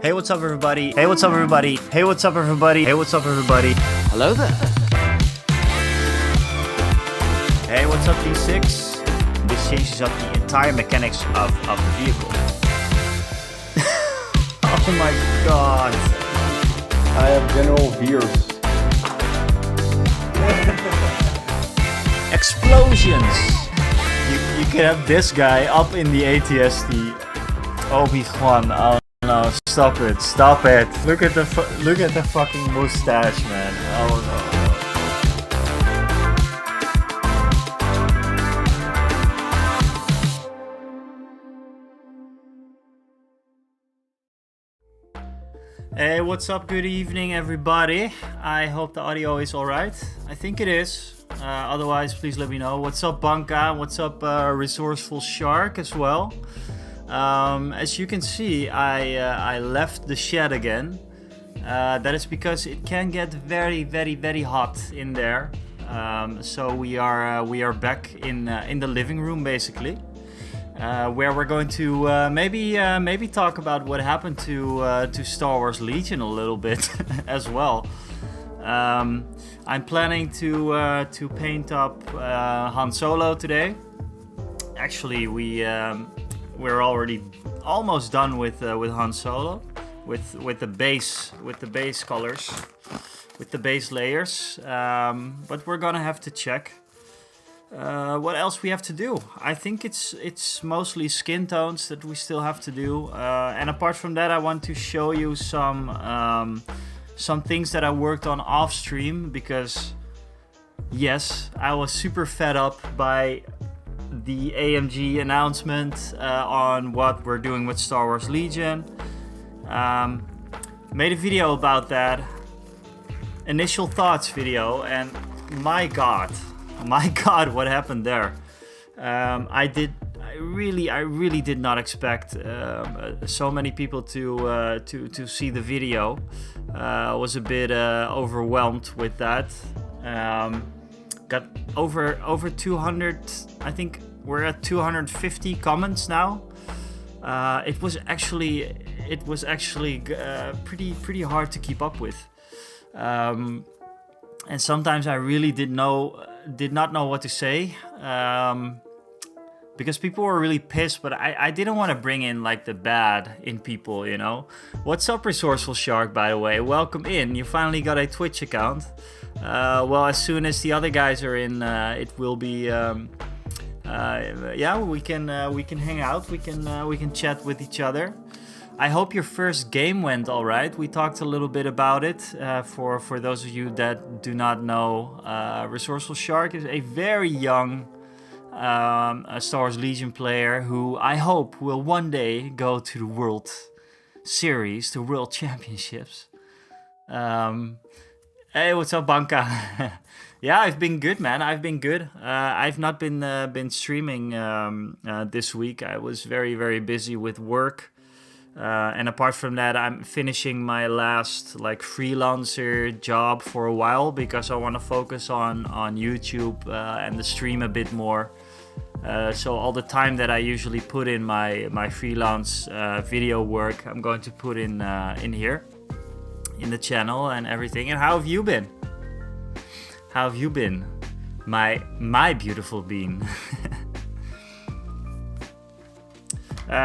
Hey, what's up, everybody? Hey, what's up, everybody? Hey, what's up, everybody? Hey, what's up, everybody? Hello there. Hey, what's up, D6? This changes up the entire mechanics of the vehicle. Oh my god. I have General Veers. Explosions! You can have this guy up in the ATST. Obi-Wan, oh no, stop it. Look at the fucking mustache, man. Oh no. Hey, what's up? Good evening, everybody. I hope the audio is alright. I think it is. Otherwise, please let me know. What's up, Banka? What's up, Resourceful Shark as well? As you can see, I left the shed again. That is because it can get very, very, very hot in there. So we are back in the living room, basically. Where we're going to maybe talk about what happened to Star Wars Legion a little bit as well. I'm planning to paint up Han Solo today. Actually, we're already almost done with Han Solo, with the base colors, with the base layers. But we're gonna have to check. What else we have to do? I think it's mostly skin tones that we still have to do. And apart from that, I want to show you some things that I worked on off stream, because yes, I was super fed up by the AMG announcement on what we're doing with Star Wars Legion. Made a video about that, initial thoughts video, and my god, what happened there? I really did not expect so many people to see the video. I was a bit overwhelmed with that. Got over 200. I think we're at 250 comments now. It was actually pretty hard to keep up with. And sometimes I really did not know what to say. Because people were really pissed, but I didn't want to bring in like the bad in people, you know. What's up, Resourceful Shark, by the way? Welcome in. You finally got a Twitch account. Well, as soon as the other guys are in, it will be. Yeah, we can hang out. We can chat with each other. I hope your first game went all right. We talked a little bit about it. For those of you that do not know, Resourceful Shark is a very young a Star Wars Legion player who I hope will one day go to the World Series, the World Championships. Hey, what's up, Banka? Yeah, I've been good, man. I've been good. I've not been streaming this week. I was very, very busy with work. And apart from that, I'm finishing my last like freelancer job for a while, because I want to focus on YouTube and the stream a bit more. So all the time that I usually put in my freelance video work, I'm going to put in here, in the channel and everything. And how have you been? How have you been, my beautiful bean?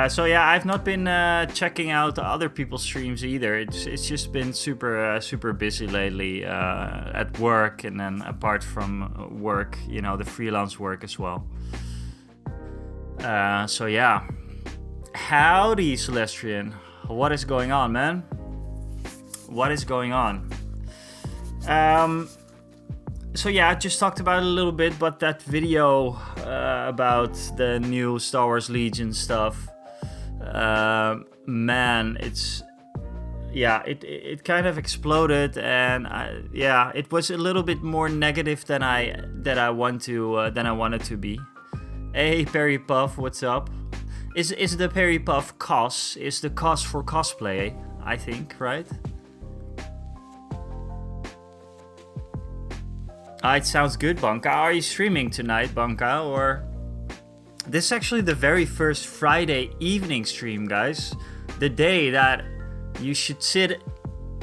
So yeah, I've not been checking out other people's streams either. It's just been super busy lately at work, and then apart from work, you know, the freelance work as well. So yeah, howdy, Celestrian. What is going on, man? What is going on? So yeah, I just talked about it a little bit, but that video about the new Star Wars Legion stuff, man, it kind of exploded, and it was a little bit more negative than I wanted to be. Hey, Perry Puff, what's up? Is the Perry Puff COS? Is the COS for cosplay? I think, right? It sounds good, Banka. Are you streaming tonight, Banka, or? This is actually the very first Friday evening stream, guys. The day that you should sit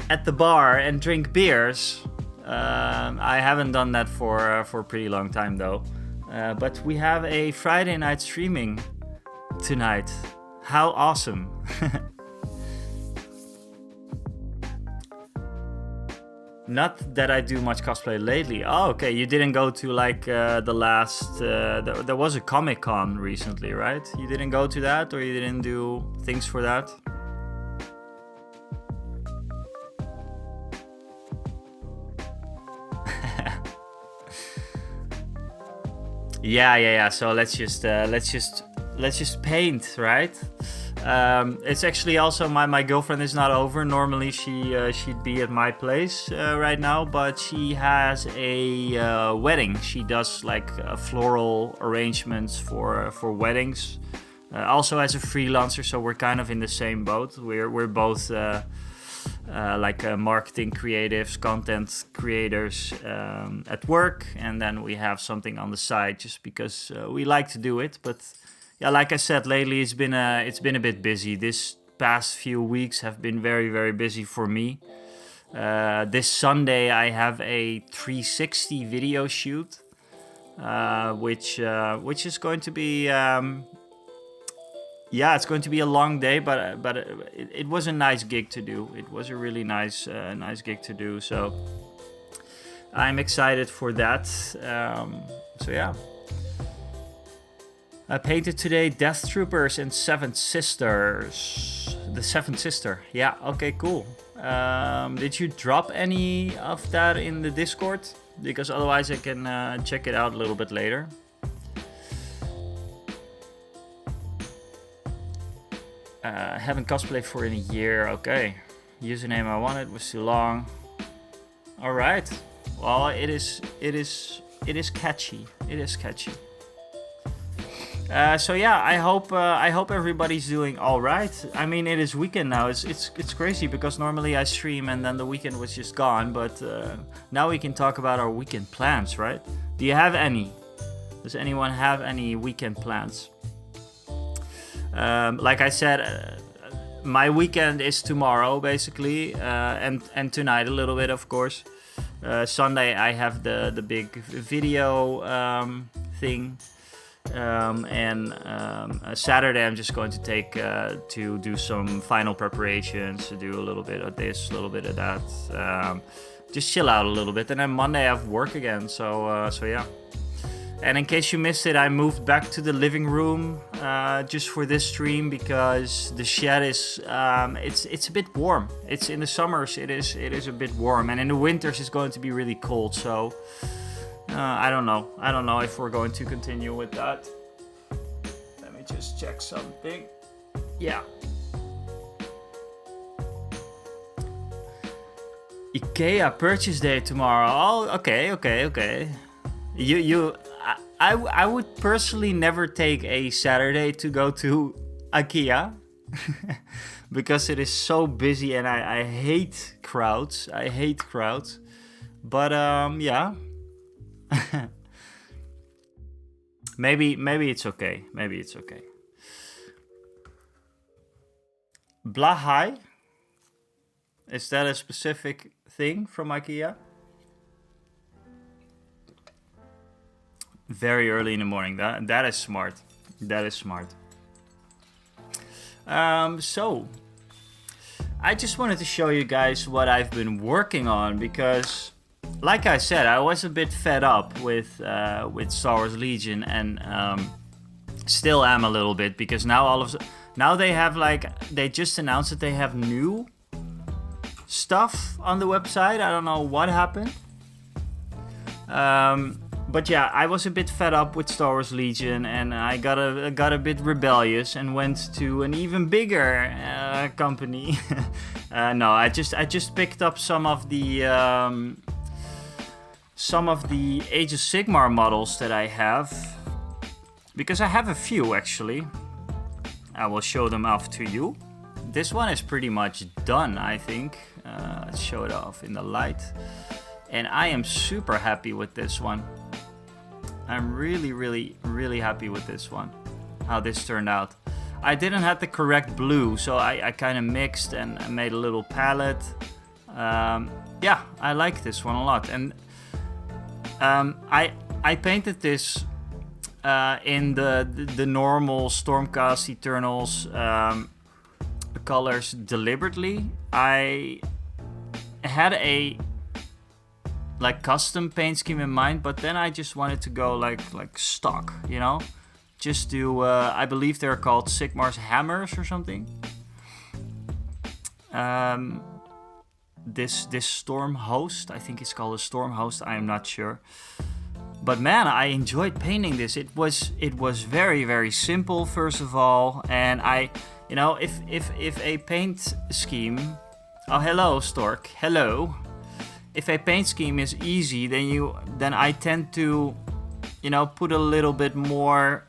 at the bar and drink beers. I haven't done that for a pretty long time though. But we have a Friday night streaming tonight. How awesome. Not that I do much cosplay lately. Oh, okay. You didn't go to like the last... there was a Comic-Con recently, right? You didn't go to that, or you didn't do things for that? Yeah. So let's just paint, right? It's actually also my girlfriend is not over. Normally she'd be at my place right now, but she has a wedding. She does like floral arrangements for weddings. Also as a freelancer, so we're kind of in the same boat. We're both marketing creatives, content creators at work, and then we have something on the side just because we like to do it. But yeah, like I said, lately it's been a bit busy. This past few weeks have been very, very busy for me. This Sunday I have a 360 video shoot, which is going to be it's going to be a long day, but it was a nice gig to do. It was a really nice gig to do. So I'm excited for that. So yeah. I painted today Death Troopers and Seven Sisters. The Seventh Sister. Yeah, okay, cool. Did you drop any of that in the Discord? Because otherwise I can check it out a little bit later. Haven't cosplayed for in a year. Okay. Username I wanted was too long. Alright. Well, it is catchy. It is catchy. So yeah, I hope everybody's doing all right. I mean, it is weekend now. It's crazy because normally I stream and then the weekend was just gone. But now we can talk about our weekend plans, right? Do you have any? Does anyone have any weekend plans? Like I said, my weekend is tomorrow basically, and tonight a little bit, of course. Sunday I have the big video thing. Saturday I'm just going to take to do some final preparations, to do a little bit of this, a little bit of that, just chill out a little bit, and then Monday I have work again. So yeah. And in case you missed it, I moved back to the living room just for this stream because the shed is it's a bit warm. It's in the summers it is a bit warm, and in the winters it's going to be really cold. So. I don't know if we're going to continue with that. Let me just check something. Yeah. IKEA purchase day tomorrow. Oh, okay. I would personally never take a Saturday to go to IKEA because it is so busy and I hate crowds. But yeah. Maybe it's okay. Blahai? Is that a specific thing from IKEA? Very early in the morning. That is smart. So I just wanted to show you guys what I've been working on because, like I said, I was a bit fed up with Star Wars Legion, and still am a little bit because now they have they just announced that they have new stuff on the website. I don't know what happened. But yeah, I was a bit fed up with Star Wars Legion, and I got a bit rebellious and went to an even bigger company. No, I just picked up some of the Age of Sigmar models that I have, because I have a few actually. I will show them off to you. This one is pretty much done, I think. Let's show it off in the light. And I am super happy with this one. I'm really happy with this one. How this turned out. I didn't have the correct blue, so I kind of mixed and I made a little palette. Yeah, I like this one a lot. And I painted this in the normal Stormcast Eternals colors deliberately. I had a custom paint scheme in mind, but then I just wanted to go like stock, you know, just do I believe they're called Sigmar's hammers or something. This storm host, I think it's called a storm host, I am not sure. But man, I enjoyed painting this. It was very, very simple, first of all, and you know, if a paint scheme, oh hello Stork, hello. If a paint scheme is easy, then I tend to, you know, put a little bit more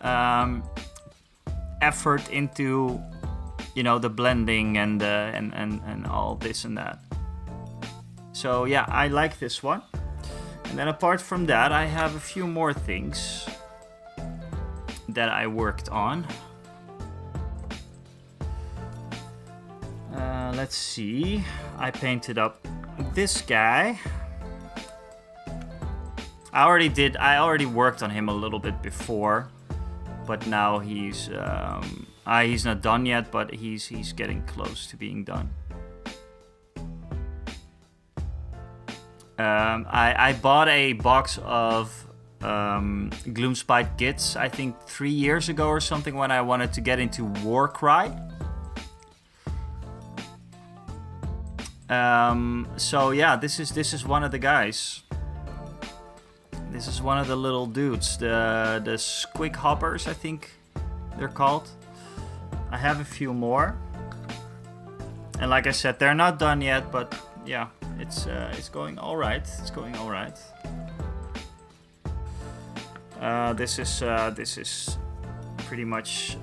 effort into, you know, the blending and all this and that. So yeah, I like this one. And then apart from that, I have a few more things that I worked on. Let's see. I painted up this guy. I already worked on him a little bit before, but now he's not done yet, but he's getting close to being done. I bought a box of Gloomspite Gits, I think 3 years ago or something, when I wanted to get into Warcry. So yeah, this is one of the guys. This is one of the little dudes, the Squig Hoppers, I think they're called. I have a few more, and like I said, they're not done yet, but yeah, it's going all right. It's going all right. This is pretty much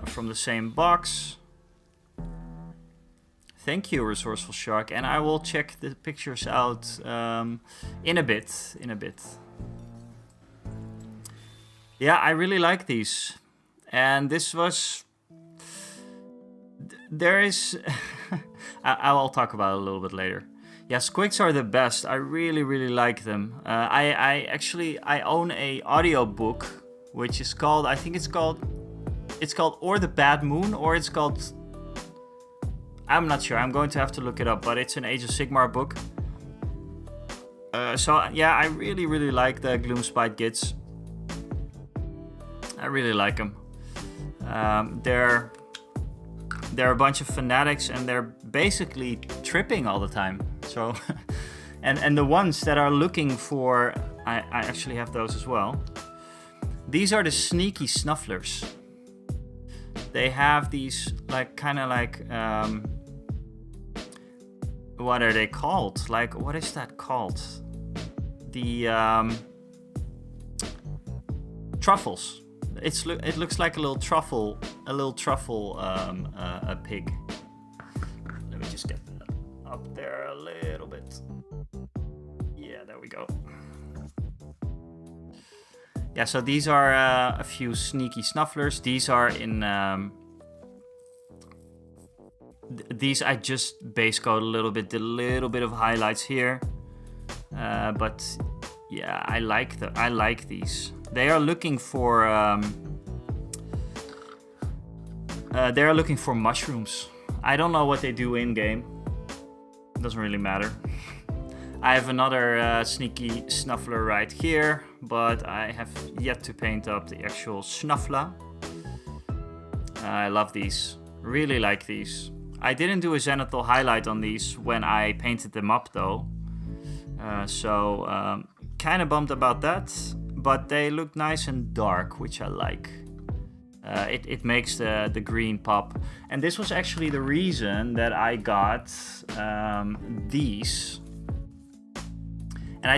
from the same box. Thank you, Resourceful Shark, and I will check the pictures out in a bit. Yeah, I really like these, and this was. There is. I'll talk about it a little bit later. Yeah, Squigs are the best. I really like them. I actually own a audiobook which is called, I think it's called Or the Bad Moon, or it's called, I'm not sure, I'm going to have to look it up, but it's an Age of Sigmar book. So yeah, I really like the Gloomspite Gits. I really like them. They're a bunch of fanatics, and they're basically tripping all the time. So, and the ones that are looking for, I actually have those as well. These are the sneaky snufflers. They have these kind of what are they called? Like, what is that called? The truffles. It looks like a little truffle pig. Let me just get that up there a little bit. Yeah, there we go. Yeah, so these are a few sneaky snufflers. These are in these I just base coat a little bit, did a little bit of highlights here, but yeah, I like these. They are looking for mushrooms. I don't know what they do in game. Doesn't really matter. I have another sneaky snuffler right here, but I have yet to paint up the actual snuffler. I love these. Really like these. I didn't do a zenithal highlight on these when I painted them up though. So kind of bummed about that. But they look nice and dark, which I like. It makes the green pop. And this was actually the reason that I got these. And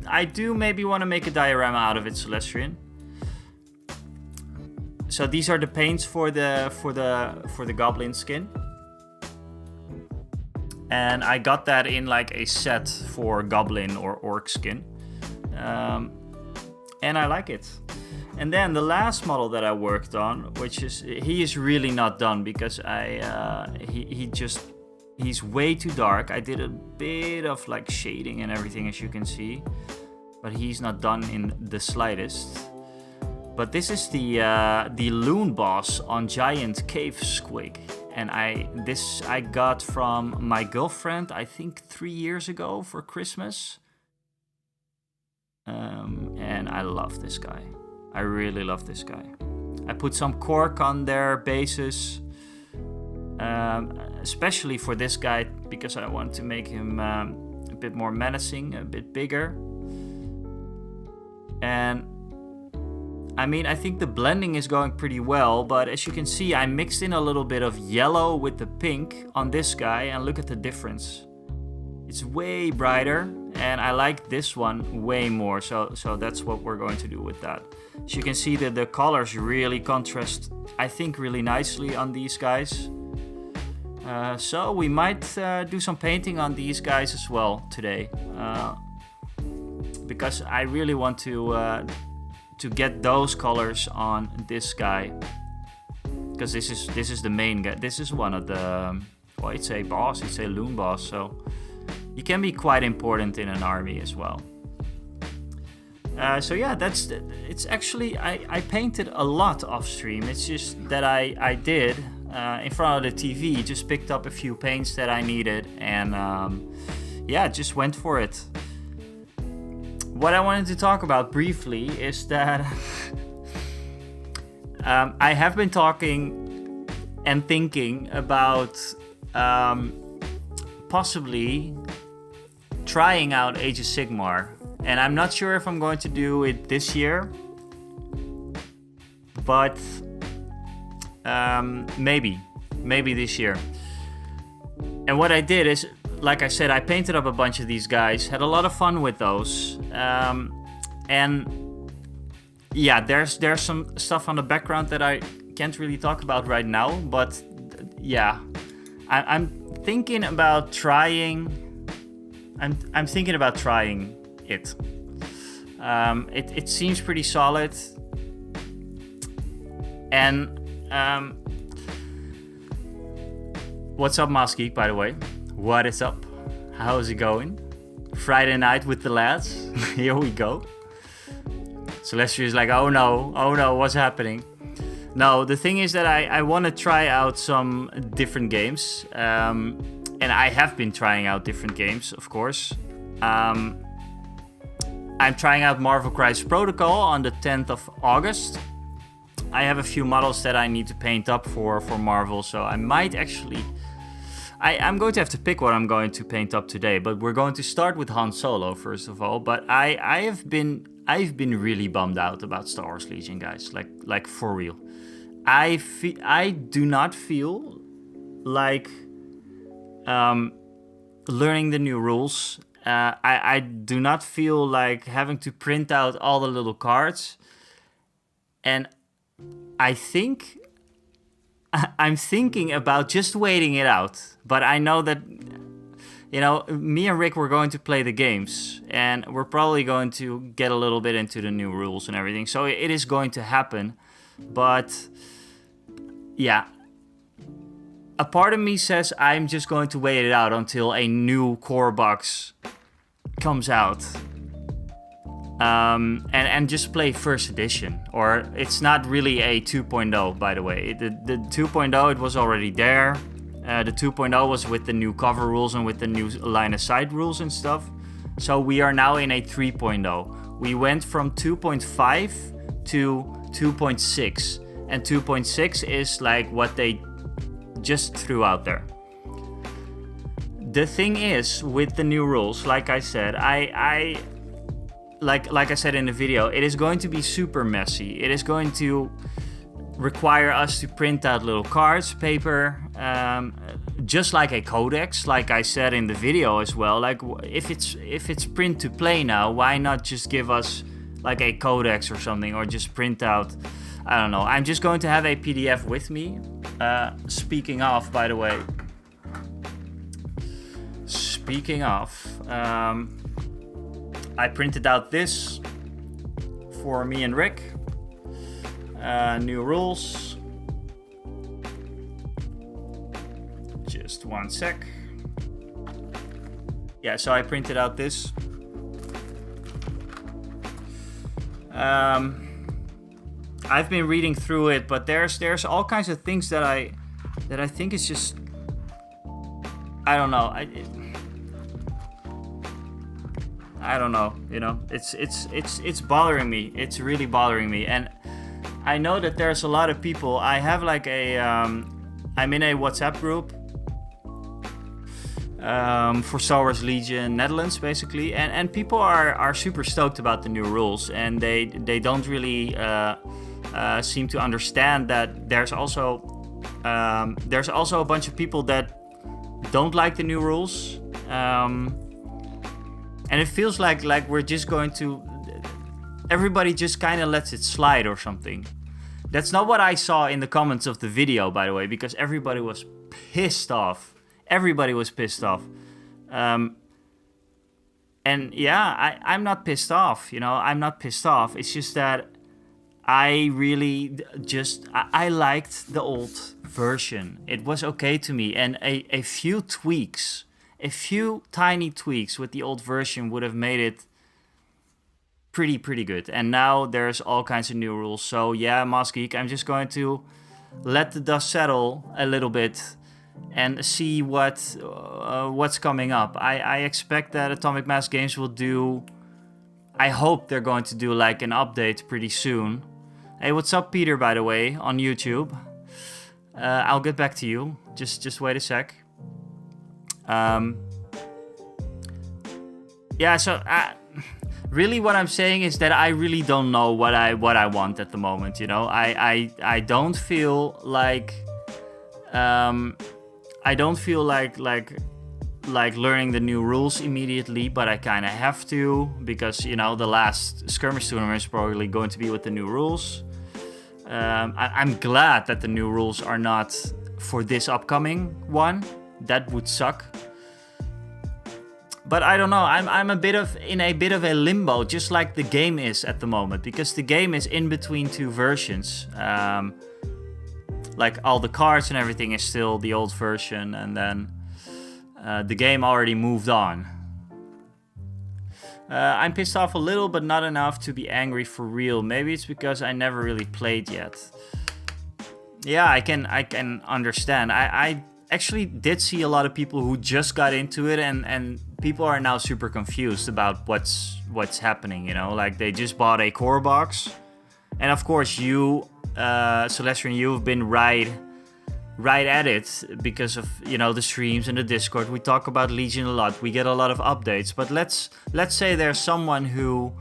I do maybe want to make a diorama out of it, Celestrian. So these are the paints for the goblin skin. And I got that in like a set for goblin or orc skin. And I like it. And then the last model that I worked on, he is really not done because he's way too dark. I did a bit of like shading and everything, as you can see, but he's not done in the slightest. But this is the Loon Boss on Giant Cave Squig, and I got from my girlfriend, I think 3 years ago for Christmas. And I love this guy. I really love this guy. I put some cork on their bases, especially for this guy because I want to make him a bit more menacing, a bit bigger. And I mean, I think the blending is going pretty well, but as you can see, I mixed in a little bit of yellow with the pink on this guy, and look at the difference. It's way brighter, and I like this one way more, so that's what we're going to do with that. As you can see that the colors really contrast, I think, really nicely on these guys. So we might do some painting on these guys as well today, because I really want to get those colors on this guy, because this is the main guy. This is one of the, well, it's a boss, it's a loon boss, so he can be quite important in an army as well. So yeah, it's actually, I painted a lot off stream. It's just that I did in front of the TV, just picked up a few paints that I needed, and yeah, just went for it. What I wanted to talk about briefly is that I have been talking and thinking about possibly trying out Age of Sigmar, and I'm not sure if I'm going to do it this year, but maybe this year. And what I did is, like I said, I painted up a bunch of these guys, had a lot of fun with those, and yeah, there's some stuff on the background that I can't really talk about right now, but yeah, I'm thinking about trying. I'm thinking about trying it. It seems pretty solid, and what's up, Mosgeek, by the way? What is up? How is it going? Friday night with the lads. Here we go. Celestial is like, oh no, what's happening? No, the thing is that I want to try out some different games. And I have been trying out different games, of course. I'm trying out Marvel Crisis Protocol on the 10th of August. I have a few models that I need to paint up for Marvel, so I might actually... I'm going to have to pick what I'm going to paint up today, but we're going to start with Han Solo first of all. But I've been really bummed out about Star Wars Legion, guys. Like for real. I do not feel like learning the new rules. I do not feel like having to print out all the little cards, and I'm thinking about just waiting it out. But I know that, you know, me and Rick, we're going to play the games, and we're probably going to get a little bit into the new rules and everything. So it is going to happen. But yeah, a part of me says I'm just going to wait it out until a new core box comes out. And just play first edition, or it's not really a 2.0, by the way. The 2.0, it was already there. The 2.0 was with the new cover rules and with the new line of sight rules and stuff. So we are now in a 3.0. We went from 2.5 to 2.6, and 2.6 is like what they just threw out there. The thing is, with the new rules, like I said, like I said in the video, it is going to be super messy. It is going to require us to print out little cards, paper, just like a codex, like I said in the video as well. Like if it's print to play now, why not just give us like a codex or something, or just print out, I don't know. I'm just going to have a PDF with me. Speaking of, by the way, I printed out this for me and Rick. New rules. Just one sec. Yeah, so I printed out this. I've been reading through it, but there's all kinds of things that I think is just, I don't know. I don't know. You know, it's bothering me. It's really bothering me, and I know that there's a lot of people. I have like a I'm in a WhatsApp group for Star Wars Legion Netherlands, basically, and people are super stoked about the new rules, and they don't really seem to understand that there's also a bunch of people that don't like the new rules, and it feels like we're just going to, everybody just kind of lets it slide or something. That's not what I saw in the comments of the video, by the way, because everybody was pissed off. Everybody was pissed off. And yeah, I'm not pissed off, you know, I'm not pissed off. It's just that I really I liked the old version. It was okay to me. And a few tweaks, a few tiny tweaks with the old version would have made it pretty good. And now there's all kinds of new rules. So yeah, Moss Geek, I'm just going to let the dust settle a little bit and see what's coming up. I expect that Atomic Mass Games will do, I hope they're going to do like an update pretty soon. Hey, what's up, Peter, by the way, on YouTube? I'll get back to you. Just wait a sec. Yeah, so really what I'm saying is that I really don't know what I want at the moment, you know? I don't feel like like learning the new rules immediately, but I kind of have to, because, you know, the last skirmish tournament is probably going to be with the new rules. I'm glad that the new rules are not for this upcoming one. That would suck. But I don't know, I'm in a bit of a limbo, just like the game is at the moment, because the game is in between two versions. Like all the cards and everything is still the old version, and then the game already moved on. I'm pissed off a little, but not enough to be angry for real. Maybe it's because I never really played yet. Yeah, I can understand. I actually did see a lot of people who just got into it, and people are now super confused about what's happening, you know? Like, they just bought a core box. And of course, you, Celestian, you've been right at it because of, you know, the streams and the Discord. We talk about Legion a lot. We get a lot of updates. But let's say there's someone who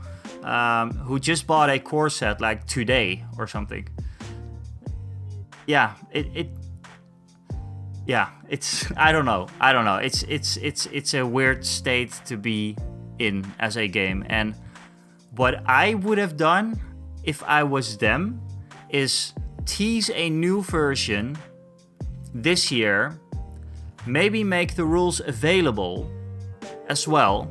just bought a core set like today or something. Yeah, yeah, it's I don't know. It's a weird state to be in as a game. And what I would have done if I was them is tease a new version this year, maybe make the rules available as well,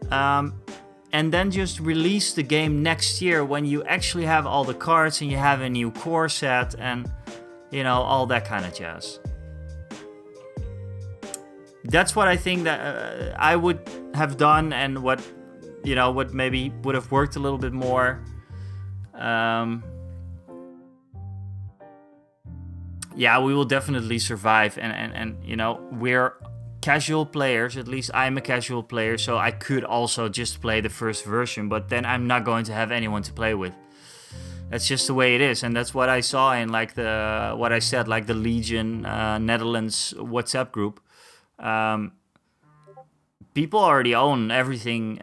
and then just release the game next year when you actually have all the cards and you have a new core set and, you know, all that kind of jazz. That's what I think that I would have done, and what, you know, what maybe would have worked a little bit more. Yeah, we will definitely survive, and you know, we're casual players. At least I'm a casual player, so I could also just play the first version, but then I'm not going to have anyone to play with. That's just the way it is, and that's what I saw in like what I said, like the Legion Netherlands WhatsApp group. People already own everything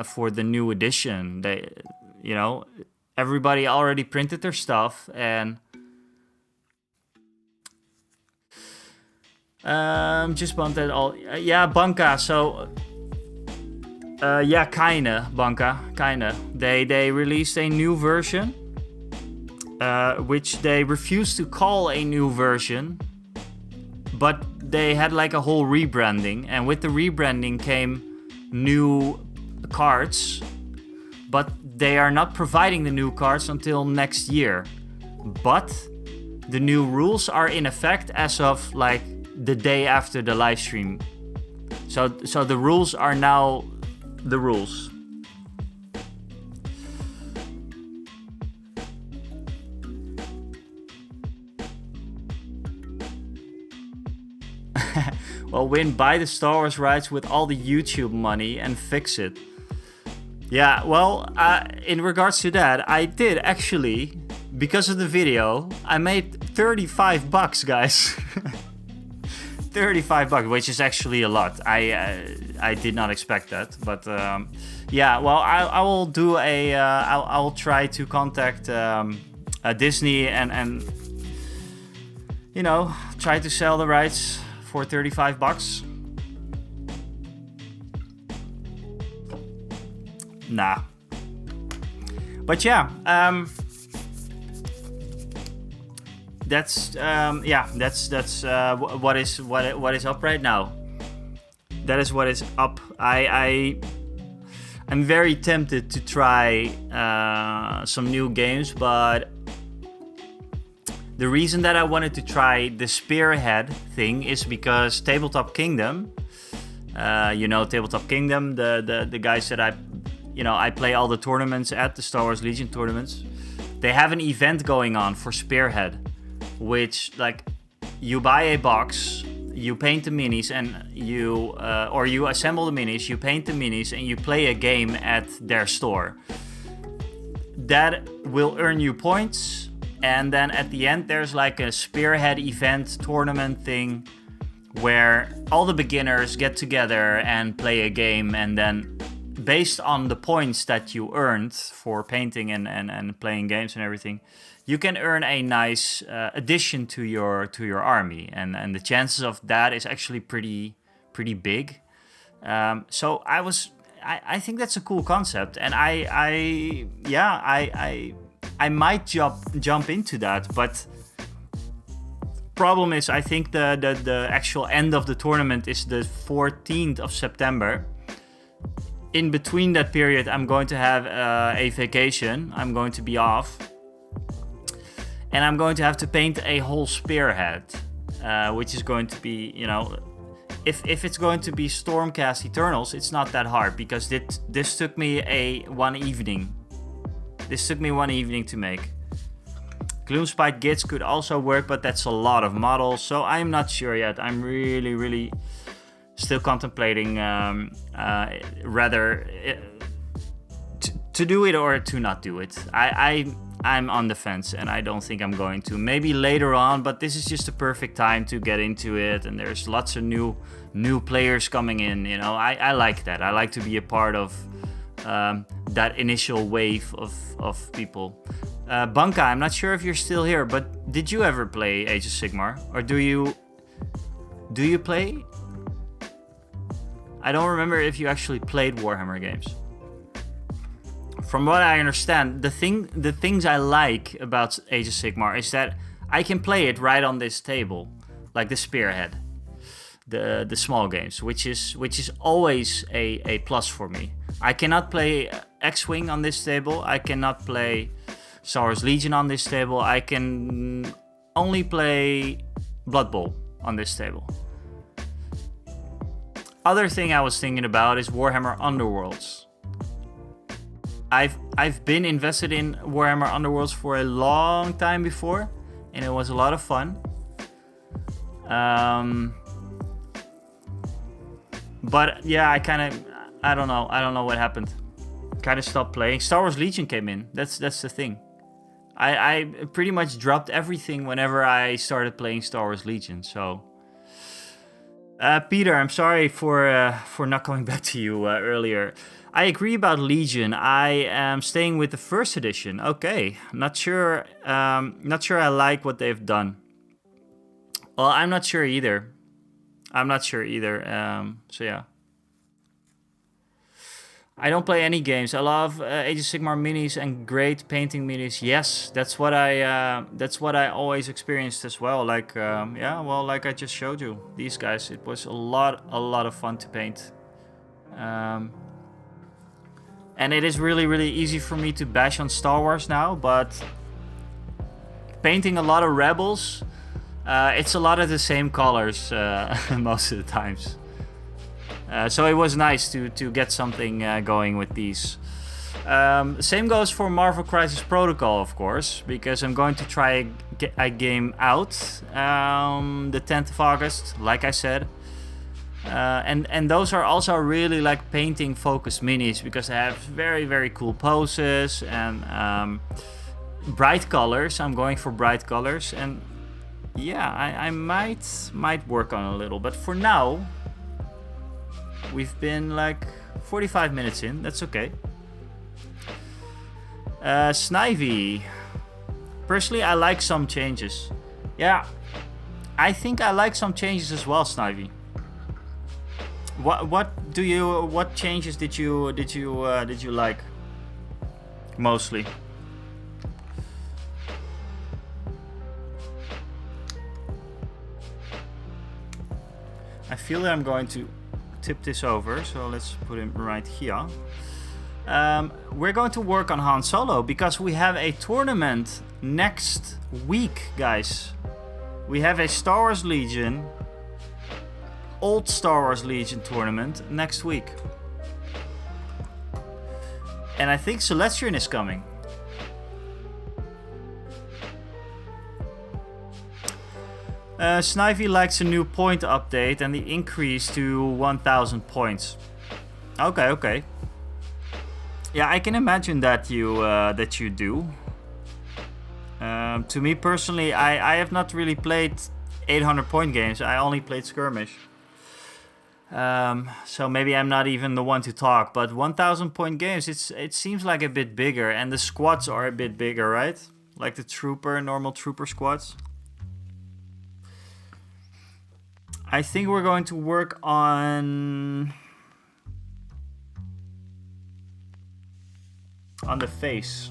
for the new edition. They, you know, everybody already printed their stuff, and just bumped that all. Yeah, Banca. So, yeah, kinda Banca, kinda. They released a new version, which they refused to call a new version, but they had like a whole rebranding, and with the rebranding came new cards, but they are not providing the new cards until next year. But the new rules are in effect as of like the day after the live stream. So the rules are now the rules. Well, Win, buy the Star Wars rights with all the YouTube money and fix it. Yeah, well, in regards to that, I did actually, because of the video, I made $35, guys. $35, which is actually a lot. I did not expect that, but yeah. Well, I will do a. I will try to contact Disney and you know, try to sell the rights for $35. Nah. But yeah, that's what is up right now. That is what is up. I'm very tempted to try some new games, but the reason that I wanted to try the Spearhead thing is because Tabletop Kingdom, you know, Tabletop Kingdom, the guys that I play all the tournaments at, the Star Wars Legion tournaments. They have an event going on for Spearhead, which like you buy a box, you paint the minis, and you assemble the minis, you paint the minis, and you play a game at their store. That will earn you points. And then at the end, there's like a Spearhead event tournament thing where all the beginners get together and play a game. And then based on the points that you earned for painting and playing games and everything, you can earn a nice addition to your army. And the chances of that is actually pretty big. So I think that's a cool concept. And I might jump into that, but problem is I think the actual end of the tournament is the 14th of September. In between that period, I'm going to have a vacation. I'm going to be off, and I'm going to have to paint a whole Spearhead, which is going to be, you know, if it's going to be Stormcast Eternals, it's not that hard because this took me one evening. This took me one evening to make. Gloomspite Gits could also work, but that's a lot of models, so I'm not sure yet. I'm really still contemplating rather to do it or to not do it. I'm on the fence, and I don't think I'm going to. Maybe later on, but this is just the perfect time to get into it, and there's lots of new players coming in. You know, I like that. I like to be a part of that initial wave of people. Bunka, I'm not sure if you're still here, but did you ever play Age of Sigmar? Or do you play? I don't remember if you actually played Warhammer games. From what I understand, the things I like about Age of Sigmar is that I can play it right on this table, like the Spearhead, the small games, which is always a plus for me. I cannot play X-Wing on this table. I cannot play Star Wars Legion on this table. I can only play Blood Bowl on this table. Other thing I was thinking about is Warhammer Underworlds. I've been invested in Warhammer Underworlds for a long time before, and it was a lot of fun. But yeah, I don't know what happened. Kind of stopped playing. Star Wars Legion came in. That's the thing. I pretty much dropped everything whenever I started playing Star Wars Legion. So, Peter, I'm sorry for not coming back to you earlier. I agree about Legion. I am staying with the first edition. Okay, not sure I like what they've done. Well, I'm not sure either. So yeah. I don't play any games. I love Age of Sigmar minis and great painting minis. Yes, that's what I always experienced as well. Like like I just showed you, these guys. It was a lot of fun to paint. And it is really, really easy for me to bash on Star Wars now, but painting a lot of Rebels, it's a lot of the same colors most of the times. So it was nice to get something going with these. Same goes for Marvel Crisis Protocol, of course, because I'm going to try a game out the 10th of August, like I said. And those are also really like painting focused minis because they have very, very cool poses and bright colors. I'm going for bright colors, and yeah, I might work on a little, but for now we've been like 45 minutes in. That's okay. Snivy. Personally, I like some changes. Yeah, I think I like some changes as well, Snivy. What changes did you like mostly? I feel that I'm going to tip this over, so let's put him right here. We're going to work on Han Solo because we have a tournament next week, guys. We have a Star Wars Legion, Old Star Wars Legion tournament next week. And I think Celestian is coming. Snivy likes a new point update and the increase to 1000 points. Okay. Yeah, I can imagine that you do. To me personally, I have not really played 800 point games. I only played skirmish. So maybe I'm not even the one to talk. But 1000 point games, it seems like a bit bigger, and the squads are a bit bigger, right? Like the normal trooper squads. I think we're going to work on the face.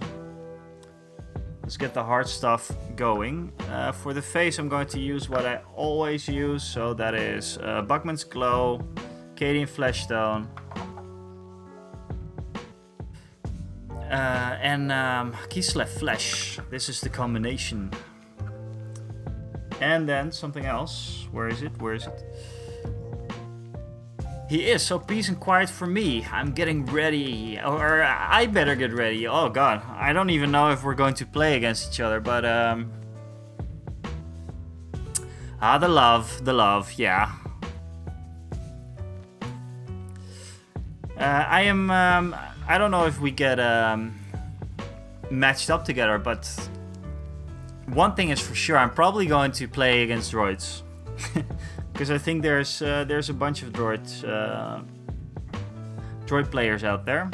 Let's get the hard stuff going. For the face, I'm going to use what I always use. So that is Buckman's Glow, Cadian Fleshstone, and Kislev Flesh. This is the combination. And then something else. Where is it? He is, so peace and quiet for me. I'm getting ready. Or I better get ready. Oh god. I don't even know if we're going to play against each other, but the love, yeah. I don't know if we get matched up together, but one thing is for sure, I'm probably going to play against droids. Because I think there's a bunch of droid players out there.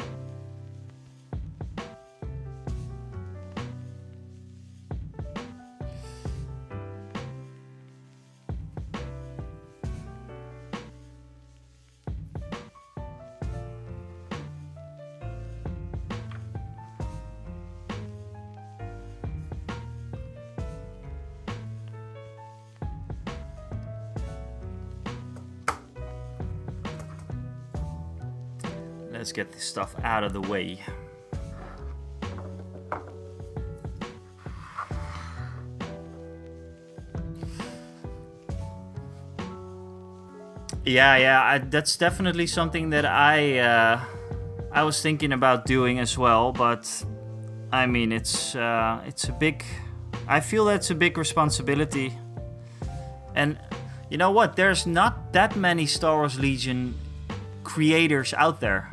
Let's get this stuff out of the way. Yeah, that's definitely something that I was thinking about doing as well, but I mean it's a big. I feel that's a big responsibility, and you know what? There's not that many Star Wars Legion creators out there.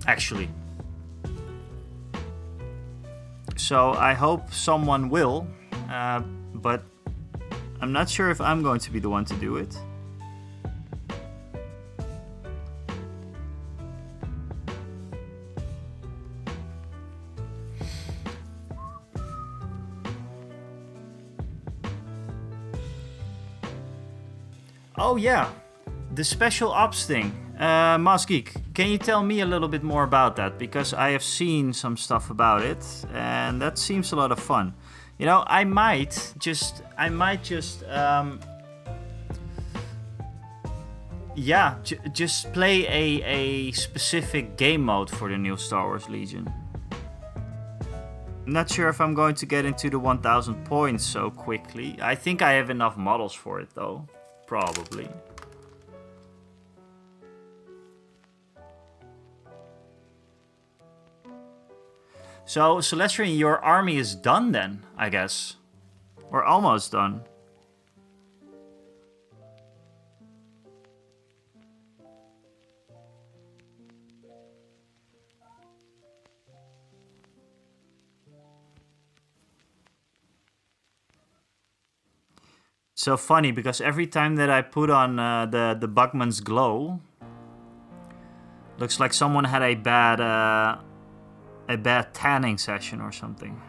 Actually. So I hope someone will, but I'm not sure if I'm going to be the one to do it. Oh yeah, the special ops thing. Mas Geek, can you tell me a little bit more about that? Because I have seen some stuff about it, and that seems a lot of fun. You know, I might just yeah, just play a specific game mode for the new Star Wars Legion. I'm not sure if I'm going to get into the 1000 points so quickly. I think I have enough models for it though, probably. So, Celestrian, your army is done then, I guess. Or almost done. So funny, because every time that I put on the Bugman's Glow, looks like someone had a bad tanning session or something.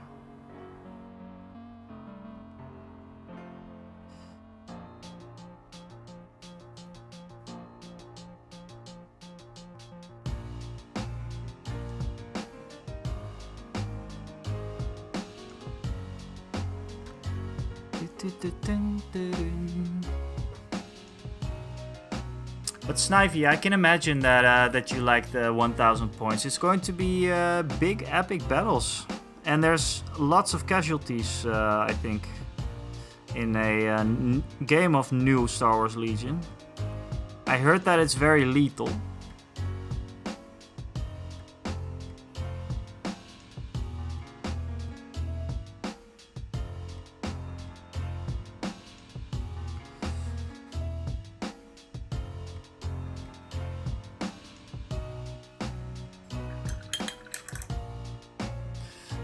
But Snivy, I can imagine that you like the 1000 points. It's going to be big epic battles. And there's lots of casualties, I think, in a game of new Star Wars Legion. I heard that it's very lethal.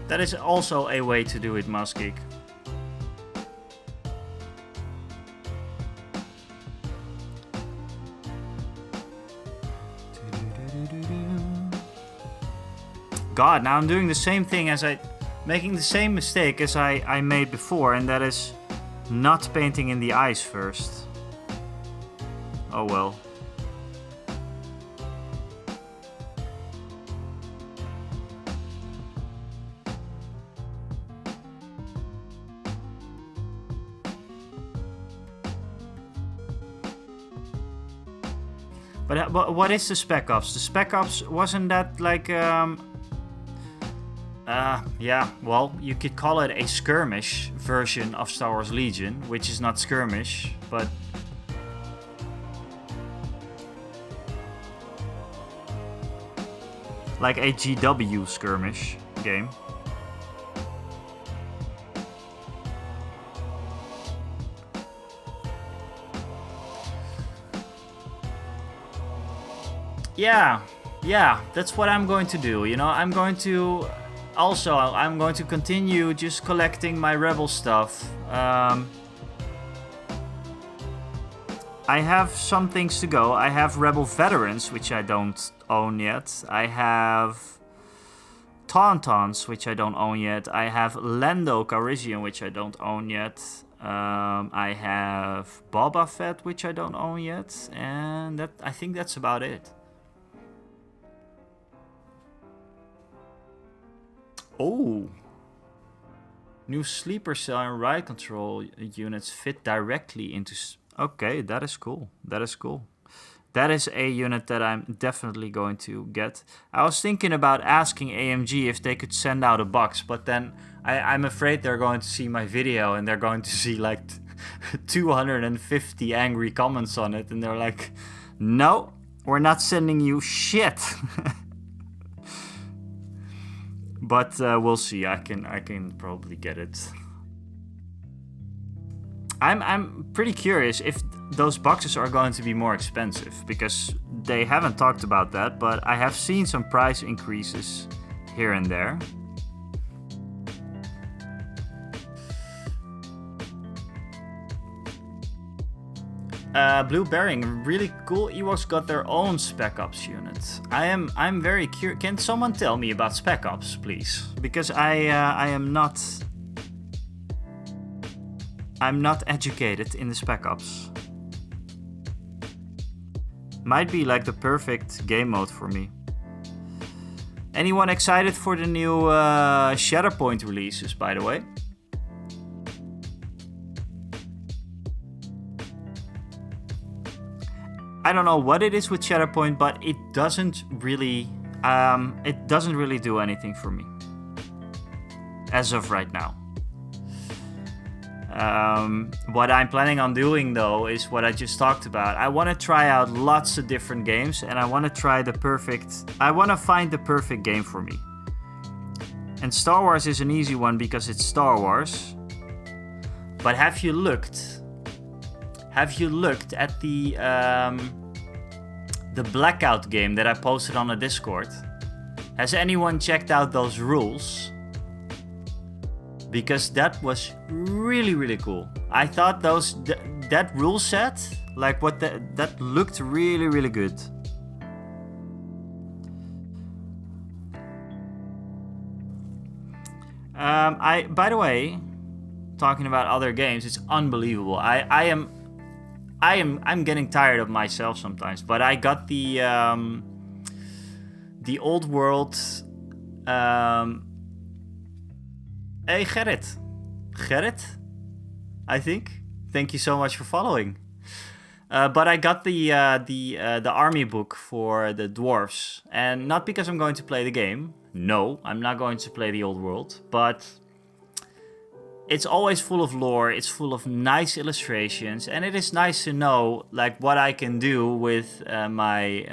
That is also a way to do it, Muskgeek. God, now I'm doing the same thing making the same mistake as I made before, and that is not painting in the eyes first. Oh well. But what is the Spec Ops? The Spec Ops, wasn't that like yeah, well, you could call it a skirmish version of Star Wars Legion, which is not skirmish, but like a GW skirmish game. Yeah, that's what I'm going to do. You know, I'm going to continue just collecting my Rebel stuff. I have some things to go. I have Rebel Veterans, which I don't own yet. I have Tauntauns, which I don't own yet. I have Lando Calrissian, which I don't own yet. I have Boba Fett, which I don't own yet. And I think that's about it. Oh, new sleeper cell and ride control units fit directly into... Okay, that is cool. That is cool. That is a unit that I'm definitely going to get. I was thinking about asking AMG if they could send out a box, but then I'm afraid they're going to see my video and they're going to see like 250 angry comments on it, and they're like, no, we're not sending you shit. But we'll see. I can probably get it. I'm pretty curious if those boxes are going to be more expensive, because they haven't talked about that, but I have seen some price increases here and there. Blue Bearing, really cool. Ewoks got their own Spec Ops unit. I'm very curious. Can someone tell me about Spec Ops, please? Because I'm not educated in the Spec Ops. Might be like the perfect game mode for me. Anyone excited for the new Shatterpoint releases, by the way? I don't know what it is with Shatterpoint, but it doesn't really do anything for me as of right now. What I'm planning on doing though is what I just talked about. I want to try out lots of different games, and I want to find the perfect game for me. And Star Wars is an easy one because it's Star Wars. But have you looked at the Blackout game that I posted on the Discord? Has anyone checked out those rules? Because that was really, really cool. I thought that rule set, like that looked really, really good. By the way, talking about other games, it's unbelievable. I'm getting tired of myself sometimes, but I got the old world. Hey Gerrit, I think. Thank you so much for following. But I got the army book for the dwarves, and not because I'm going to play the game. No, I'm not going to play the old world, but it's always full of lore. It's full of nice illustrations, and it is nice to know like what I can do with my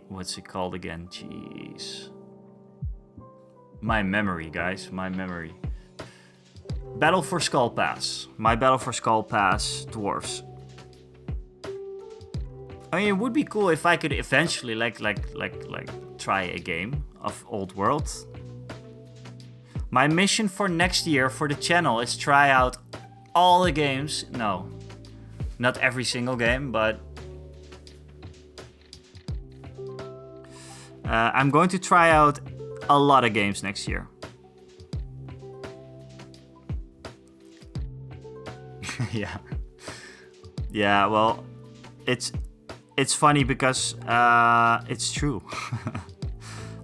what's it called again? Jeez. My memory, guys. My memory. Battle for Skull Pass. My Battle for Skull Pass dwarves. I mean, it would be cool if I could eventually like try a game of Old World. My mission for next year for the channel is try out all the games. No, not every single game, but I'm going to try out a lot of games next year. Yeah, well, it's funny because it's true.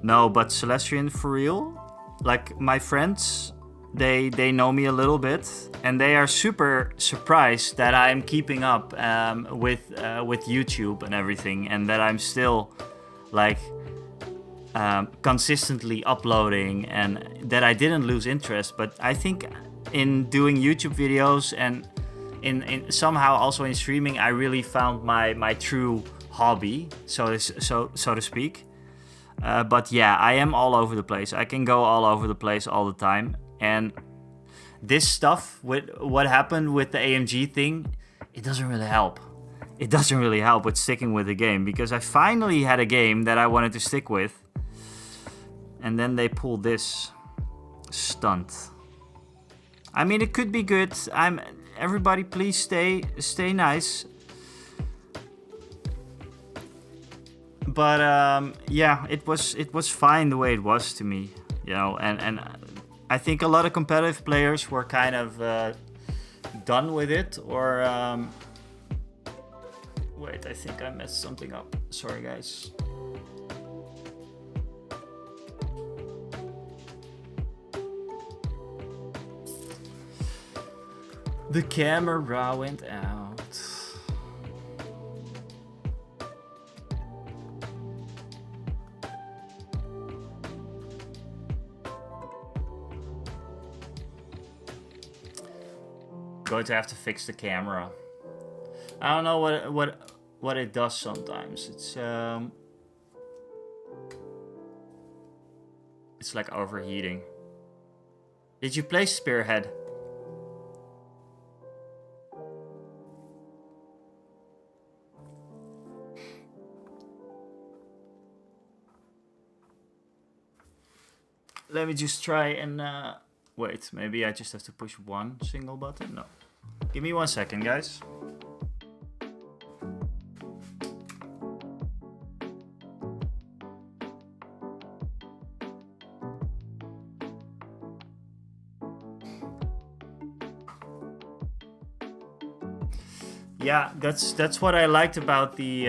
No, but Celestian, for real, like my friends, they know me a little bit, and they are super surprised that I'm keeping up with YouTube and everything, and that I'm still like consistently uploading, and that I didn't lose interest. But I think in doing YouTube videos and in somehow also in streaming, I really found my true hobby, so to speak. But yeah, I am all over the place. I can go all over the place all the time, and this stuff with what happened with the AMG thing, it doesn't really help. It doesn't really help with sticking with the game, because I finally had a game that I wanted to stick with, and then they pulled this stunt. I mean, it could be good. Everybody, please stay nice. But yeah, it was fine the way it was to me, you know. And I think a lot of competitive players were kind of done with it, or wait, I think I messed something up. Sorry, guys. The camera went out. Going to have to fix the camera. I don't know what it does sometimes. It's like overheating. Did you play Spearhead? Let me just try and wait, maybe I just have to push one single button? No. Give me 1 second, guys. Yeah, that's what I liked about the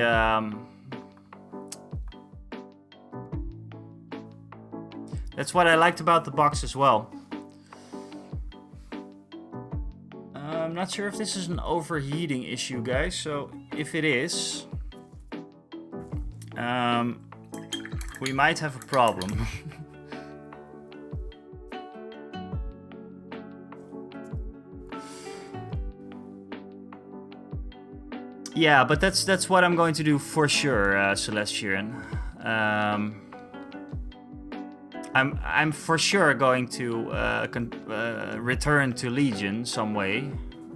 that's what I liked about the box as well. I'm not sure if this is an overheating issue, guys. So if it is, we might have a problem. Yeah, but that's what I'm going to do for sure, Celestian. I'm for sure going to return to Legion some way,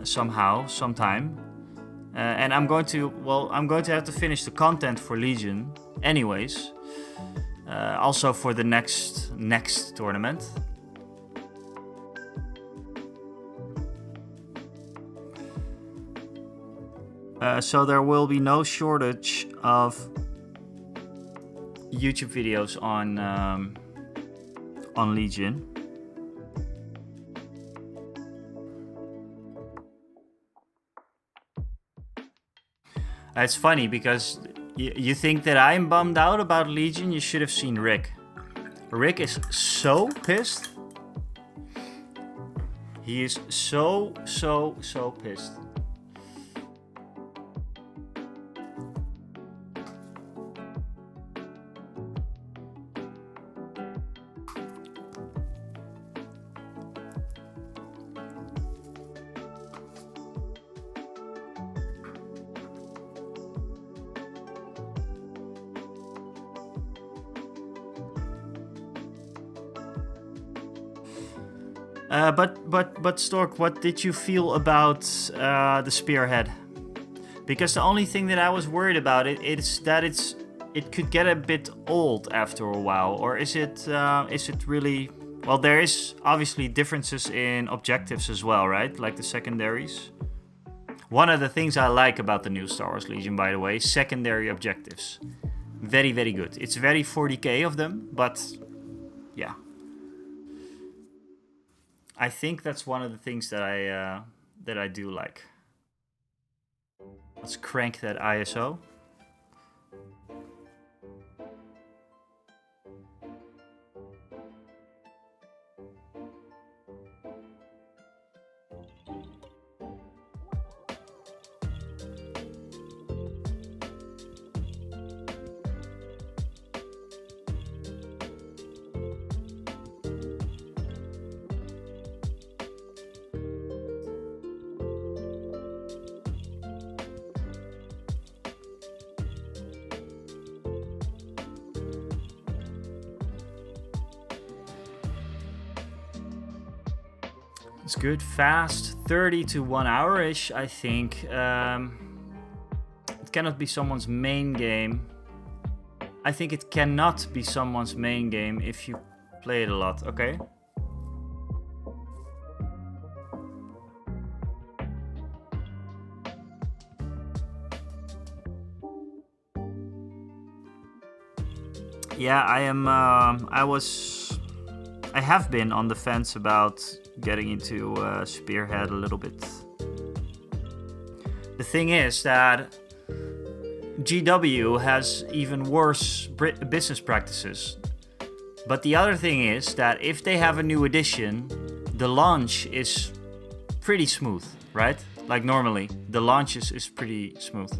somehow, sometime, and I'm going to have to finish the content for Legion, anyways. Also for the next tournament. So there will be no shortage of YouTube videos on Legion. It's funny because you think that I'm bummed out about Legion. You should have seen Rick. Rick is so pissed. He is so pissed. But Stork, what did you feel about the Spearhead? Because the only thing that I was worried about is that it could get a bit old after a while, or is it really? Well, there is obviously differences in objectives as well, right? Like the secondaries. One of the things I like about the new Star Wars Legion, by the way, secondary objectives. Very, very good. It's very 40k of them, but yeah. I think that's one of the things that I do like. Let's crank that ISO. It's good, fast, 30 to 1 hour-ish, I think. It cannot be someone's main game. I think it cannot be someone's main game if you play it a lot, okay? Yeah, I have been on the fence about getting into Spearhead a little bit. The thing is that GW has even worse business practices. But the other thing is that if they have a new edition, the launch is pretty smooth, right? Like normally, the launch is pretty smooth.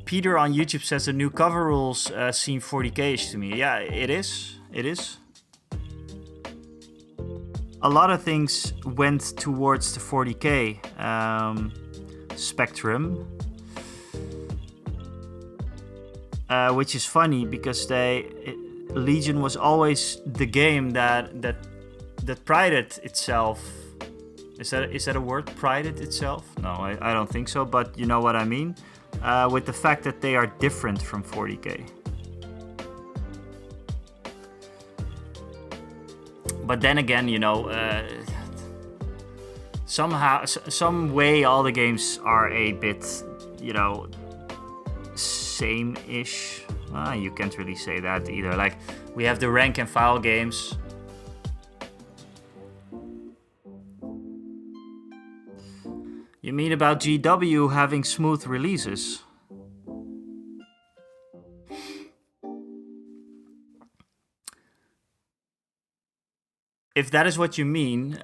Peter on YouTube says the new cover rules seem 40k-ish to me. Yeah, it is. It is. A lot of things went towards the 40k spectrum, which is funny because Legion was always the game that prided itself. Is that a word? Prided itself? No, I don't think so. But you know what I mean. With the fact that they are different from 40k. But then again, you know, some way all the games are a bit, you know, same-ish. You can't really say that either. Like, we have the rank and file games. You mean about GW having smooth releases? If that is what you mean,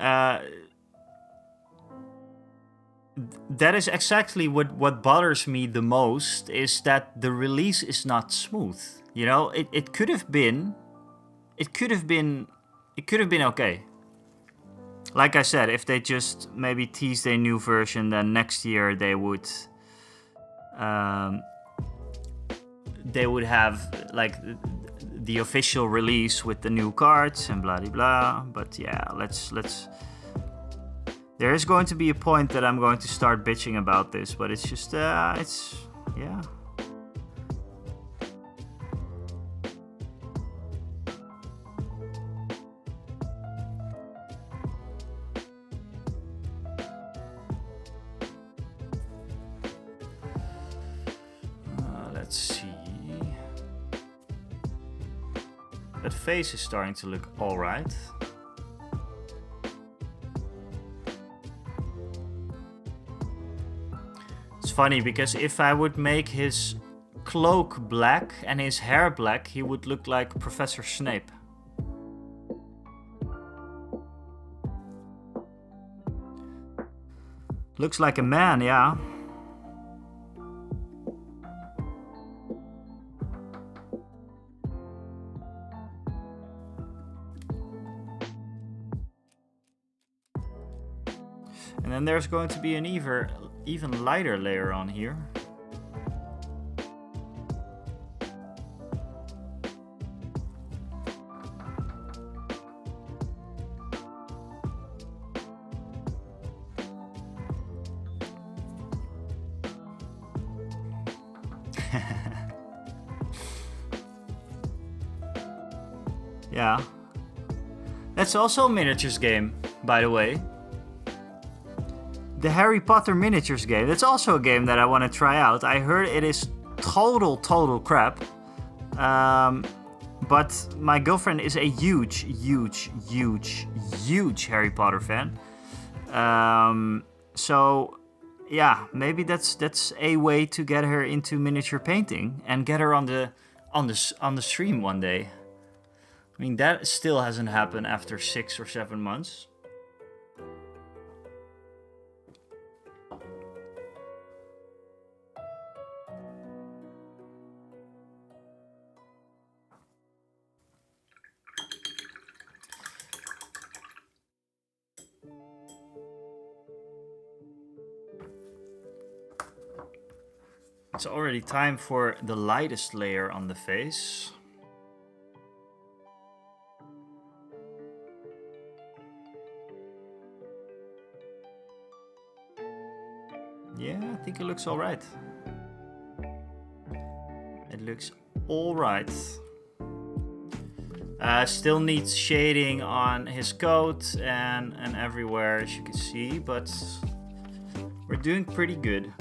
that is exactly what bothers me the most, is that the release is not smooth. You know, it could have been okay. Like I said, if they just maybe teased a new version, then next year they would have like the official release with the new cards and blah blah blah. But yeah, let's. There is going to be a point that I'm going to start bitching about this, but it's just yeah. Let's see. That face is starting to look alright. It's funny because if I would make his cloak black and his hair black, he would look like Professor Snape. Looks like a man, yeah. And then there's going to be an even lighter layer on here. Yeah. That's also a miniatures game, by the way. The Harry Potter miniatures game. That's also a game that I want to try out. I heard it is total crap. But my girlfriend is a huge Harry Potter fan. So yeah, maybe that's a way to get her into miniature painting and get her on the stream one day. I mean, that still hasn't happened after 6 or 7 months. It's already time for the lightest layer on the face. Yeah, I think it looks alright. It looks alright. Still needs shading on his coat and everywhere, as you can see, but we're doing pretty good.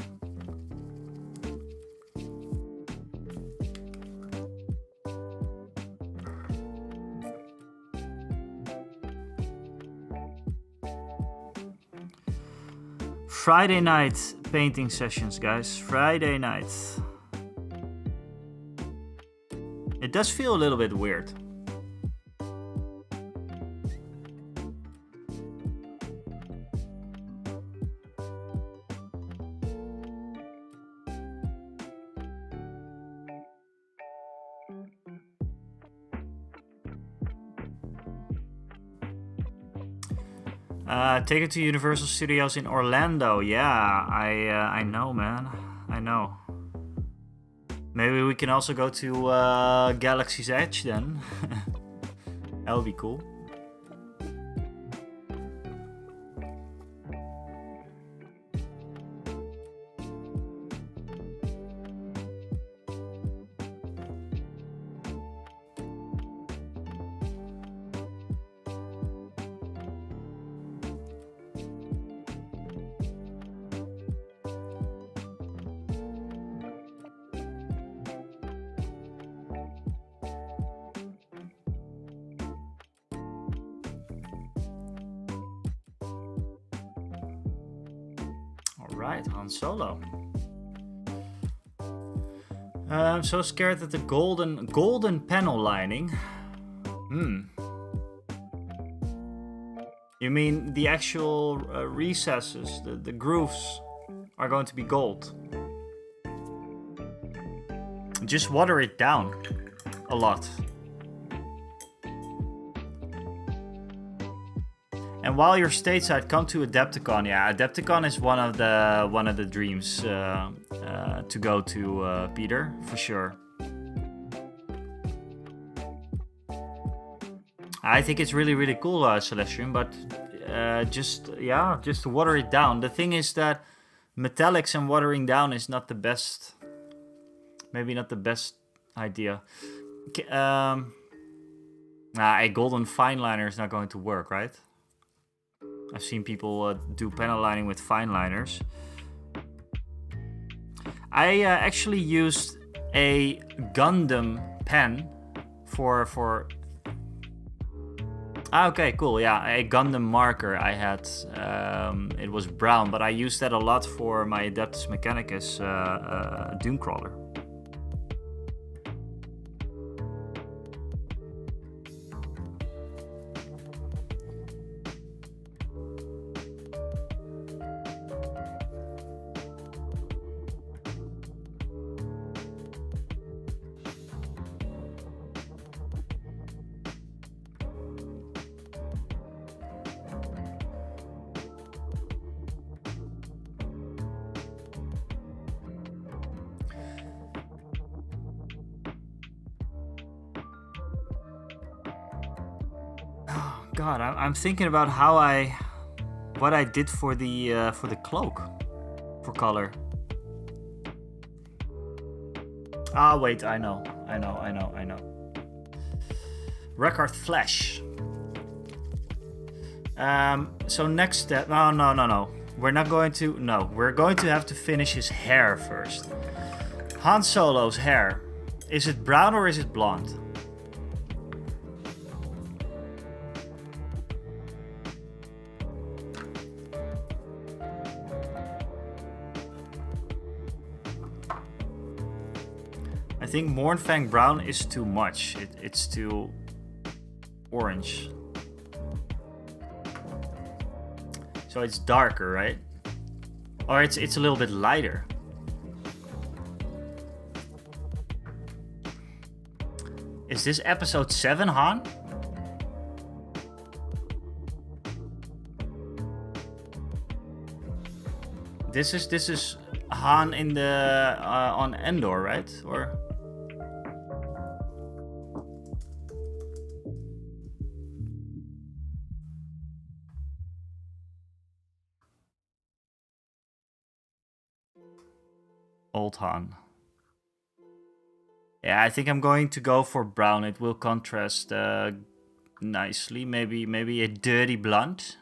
Friday night painting sessions, guys. Friday night. It does feel a little bit weird. Take it to Universal Studios in Orlando. Yeah, I know, man. I know. Maybe we can also go to Galaxy's Edge then. That would be cool. Alright, Han Solo. I'm so scared that the golden panel lining. You You mean the actual recesses, the grooves, are going to be gold. Just water it down a lot. And while you're stateside, come to Adepticon. Yeah, Adepticon is one of the dreams to go to, Peter, for sure. I think it's really, really cool, Celestium, but just to water it down. The thing is that metallics and watering down is not the best, maybe not the best idea. A golden fine liner is not going to work, right? I've seen people do panel lining with fine liners. I actually used a Gundam pen for okay, cool. Yeah, a Gundam marker I had. It was brown, but I used that a lot for my Adeptus Mechanicus Doomcrawler. God, I'm thinking about what I did for the cloak, for color. Ah, wait, I know. Record Flash. So next step. No. We're not going to. No, we're going to have to finish his hair first. Han Solo's hair. Is it brown or is it blonde? I think Mournfang brown is too much. It's too orange. So it's darker, right? Or it's a little bit lighter. Is this episode 7, Han? This is Han in the on Endor, right? Or Old Han. Yeah, I think I'm going to go for brown. It will contrast nicely. Maybe a dirty blonde.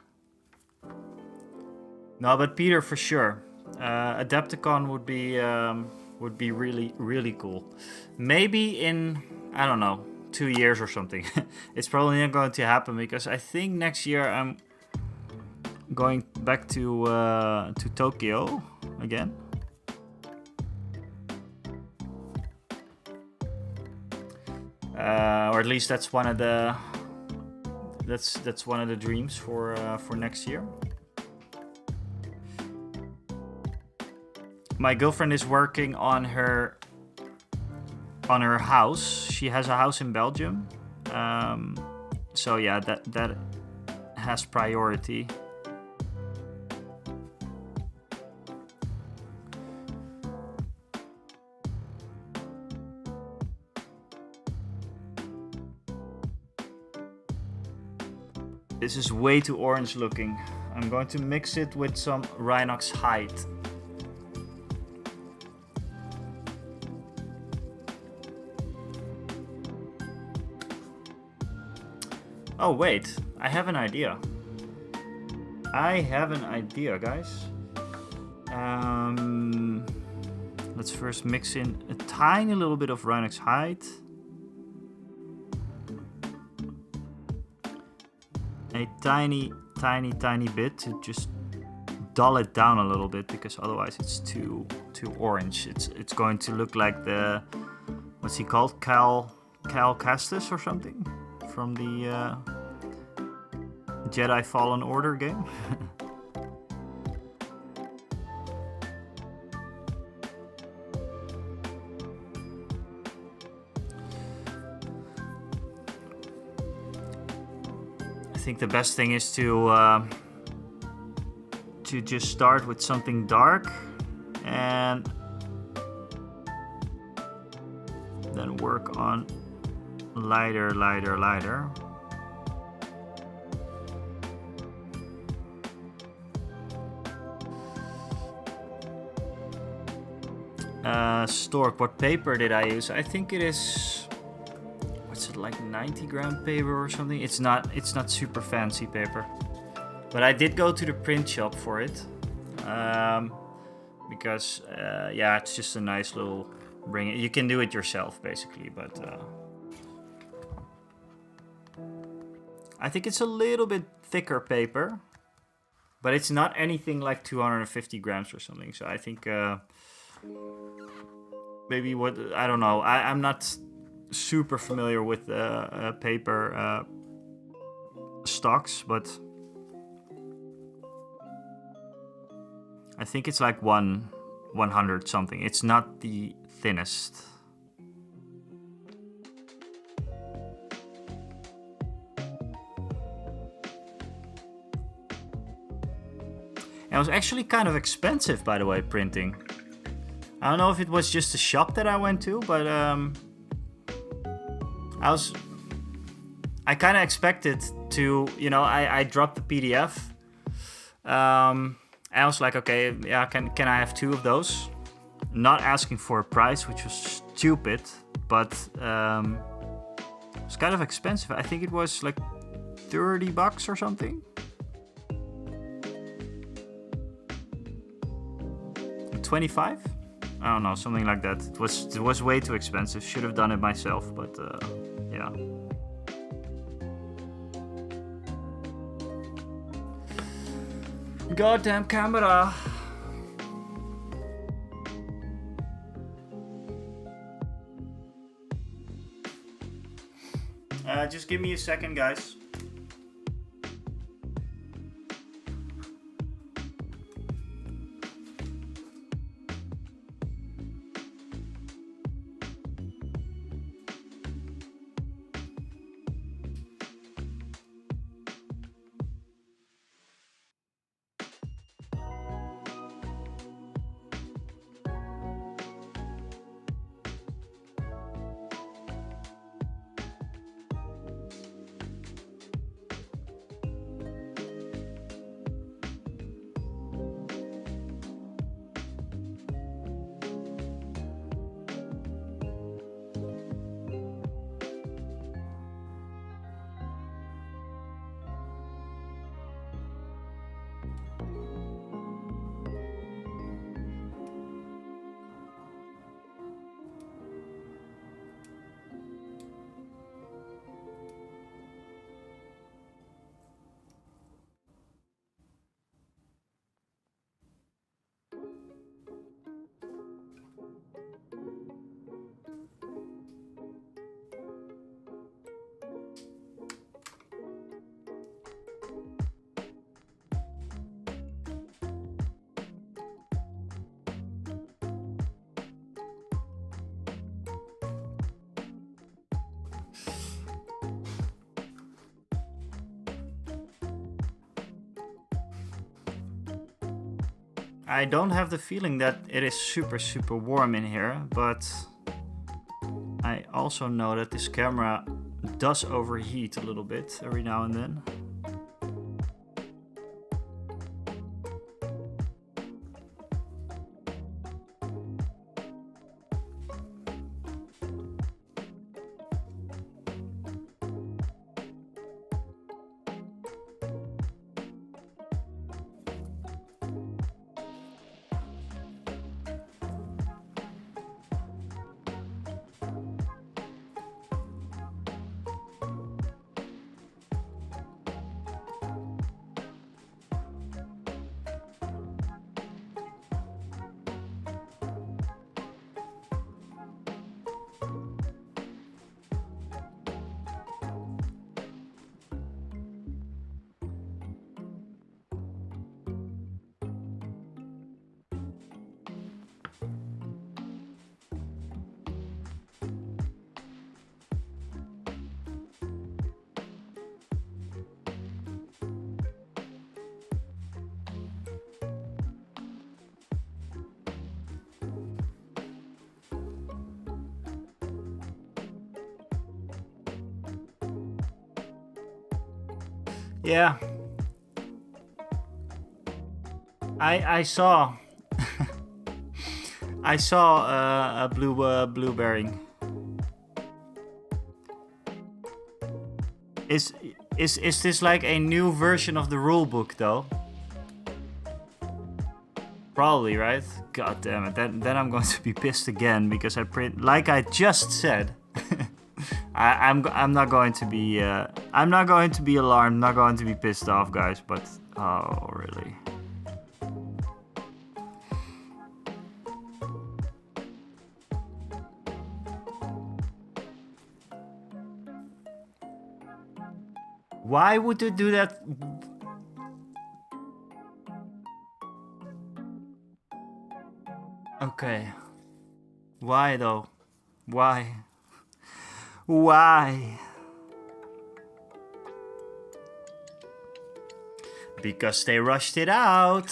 No, but Peter for sure. Adepticon would be really, really cool. Maybe in, I don't know, 2 years or something. It's probably not going to happen because I think next year I'm going back to Tokyo again. Or at least that's one of the dreams for next year. My girlfriend is working on her house. She has a house in Belgium. So yeah, that has priority. This is way too orange looking. I'm going to mix it with some Rhinox hide. Oh wait, I have an idea. Guys. Let's first mix in a tiny little bit of Rhinox hide. A tiny bit to just dull it down a little bit, because otherwise it's too orange. It's going to look like the, what's he called, Cal Kestis or something from the Jedi Fallen Order game. I think the best thing is to just start with something dark and then work on lighter. Stork, what paper did I use? I think it is, what's it, like 90 gram paper or something? It's not super fancy paper, but I did go to the print shop for it, because yeah, it's just a nice little ring. You can do it yourself basically, but I think it's a little bit thicker paper, but it's not anything like 250 grams or something. So I think maybe what, I don't know. I'm not super familiar with paper stocks, but I think it's like 100 something. It's not the thinnest. And it was actually kind of expensive, by the way, printing. I don't know if it was just a shop that I went to, but I kind of expected to, you know, I dropped the PDF. I was like, okay, yeah, can I have 2 of those? Not asking for a price, which was stupid, but it was kind of expensive. I think it was like $30 or something. 25? I don't know, something like that. It was way too expensive. Should have done it myself, but yeah. Goddamn camera. Just give me a second, guys. I don't have the feeling that it is super warm in here, but I also know that this camera does overheat a little bit every now and then. Yeah. I saw I saw a blue bearing. Is this like a new version of the rulebook though? Probably, right? God damn it. Then I'm going to be pissed again because like I just said. I'm not going to be I'm not going to be alarmed, not going to be pissed off, guys, but oh really. Why would you do that? Okay. Why though? Why? Why? Because they rushed it out.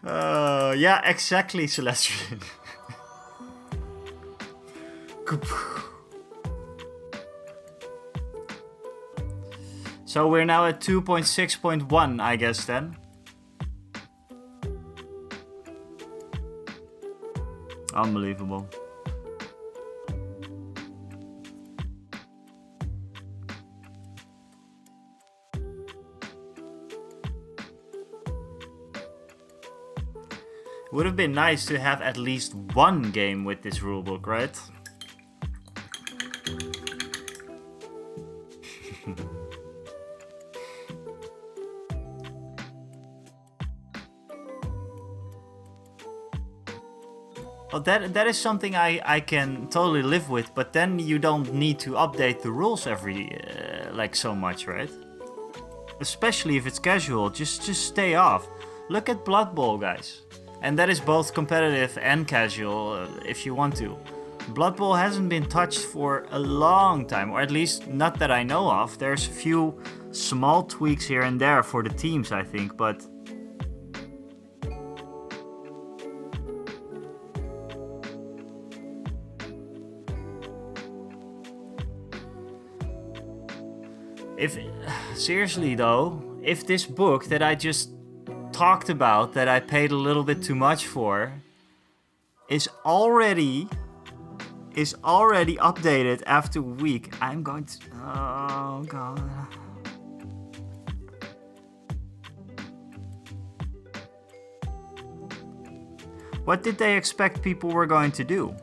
Yeah, exactly, Celestian. So we're now at 2.6.1, I guess then. Unbelievable. Would have been nice to have at least one game with this rulebook, right? Well, that is something I can totally live with, but then you don't need to update the rules every like so much, right? Especially if it's casual, just stay off. Look at Blood Bowl, guys. And that is both competitive and casual, if you want to. Blood Bowl hasn't been touched for a long time, or at least not that I know of. There's a few small tweaks here and there for the teams, I think, but... Seriously though, if this book that I just talked about, that I paid a little bit too much for, is already updated after a week, I'm going to... Oh god. What did they expect people were going to do?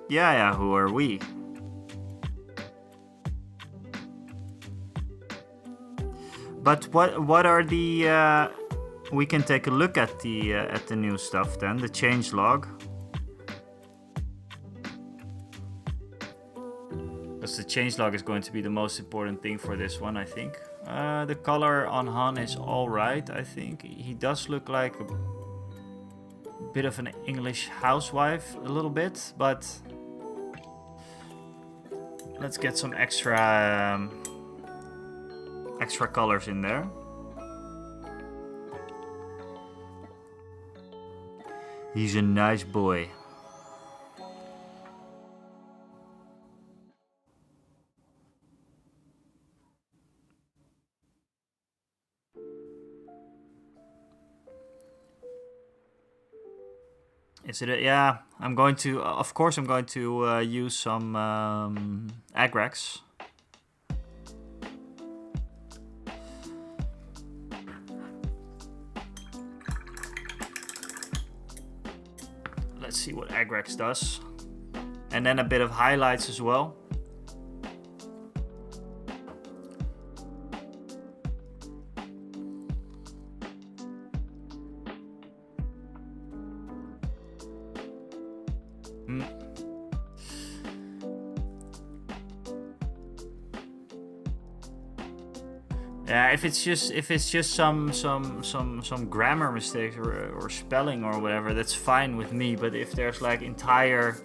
Yeah, who are we? But what are the? We can take a look at the new stuff then, the change log. Because the change log is going to be the most important thing for this one, I think. The color on Han is all right, I think. He does look like a bit of an English housewife, a little bit, but let's get some extra colors in there. He's a nice boy. Is it? Yeah, I'm going to. Of course, I'm going to use some Agrax. Let's see what Agrax does, and then a bit of highlights as well. Yeah, if it's just some grammar mistakes or spelling or whatever, that's fine with me. But if there's like entire,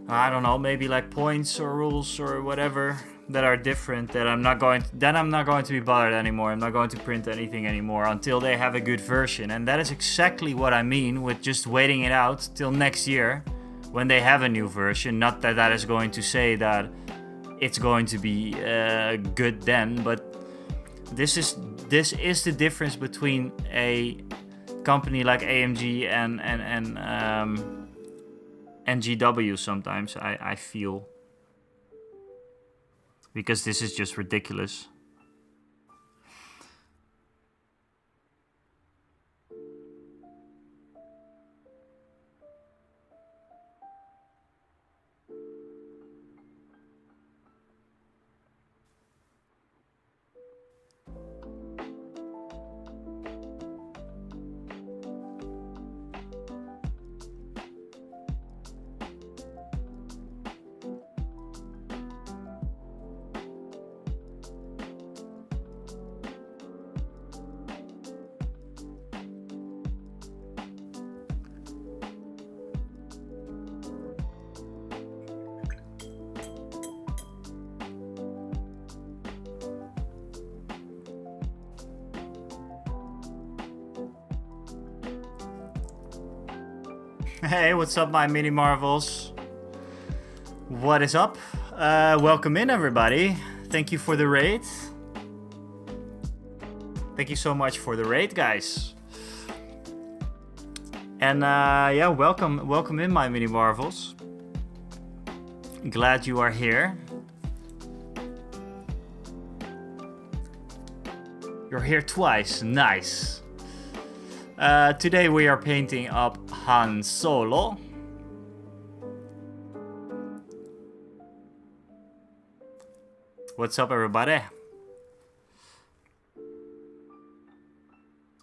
I don't know, maybe like points or rules or whatever, that are different, that I'm not going to be bothered anymore. I'm not going to print anything anymore until they have a good version. And that is exactly what I mean with just waiting it out till next year when they have a new version. Not that that is going to say that it's going to be good then, but this is the difference between a company like AMG and GW sometimes, I feel. Because this is just ridiculous. Hey, what's up, my mini marvels? What is up? Welcome in, everybody. Thank you for the raid. Thank you so much for the raid, guys. And yeah, welcome in, my mini marvels. Glad you are here. You're here twice. Nice. Today we are painting up Han Solo. What's up, everybody?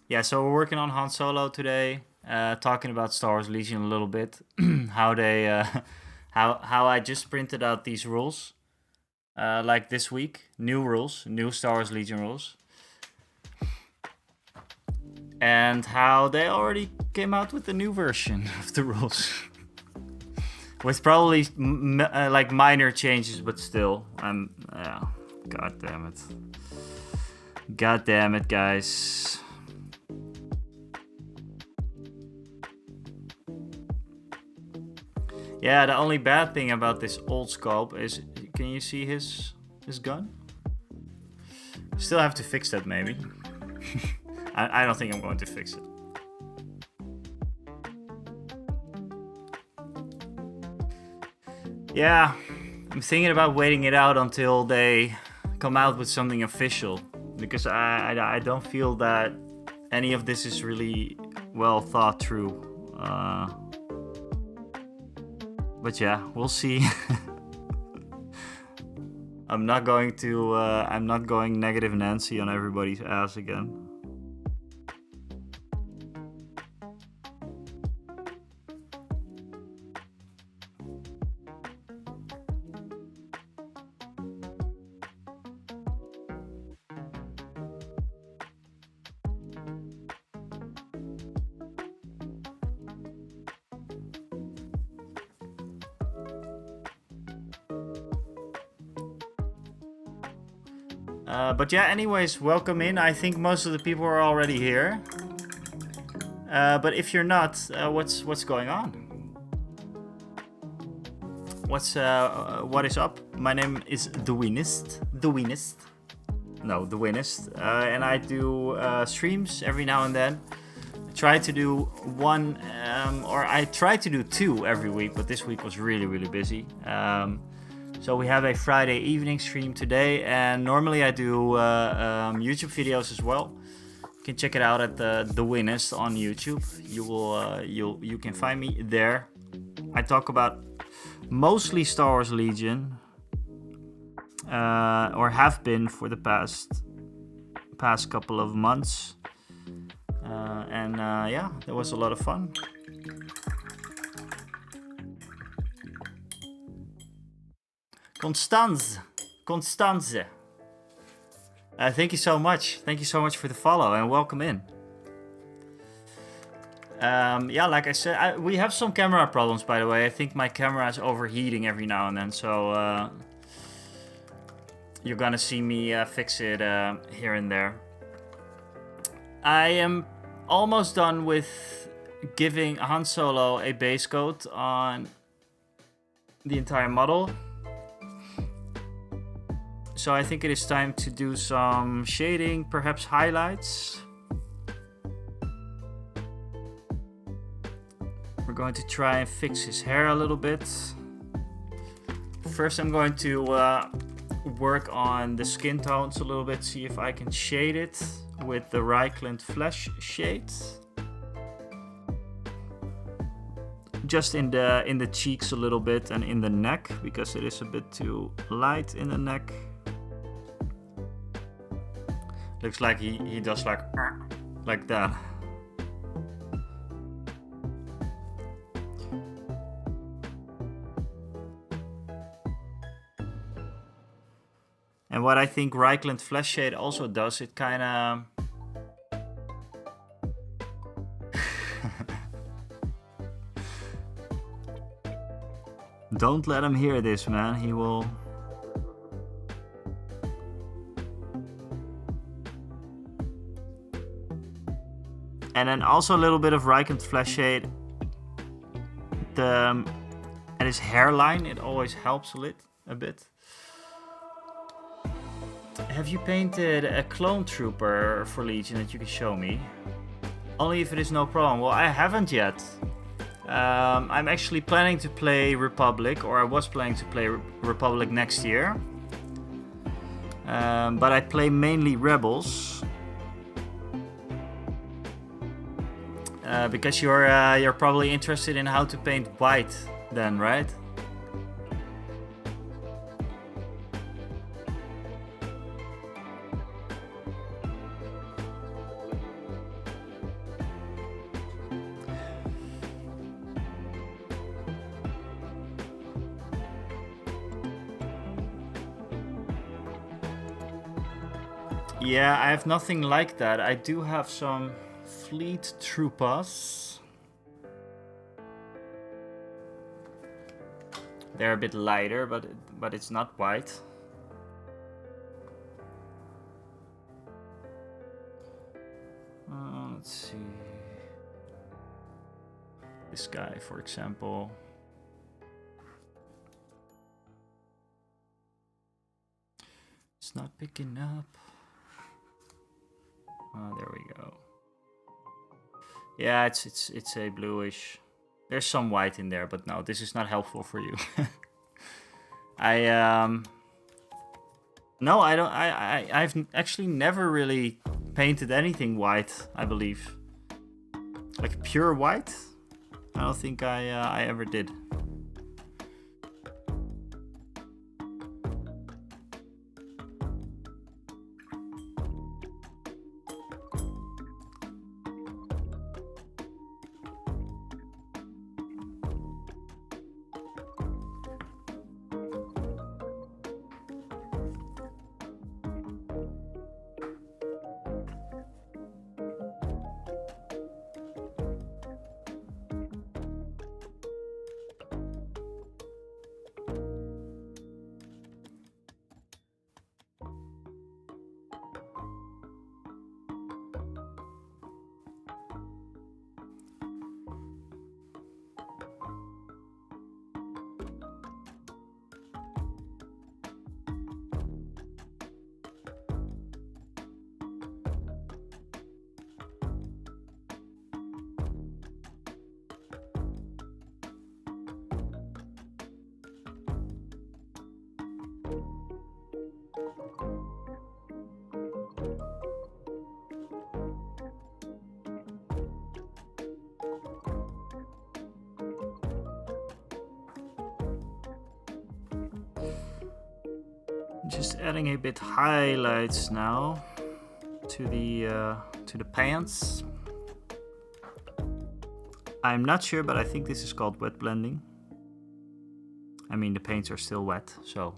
Yeah, so we're working on Han Solo today, talking about Star Wars Legion a little bit, how they, how I just printed out these rules, like this week, new rules, new Star Wars Legion rules. And how they already came out with a new version of the rules. With probably like minor changes, but still. Yeah, god damn it. God damn it, guys. Yeah, the only bad thing about this old sculpt is, can you see his gun? Still have to fix that, maybe. I don't think I'm going to fix it. Yeah, I'm thinking about waiting it out until they come out with something official. Because I don't feel that any of this is really well thought through. But yeah, we'll see. I'm not going negative Nancy on everybody's ass again. But yeah, anyways, welcome in. I think most of the people are already here. But if you're not, what's going on? What is up? My name is The Winnest. No, The Winnest. And I do streams every now and then. I try to do one, or I try to do two every week, but this week was really, really busy. So we have a Friday evening stream today, and normally I do YouTube videos as well. You can check it out at the Winnest on YouTube. You can find me there. I talk about mostly Star Wars Legion, or have been for the past couple of months, and yeah, that was a lot of fun. Constanze. Thank you so much. Thank you so much for the follow and welcome in. Yeah, like I said, we have some camera problems, by the way. I think my camera is overheating every now and then, so you're gonna see me fix it here and there. I am almost done with giving Han Solo a base coat on the entire model. So I think it is time to do some shading, perhaps highlights. We're going to try and fix his hair a little bit. First I'm going to work on the skin tones a little bit, see if I can shade it with the Reichland Flesh shade. Just in the cheeks a little bit and in the neck, because it is a bit too light in the neck. Looks like he does like that. And what I think Reichland Flesh Shade also does, it kind of... Don't let him hear this, man. He will... And then also a little bit of Reichland Flesh Shade. At his hairline, it always helps a bit. Have you painted a clone trooper for Legion that you can show me? Only if it is no problem. Well, I haven't yet. I'm actually planning to play Republic, or I was planning to play Republic next year. But I play mainly Rebels. Because you're probably interested in how to paint white then, right? Yeah, I have nothing like that. I do have some Fleet Troopers. They're a bit lighter, but it's not white. Let's see. This guy, for example. It's not picking up. Oh, there we go. Yeah, it's a bluish. There's some white in there, but no, this is not helpful for you. No, I don't. I've actually never really painted anything white, I believe. Like pure white? I don't think I ever did. Just adding a bit highlights now to the pants. I'm not sure, but I think this is called wet blending. I mean, the paints are still wet, so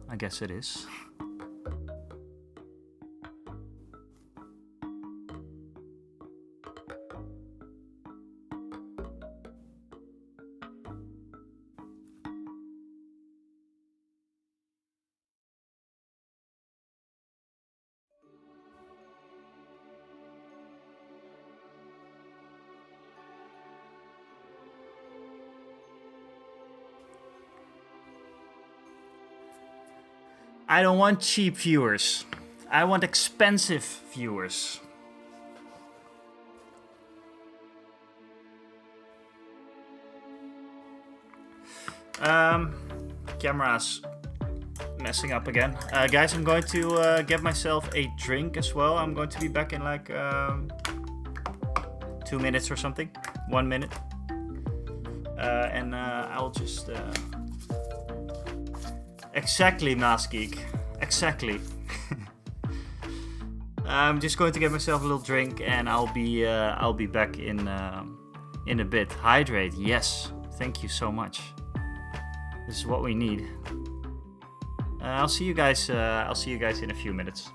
I guess it is. I don't want cheap viewers. I want expensive viewers. Camera's messing up again. Guys, I'm going to get myself a drink as well. I'm going to be back in like 2 minutes or something. 1 minute. And I'll just... Exactly, Mask Geek. Exactly. I'm just going to get myself a little drink and I'll be back in a bit. Hydrate, yes. Thank you so much. This is what we need. I'll see you guys. I'll see you guys in a few minutes.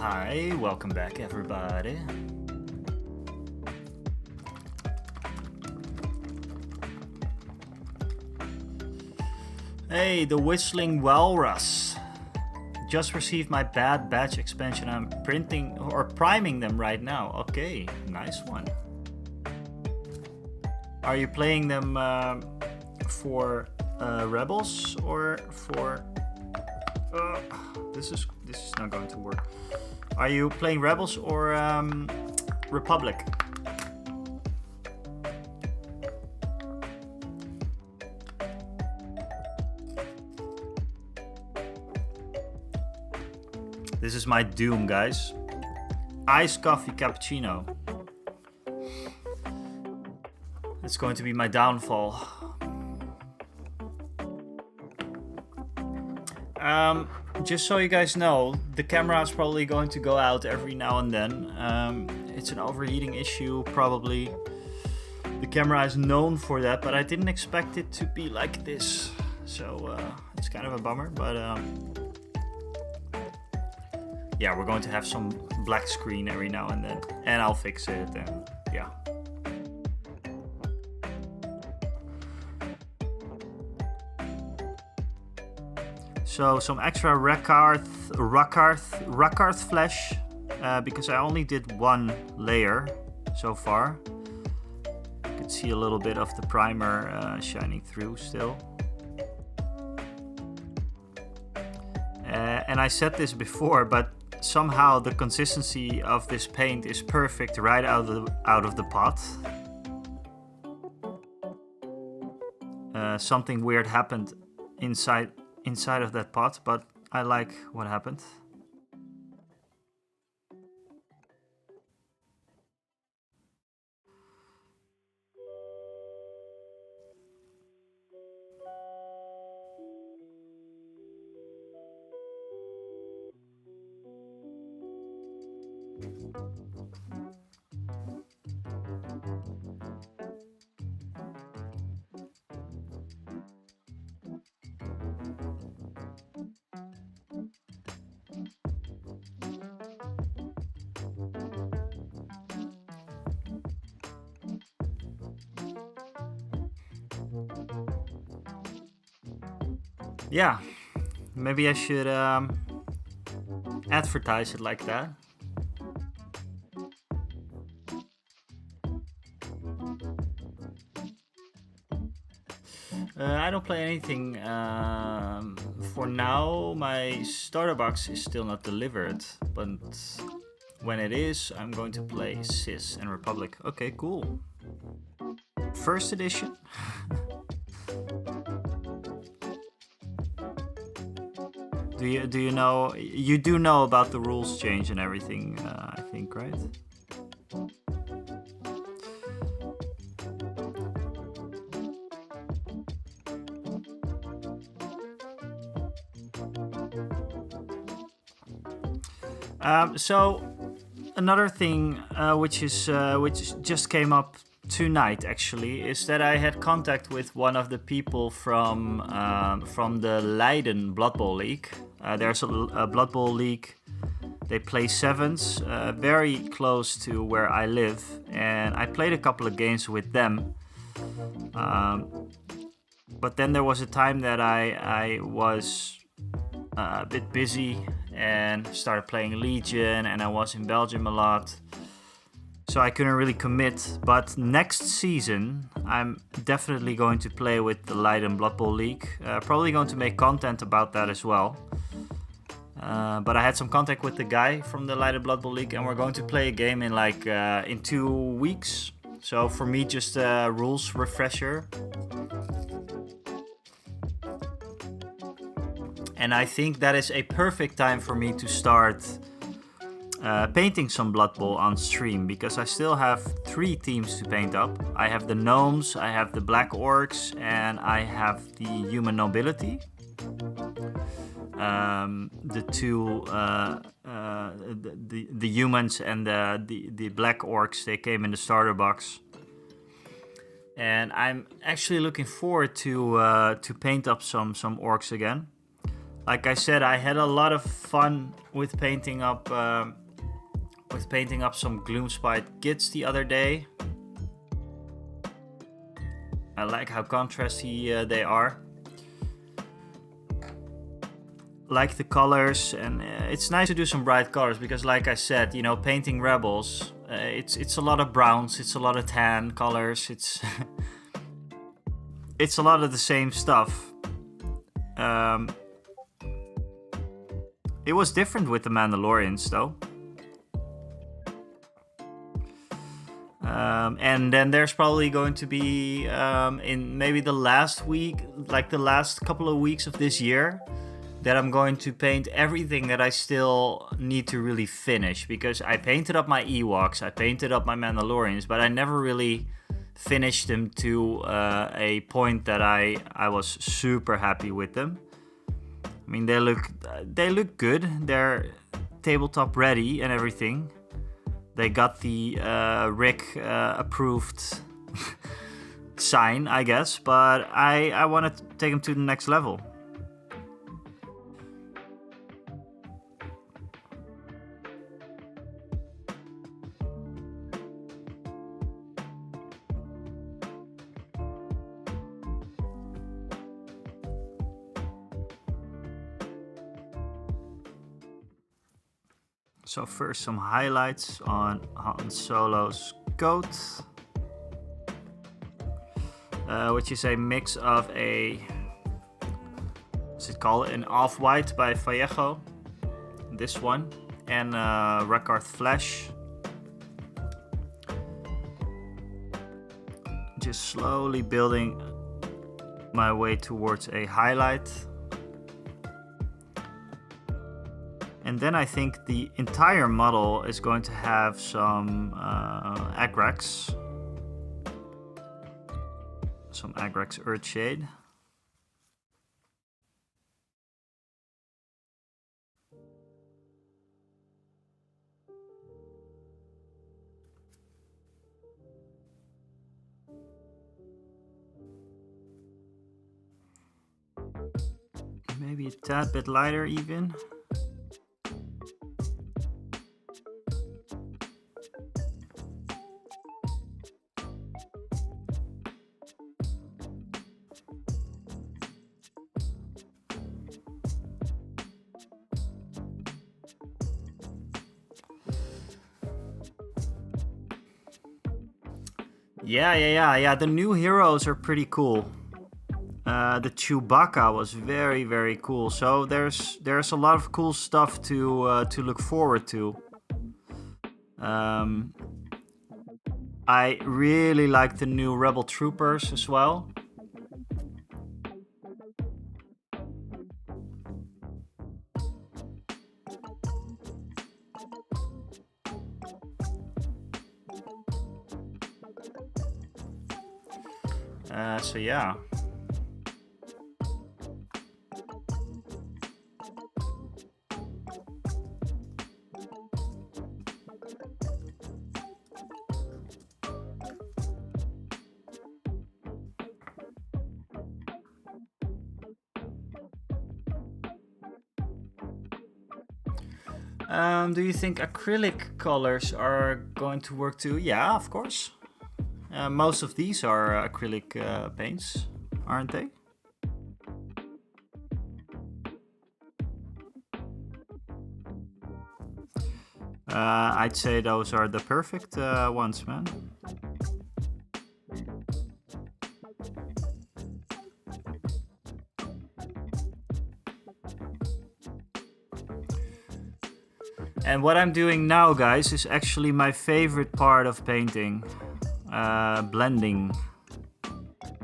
Hi, welcome back everybody. Hey, the Whistling Walrus. Just received my Bad Batch expansion. I'm printing or priming them right now. Okay, nice one. Are you playing them for Rebels or for... This is not going to work. Are you playing Rebels or Republic? This is my doom, guys. Iced coffee cappuccino. It's going to be my downfall. Just so you guys know, the camera is probably going to go out every now and then. It's an overheating issue, probably. The camera is known for that, but I didn't expect it to be like this. So it's kind of a bummer, but yeah, we're going to have some black screen every now and then, and I'll fix it, and yeah. So some extra Rakarth flesh, because I only did one layer so far. You can see a little bit of the primer shining through still. And I said this before, but somehow the consistency of this paint is perfect right out of the pot. Something weird happened inside of that pot, but I like what happened. Yeah, maybe I should advertise it like that. I don't play anything for now. My starter box is still not delivered, but when it is, I'm going to play Sis and Republic. Okay, cool. First edition. Do you know? You do know about the rules change and everything, I think, right? So another thing which just came up tonight actually is that I had contact with one of the people from the Leiden Blood Bowl League. There's a Blood Bowl League. They play sevens, very close to where I live, and I played a couple of games with them. But then there was a time that I was a bit busy and started playing Legion, and I was in Belgium a lot, so I couldn't really commit. But next season I'm definitely going to play with the Leiden Blood Bowl League, probably going to make content about that as well. But I had some contact with the guy from the Leiden Blood Bowl League, and we're going to play a game in in 2 weeks. So for me, just a rules refresher. And I think that is a perfect time for me to start painting some Blood Bowl on stream, because I still have 3 teams to paint up. I have the Gnomes, I have the Black Orcs, and I have the Human Nobility. The two, the humans and the Black Orcs, they came in the starter box. And I'm actually looking forward to paint up some orcs again. Like I said, I had a lot of fun with painting up some Gloomspite Gits the other day. I like how contrasty they are. Like the colors, and it's nice to do some bright colors because, like I said, you know, painting Rebels, it's a lot of browns, it's a lot of tan colors, it's it's a lot of the same stuff. It was different with the Mandalorians, though. And then there's probably going to be in maybe the last week, like the last couple of weeks of this year, that I'm going to paint everything that I still need to really finish, because I painted up my Ewoks, I painted up my Mandalorians, but I never really finished them to a point that I was super happy with them. I mean, they look good. They're tabletop ready and everything. They got the Rick approved sign, I guess, but I want to take them to the next level. So first some highlights on Han Solo's coat, which is a mix of what's it called, an off-white by Vallejo, this one, and Rakarth Flesh. Just slowly building my way towards a highlight. And then I think the entire model is going to have some Agrax. Some Agrax Earthshade. Maybe a tad bit lighter even. Yeah. The new heroes are pretty cool. The Chewbacca was very, very cool. So there's a lot of cool stuff to look forward to. I really like the new Rebel Troopers as well. So yeah. Do you think acrylic colors are going to work too? Yeah, of course. Most of these are acrylic paints, aren't they? I'd say those are the perfect ones, man. And what I'm doing now, guys, is actually my favorite part of painting. Blending.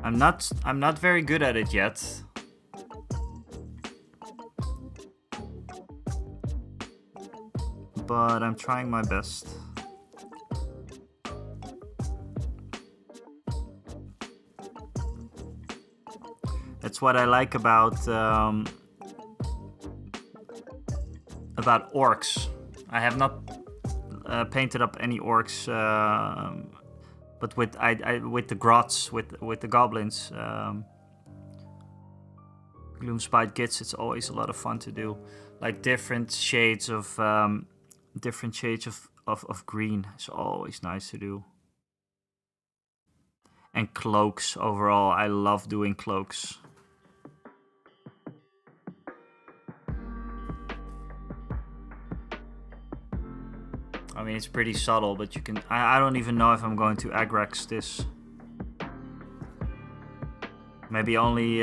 I'm not very good at it yet. But I'm trying my best. That's what I like about orcs. I have not painted up any orcs, but with the grots, with the goblins, Gloomspite Gits, it's always a lot of fun to do. Like different shades of green. It's always nice to do. And cloaks overall. I love doing cloaks. I mean, it's pretty subtle, but you can... I don't even know if I'm going to Agrex this. Maybe only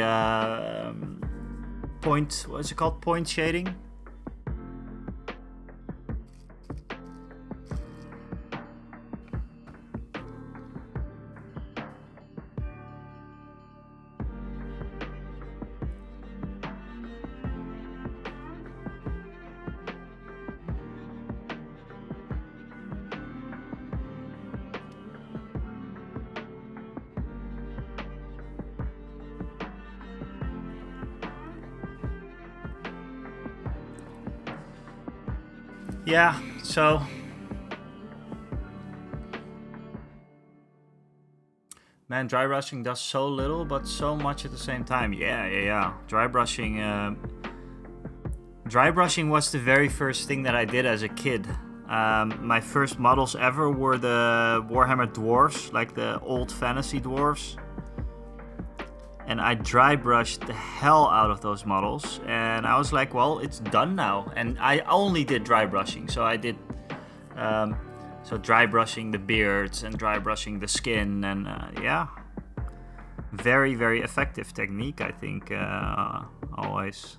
point... What's it called? Point shading? Yeah, so... Man, dry brushing does so little, but so much at the same time. Yeah. Dry brushing was the very first thing that I did as a kid. My first models ever were the Warhammer dwarves, like the old fantasy dwarves. And I dry brushed the hell out of those models. And I was like, well, it's done now. And I only did dry brushing. So I did dry brushing the beards and dry brushing the skin. And yeah, very, very effective technique, I think, always.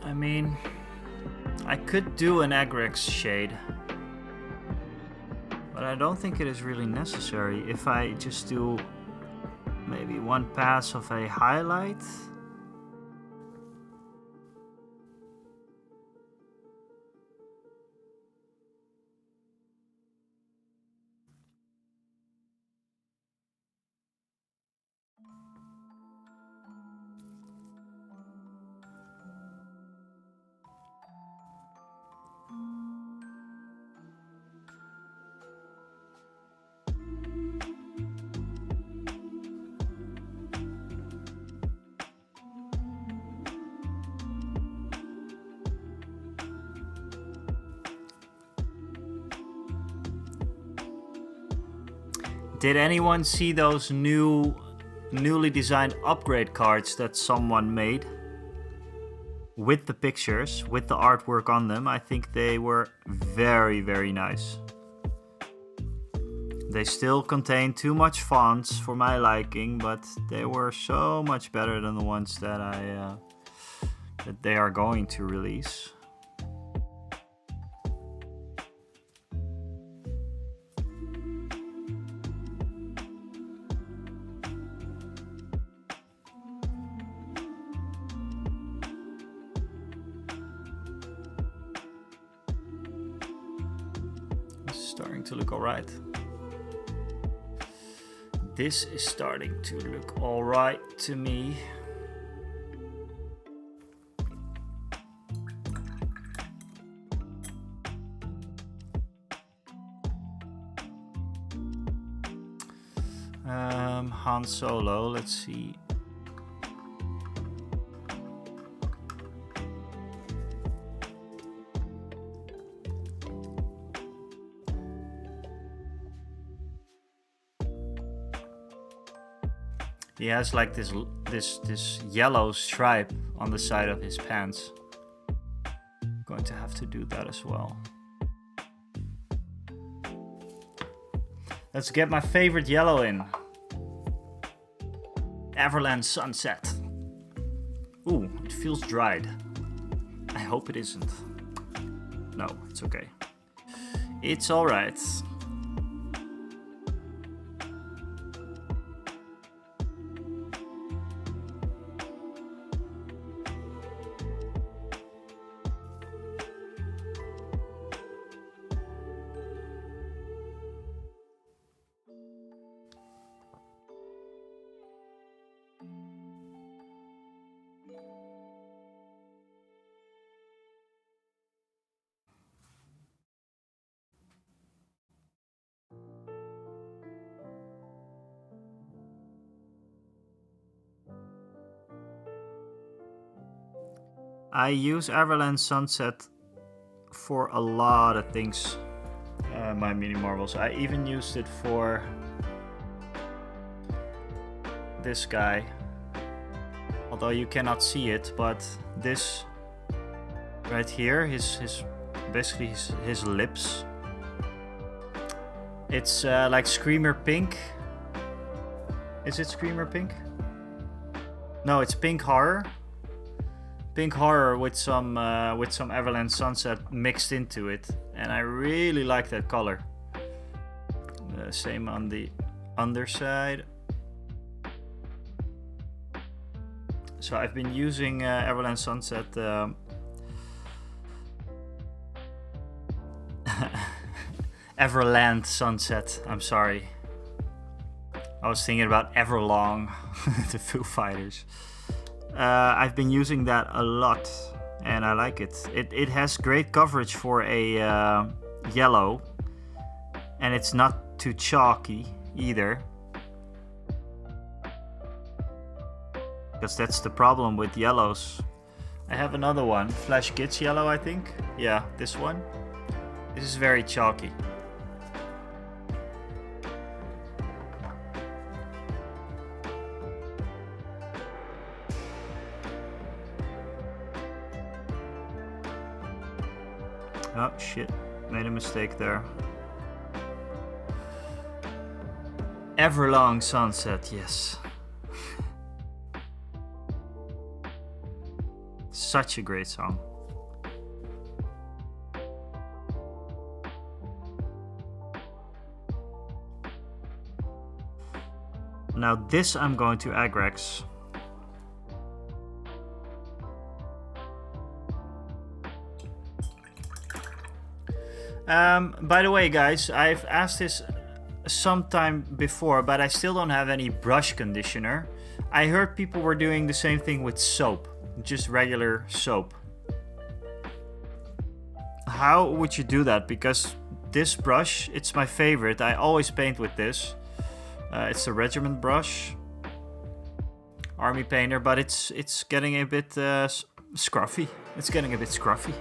I mean, I could do an Agrex shade, but I don't think it is really necessary. If I just do maybe one pass of a highlight. Did anyone see those newly designed upgrade cards that someone made? With the pictures, with the artwork on them, I think they were very, very nice. They still contain too much fonts for my liking, but they were so much better than the ones that that they are going to release. Starting to look alright. This is starting to look alright to me. Han Solo, let's see. He has like this yellow stripe on the side of his pants. going to have to do that as well. Let's get my favorite yellow in. Everland Sunset. Ooh, it feels dried. I hope it isn't. No, it's okay. It's alright. I use Everland Sunset for a lot of things, my mini marbles. I even used it for this guy, although you cannot see it, but this right here, his lips. It's like Screamer Pink. Is it Screamer Pink? No, it's Pink Horror. Pink Horror with some Everland Sunset mixed into it, and I really like that color. Same on the underside. So I've been using Everland Sunset. Everland Sunset. I'm sorry. I was thinking about Everlong, the Foo Fighters. I've been using that a lot, and I like it. It has great coverage for a yellow, and it's not too chalky either. Because that's the problem with yellows. I have another one, Flash Kids Yellow, I think. Yeah, this one. This is very chalky. Oh shit, made a mistake there. Everlong Sunset, yes. Such a great song. Now this I'm going to Agrax. By the way, guys, I've asked this sometime before, but I still don't have any brush conditioner. I heard people were doing the same thing with soap, just regular soap. How would you do that? Because this brush, it's my favorite. I always paint with this. It's a Regiment brush, Army Painter, but it's getting a bit scruffy. It's getting a bit scruffy.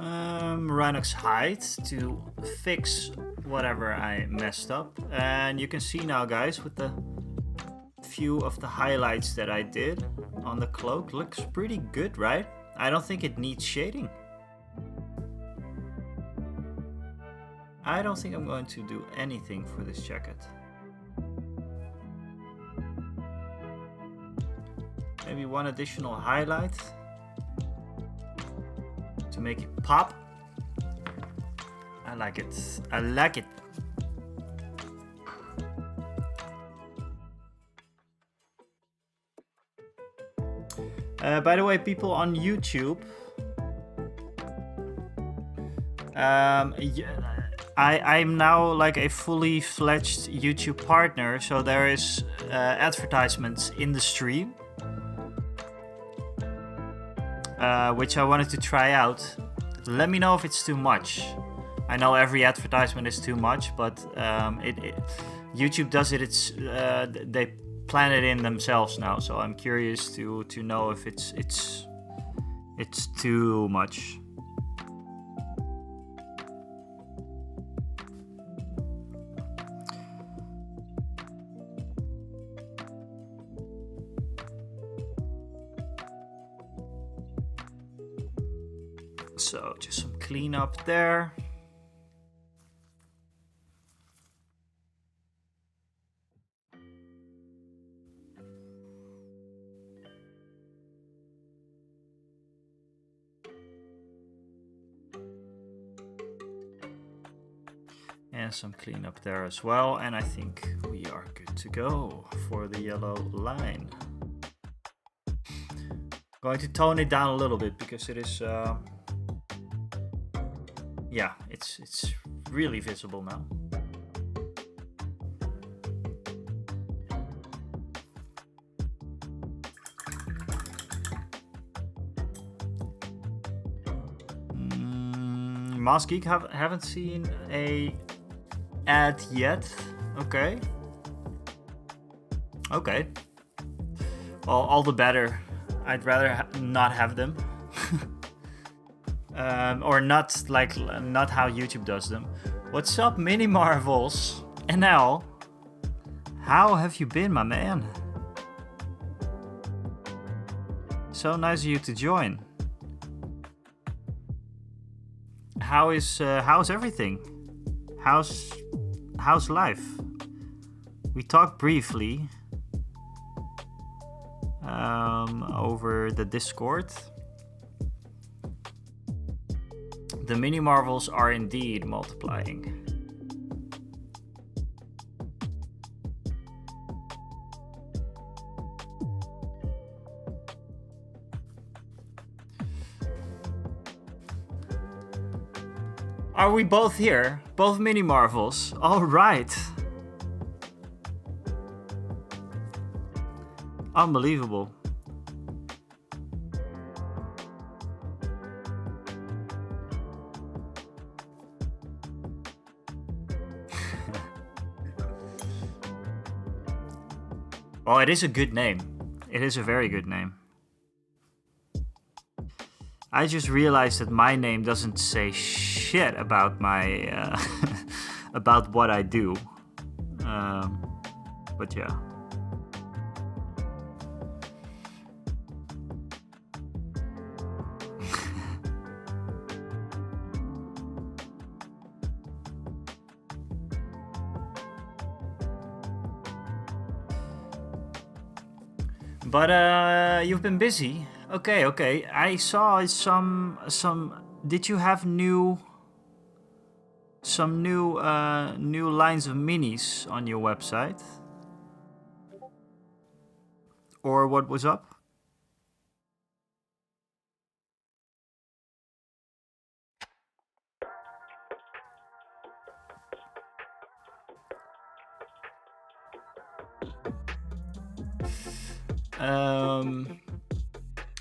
Rhinox hide to fix whatever I messed up. And you can see now, guys, with the few of the highlights that I did on the cloak, looks pretty good, right? I don't think it needs shading. I don't think I'm going to do anything for this jacket. Maybe one additional highlight to make it pop. I like it. I like it. By the way, people on YouTube, I'm now like a fully fledged YouTube partner, so there is advertisements in the stream, which I wanted to try out. Let me know if it's too much. I know every advertisement is too much, but YouTube does it. They plan it in themselves now, so I'm curious to know if it's too much. So just some cleanup there. And some cleanup there as well. And I think we are good to go for the yellow line. Going to tone it down a little bit because it is yeah, it's really visible now. Moss Geek haven't seen a ad yet. Okay. Okay. Well, all the better. I'd rather not have them. Or not how YouTube does them. What's up, Mini Marvels? NL, how have you been, my man? So nice of you to join. How's everything? How's life? We talked briefly over the Discord. The Mini Marvels are indeed multiplying. Are we both here? Both Mini Marvels? All right. Unbelievable. Well, it is a good name. It is a very good name. I just realized that my name doesn't say shit about my about what I do. But yeah. But you've been busy. Okay. I saw some. Did you have new lines of minis on your website? Or what was up?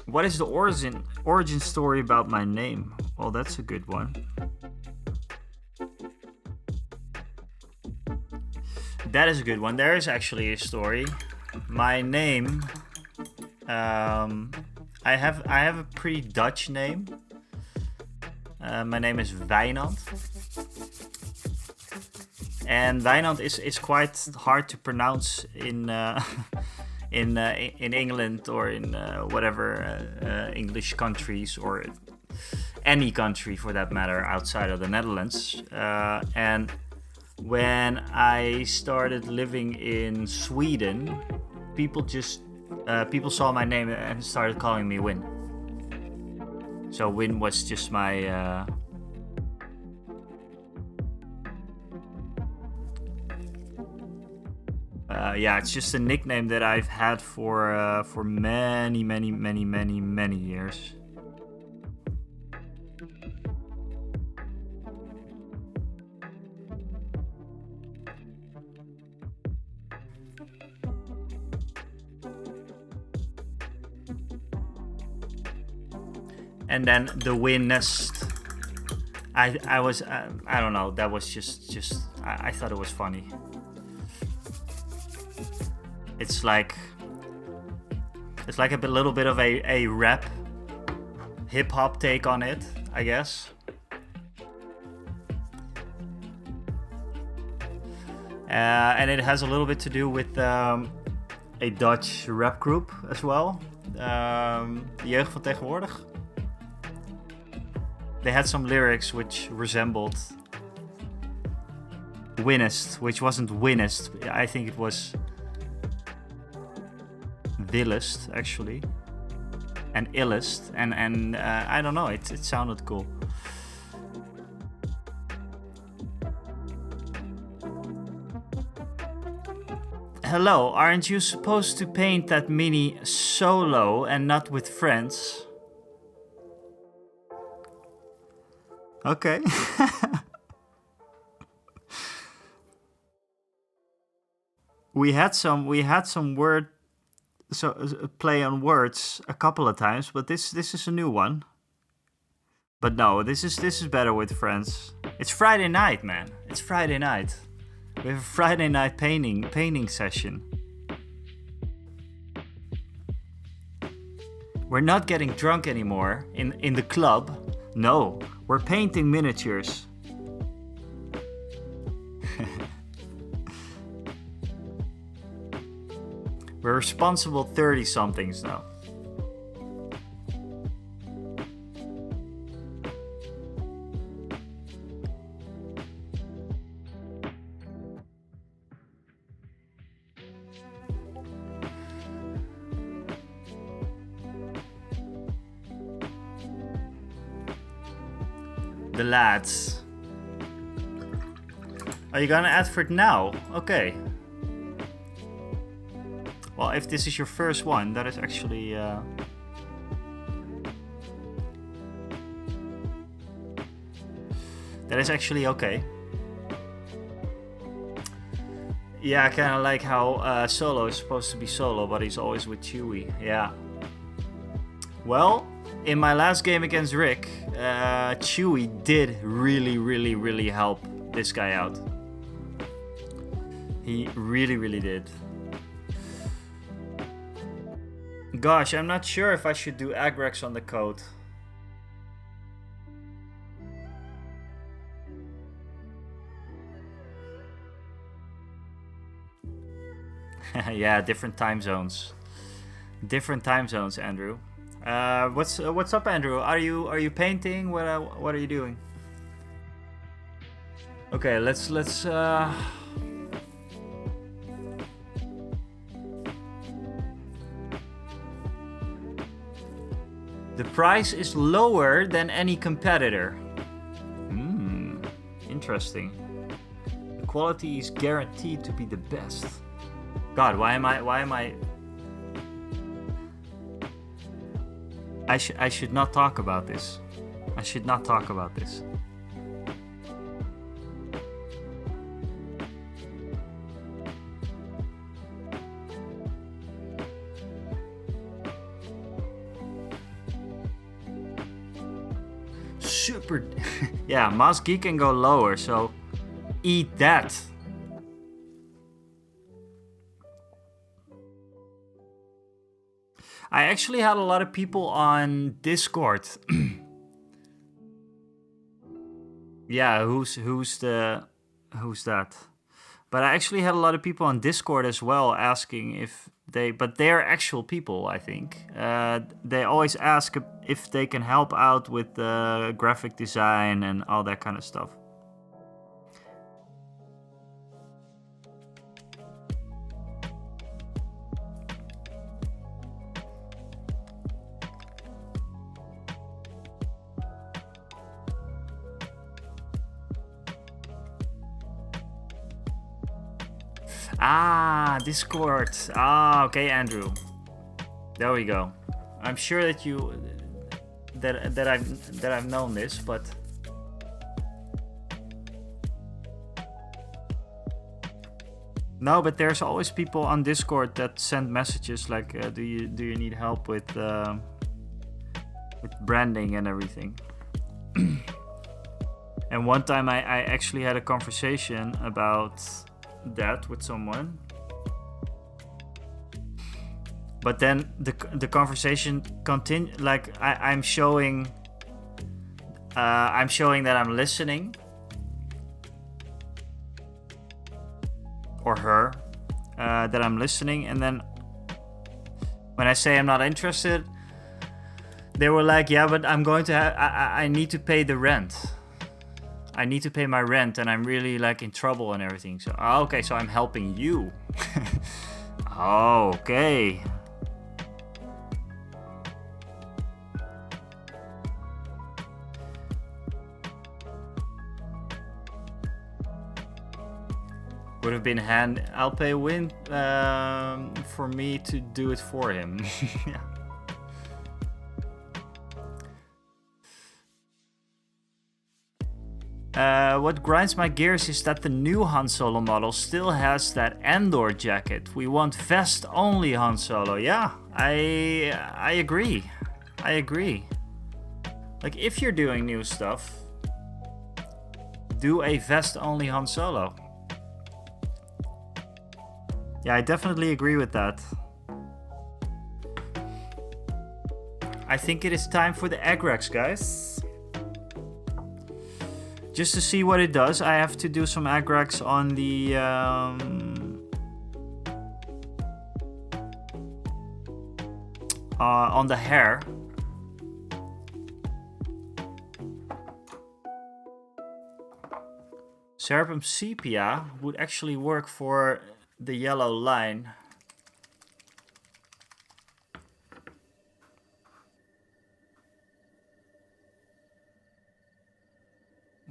What is the origin story about my name? Well, that's a good one. That is a good one. There is actually a story. My name, I have a pretty Dutch name. My name is Wijnand. And Wijnand is quite hard to pronounce in in England or in whatever English countries or any country for that matter outside of the Netherlands. And when I started living in Sweden, people saw my name and started calling me Win. So Win was just my it's just a nickname that I've had for many years. And then the Winnest. I was I don't know. That was just I thought it was funny. It's like a little bit of a rap, hip hop take on it, I guess. And it has a little bit to do with a Dutch rap group as well. De jeugd van tegenwoordig. They had some lyrics which resembled Winnest, which wasn't Winnest. I think it was Willest actually, and Illest, and I don't know. It sounded cool. Hello, aren't you supposed to paint that mini solo and not with friends? Okay. we had some word play on words a couple of times, but this is a new one. But no, this is better with friends. It's Friday night, man. It's Friday night. We have a Friday night painting session. We're not getting drunk anymore in the club. No, we're painting miniatures. We're responsible 30-somethings now. The lads. Are you gonna add for it now? Okay. Well, if this is your first one, that is actually okay. Yeah, I kind of like how Solo is supposed to be solo, but he's always with Chewie. Yeah. Well, in my last game against Rick, Chewie did really help this guy out. He really did. Gosh, I'm not sure if I should do Agrex on the code. Yeah, different time zones. Different time zones, Andrew. What's up, Andrew? Are you painting? What are you doing? Okay, let's The price is lower than any competitor. Interesting. The quality is guaranteed to be the best. God, why am I? I should not talk about this. I should not talk about this. Super. Yeah, Mouse Geek can go lower, so eat that. I actually had a lot of people on Discord Yeah, who's that? But I actually had a lot of people on Discord as well asking if but they're actual people, I think. They always ask if they can help out with graphic design and all that kind of stuff. Ah, Discord. Ah, okay, Andrew. There we go. I'm sure that I've known this, but no, but there's always people on Discord that send messages like, do you need help with branding and everything? And one time I actually had a conversation about that with someone, but then the conversation continued. Like I'm showing that I'm listening, or her, that I'm listening, and then when I say I'm not interested, they were like, yeah, but I'm going to I need to pay the rent. I need to pay my rent, and I'm really like in trouble and everything. So, okay, so I'm helping you. Okay. Would have been I'll pay Win for me to do it for him. Yeah. What grinds my gears is that the new Han Solo model still has that Andor jacket. We want vest only Han Solo. Yeah, I agree. I agree. Like, if you're doing new stuff, do a vest only Han Solo. Yeah, I definitely agree with that. I think it is time for the Agrax, guys. Just to see what it does, I have to do some Agrax on the hair. Cerebrum Sepia would actually work for the yellow line.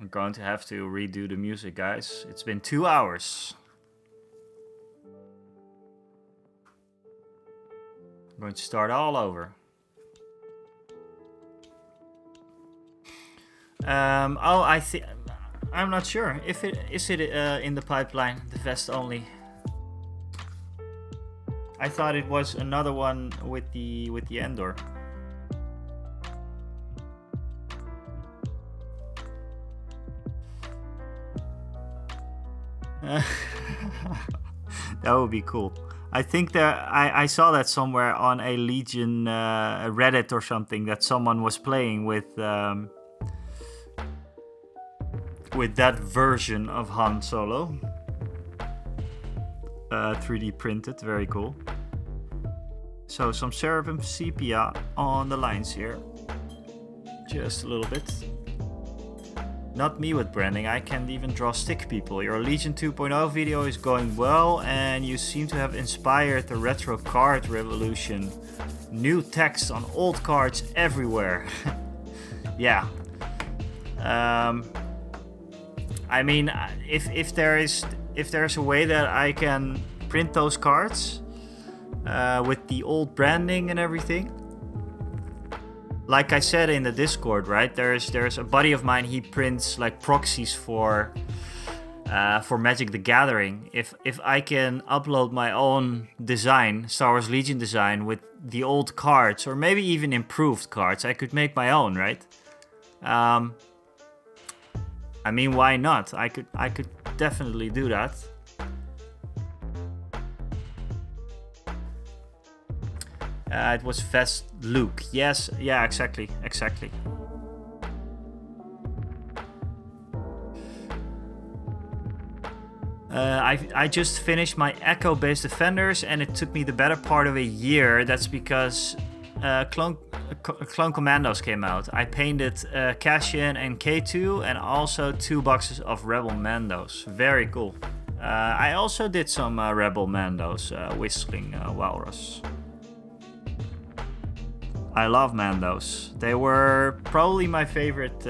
I'm going to have to redo the music, guys. It's been 2 hours. I'm going to start all over. I'm not sure if it is in the pipeline, the vest only. I thought it was another one with the Endor. That would be cool. I think that I saw that somewhere on a Legion Reddit or something, that someone was playing with that version of Han Solo. 3D printed, very cool. So some Cerebrum Sepia on the lines here. Just a little bit. Not me with branding, I can't even draw stick people. Your Legion 2.0 video is going well, and you seem to have inspired the retro card revolution. New text on old cards everywhere. Yeah. I mean, if there's a way that I can print those cards with the old branding and everything. Like I said in the Discord, right? There's a buddy of mine. He prints like proxies for Magic the Gathering. If I can upload my own design, Star Wars Legion design, with the old cards, or maybe even improved cards, I could make my own, right? I mean, why not? I could definitely do that. It was Vest Luke. Yes, yeah, exactly. I just finished my Echo-based Defenders, and it took me the better part of a year. That's because Clone Commandos came out. I painted Cassian and K2, and also 2 boxes of Rebel Mandos. Very cool. I also did some Rebel Mandos, Whistling Walrus. I love Mandos. They were probably my favorite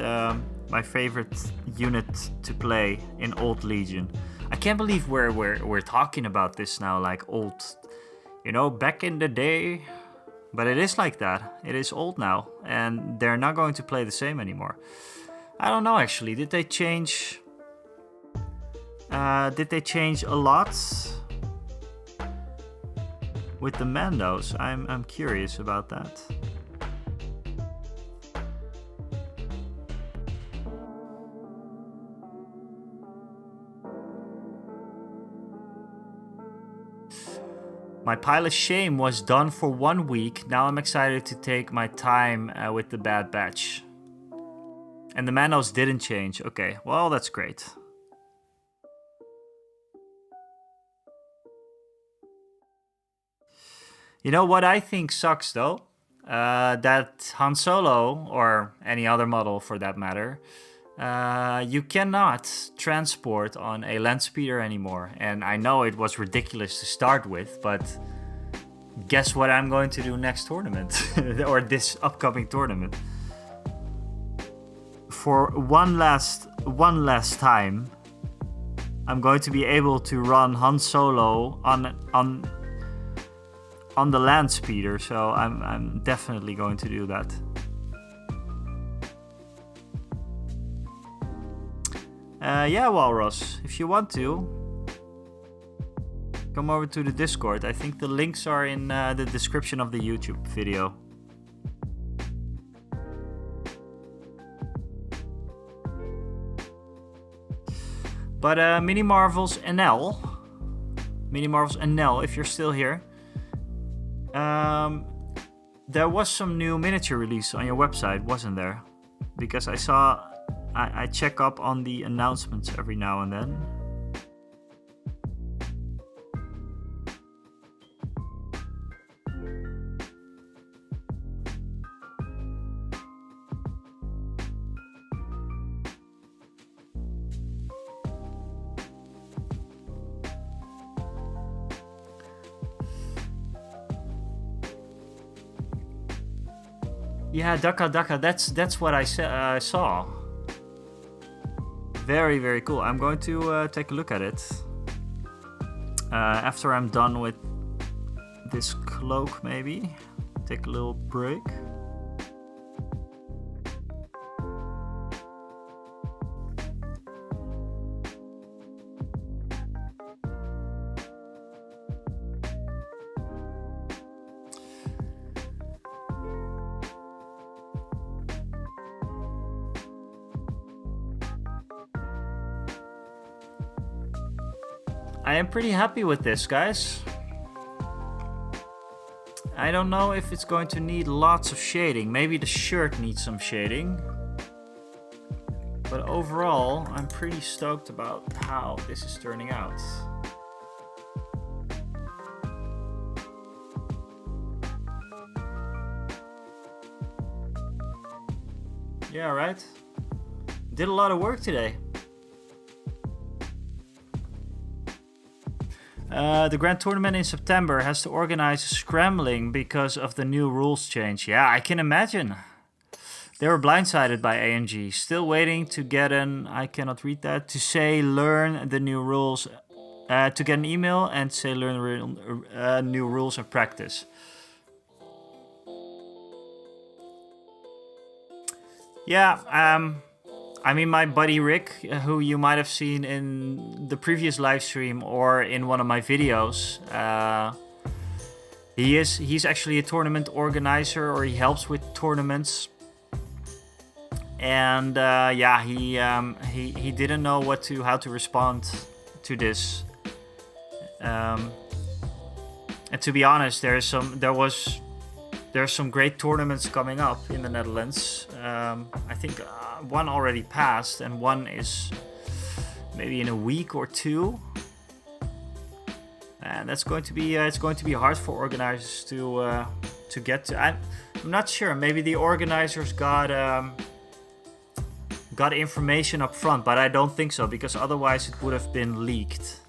unit to play in Old Legion. I can't believe we're talking about this now like old, back in the day. But it is like that. It is old now, and they're not going to play the same anymore. I don't know actually. Did they change? Did they change a lot with the Mandos? I'm curious about that. My Pile of Shame was done for 1 week. Now I'm excited to take my time with the Bad Batch. And the Mandos didn't change. Okay, well, that's great. You know what I think sucks though? That Han Solo, or any other model for that matter, you cannot transport on a land speeder anymore. And I know it was ridiculous to start with, but guess what I'm going to do next tournament, or this upcoming tournament. For one last time, I'm going to be able to run Han Solo on the land speeder, so I'm definitely going to do that. Yeah, Walrus, if you want to, come over to the Discord. I think the links are in the description of the YouTube video. But Mini Marvels NL, if you're still here, there was some new miniature release on your website, wasn't there? Because I saw, I check up on the announcements every now and then. Yeah, Daka, that's what I saw. Very, very cool. I'm going to take a look at it after I'm done with this cloak, maybe. Take a little break. I am pretty happy with this, guys. I don't know if it's going to need lots of shading. Maybe the shirt needs some shading. But overall, I'm pretty stoked about how this is turning out. Yeah, right? Did a lot of work today. The Grand Tournament in September has to organize scrambling because of the new rules change. Yeah, I can imagine. They were blindsided by AMG. Still waiting to get I cannot read that, to say learn the new rules. To get an email and say learn new rules and practice. Yeah, I mean, my buddy Rick, who you might have seen in the previous live stream or in one of my videos, he's actually a tournament organizer, or he helps with tournaments. And yeah, he didn't know how to respond to this. And to be honest, there's some great tournaments coming up in the Netherlands. I think one already passed, and one is maybe in a week or two. and that's going to be it's going to be hard for organizers to get to. I'm not sure. Maybe the organizers got information up front, but I don't think so, because otherwise it would have been leaked.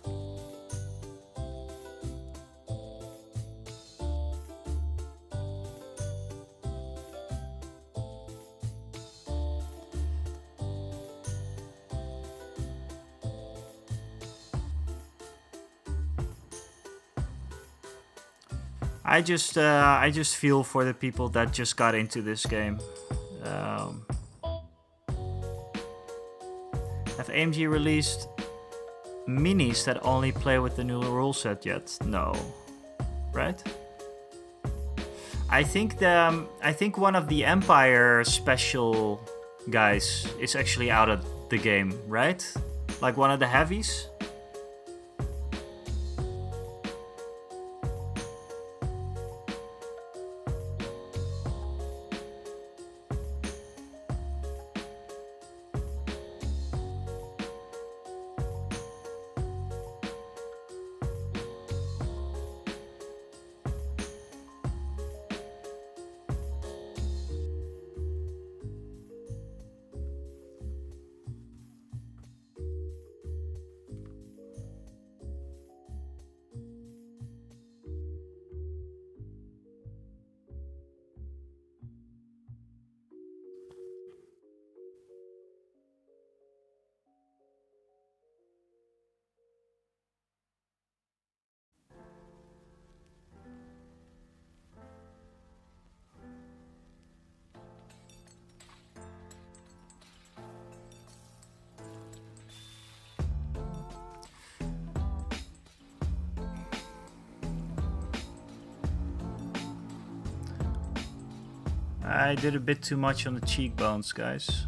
I just feel for the people that just got into this game. Have AMG released minis that only play with the new rule set yet? No, right? I think one of the Empire special guys is actually out of the game, right? Like one of the heavies. I did a bit too much on the cheekbones, guys.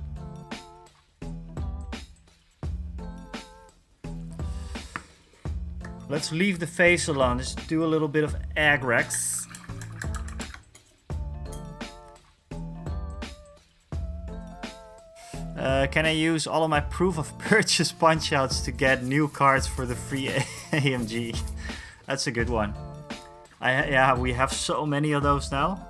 Let's leave the face alone. Just do a little bit of Agrax. Can I use all of my proof of purchase punch-outs to get new cards for the free AMG? That's a good one. Yeah, we have so many of those now.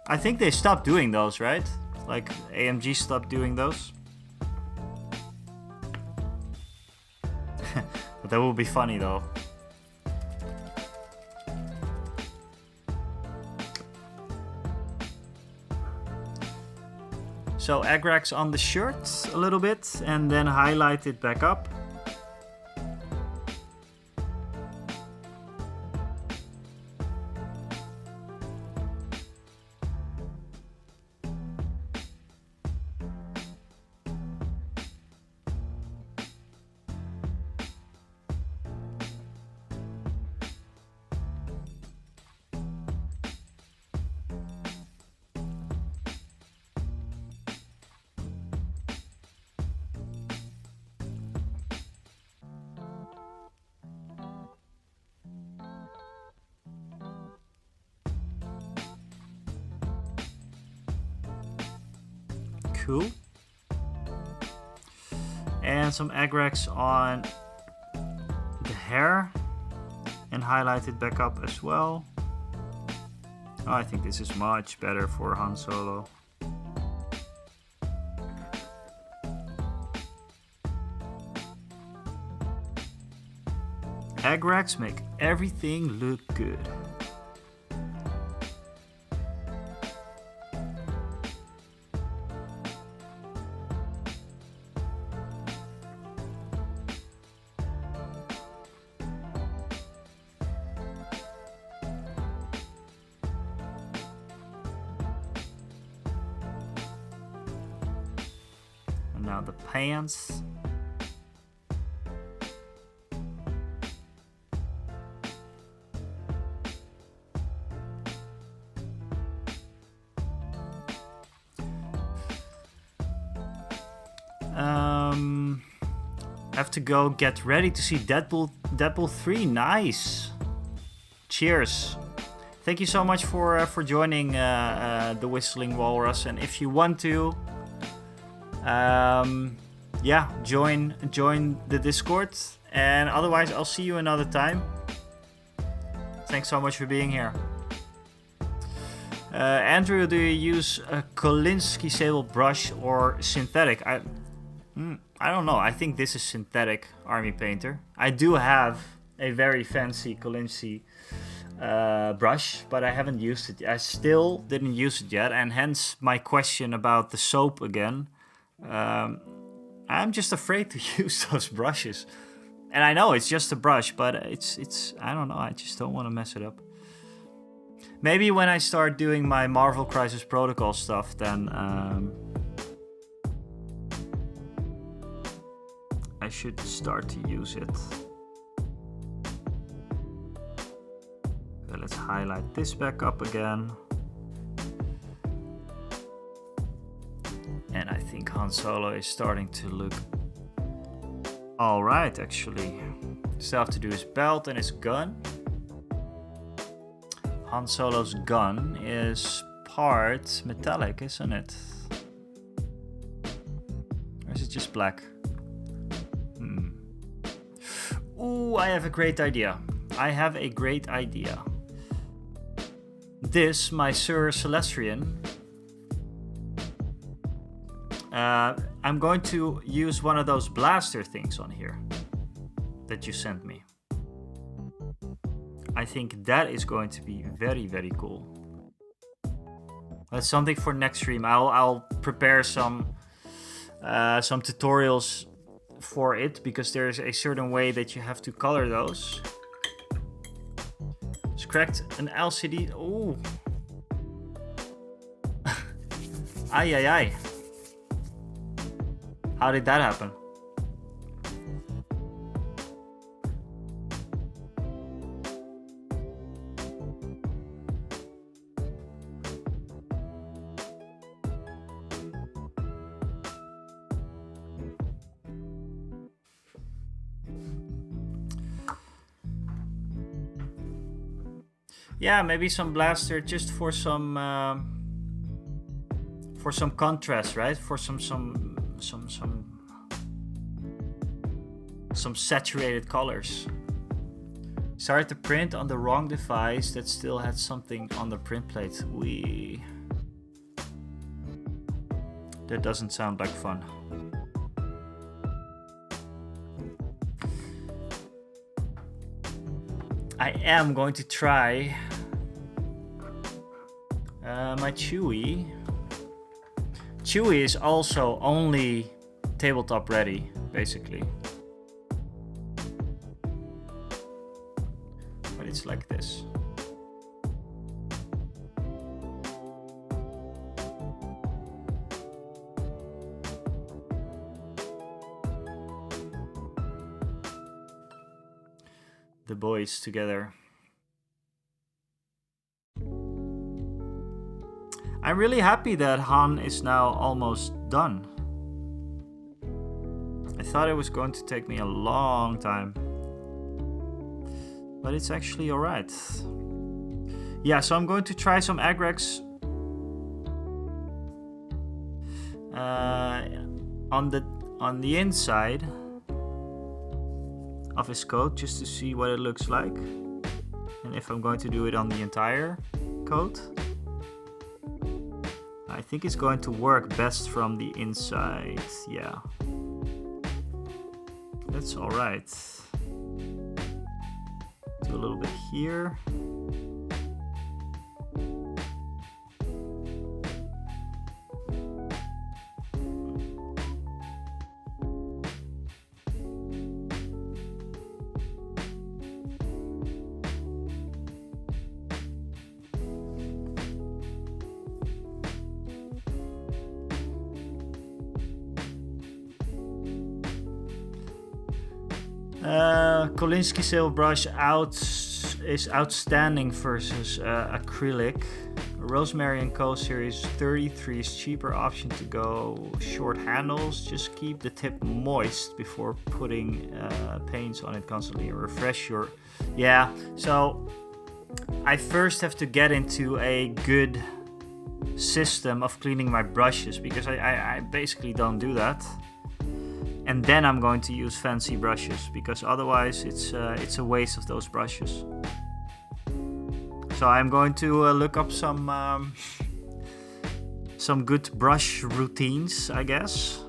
I think they stopped doing those, right? Like AMG stopped doing those. But that would be funny though. So Agrax on the shirt a little bit and then highlight it back up. Cool. And some Agrax on the hair and highlight it back up as well. Oh, I think this is much better for Han Solo. Agrax make everything look good. Now the pants. Have to go get ready to see Deadpool 3. Nice. Cheers. Thank you so much for joining the Whistling Walrus, and if you want to, yeah, join the Discord, and otherwise I'll see you another time. Thanks so much for being here. Andrew, do you use a Kolinsky sable brush or synthetic? I don't know. I think this is synthetic Army Painter. I do have a very fancy Kolinsky brush, but I haven't used it. I still didn't use it yet, and hence my question about the soap again. I'm just afraid to use those brushes. And I know it's just a brush, but it's I don't know. I just don't want to mess it up. Maybe when I start doing my Marvel Crisis Protocol stuff, then I should start to use it. Okay, let's highlight this back up again. And I think Han Solo is starting to look alright, actually. Still have to do his belt and his gun. Han Solo's gun is part metallic, isn't it? Or is it just black? Ooh, I have a great idea. This, my Sir Celestrian, I'm going to use one of those blaster things on here that you sent me. I think that is going to be very, very cool. That's something for next stream. I'll prepare some tutorials for it, because there's a certain way that you have to color those. It's cracked an LCD. Ooh. Ay, ay, ay. How did that happen? Yeah, maybe some blaster just for some contrast, right? For some saturated colors. Started to print on the wrong device that still had something on the print plate. That doesn't sound like fun. I am going to try my Chewy. Chewy is also only tabletop ready, basically. But it's like this. The boys together. I'm really happy that Han is now almost done. I thought it was going to take me a long time, but it's actually alright. Yeah, so I'm going to try some Agrax on the inside of his coat, just to see what it looks like, and if I'm going to do it on the entire coat. I think it's going to work best from the inside. Yeah, that's all right. Do a little bit here. Kolinsky Sail Brush is outstanding versus acrylic. Rosemary & Co. Series 33 is cheaper option to go short handles. Just keep the tip moist before putting paints on it constantly and refresh your... Yeah, so I first have to get into a good system of cleaning my brushes, because I basically don't do that. And then I'm going to use fancy brushes, because otherwise it's a waste of those brushes. So I'm going to look up some good brush routines, I guess.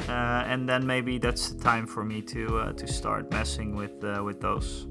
And then maybe that's the time for me to start messing with those.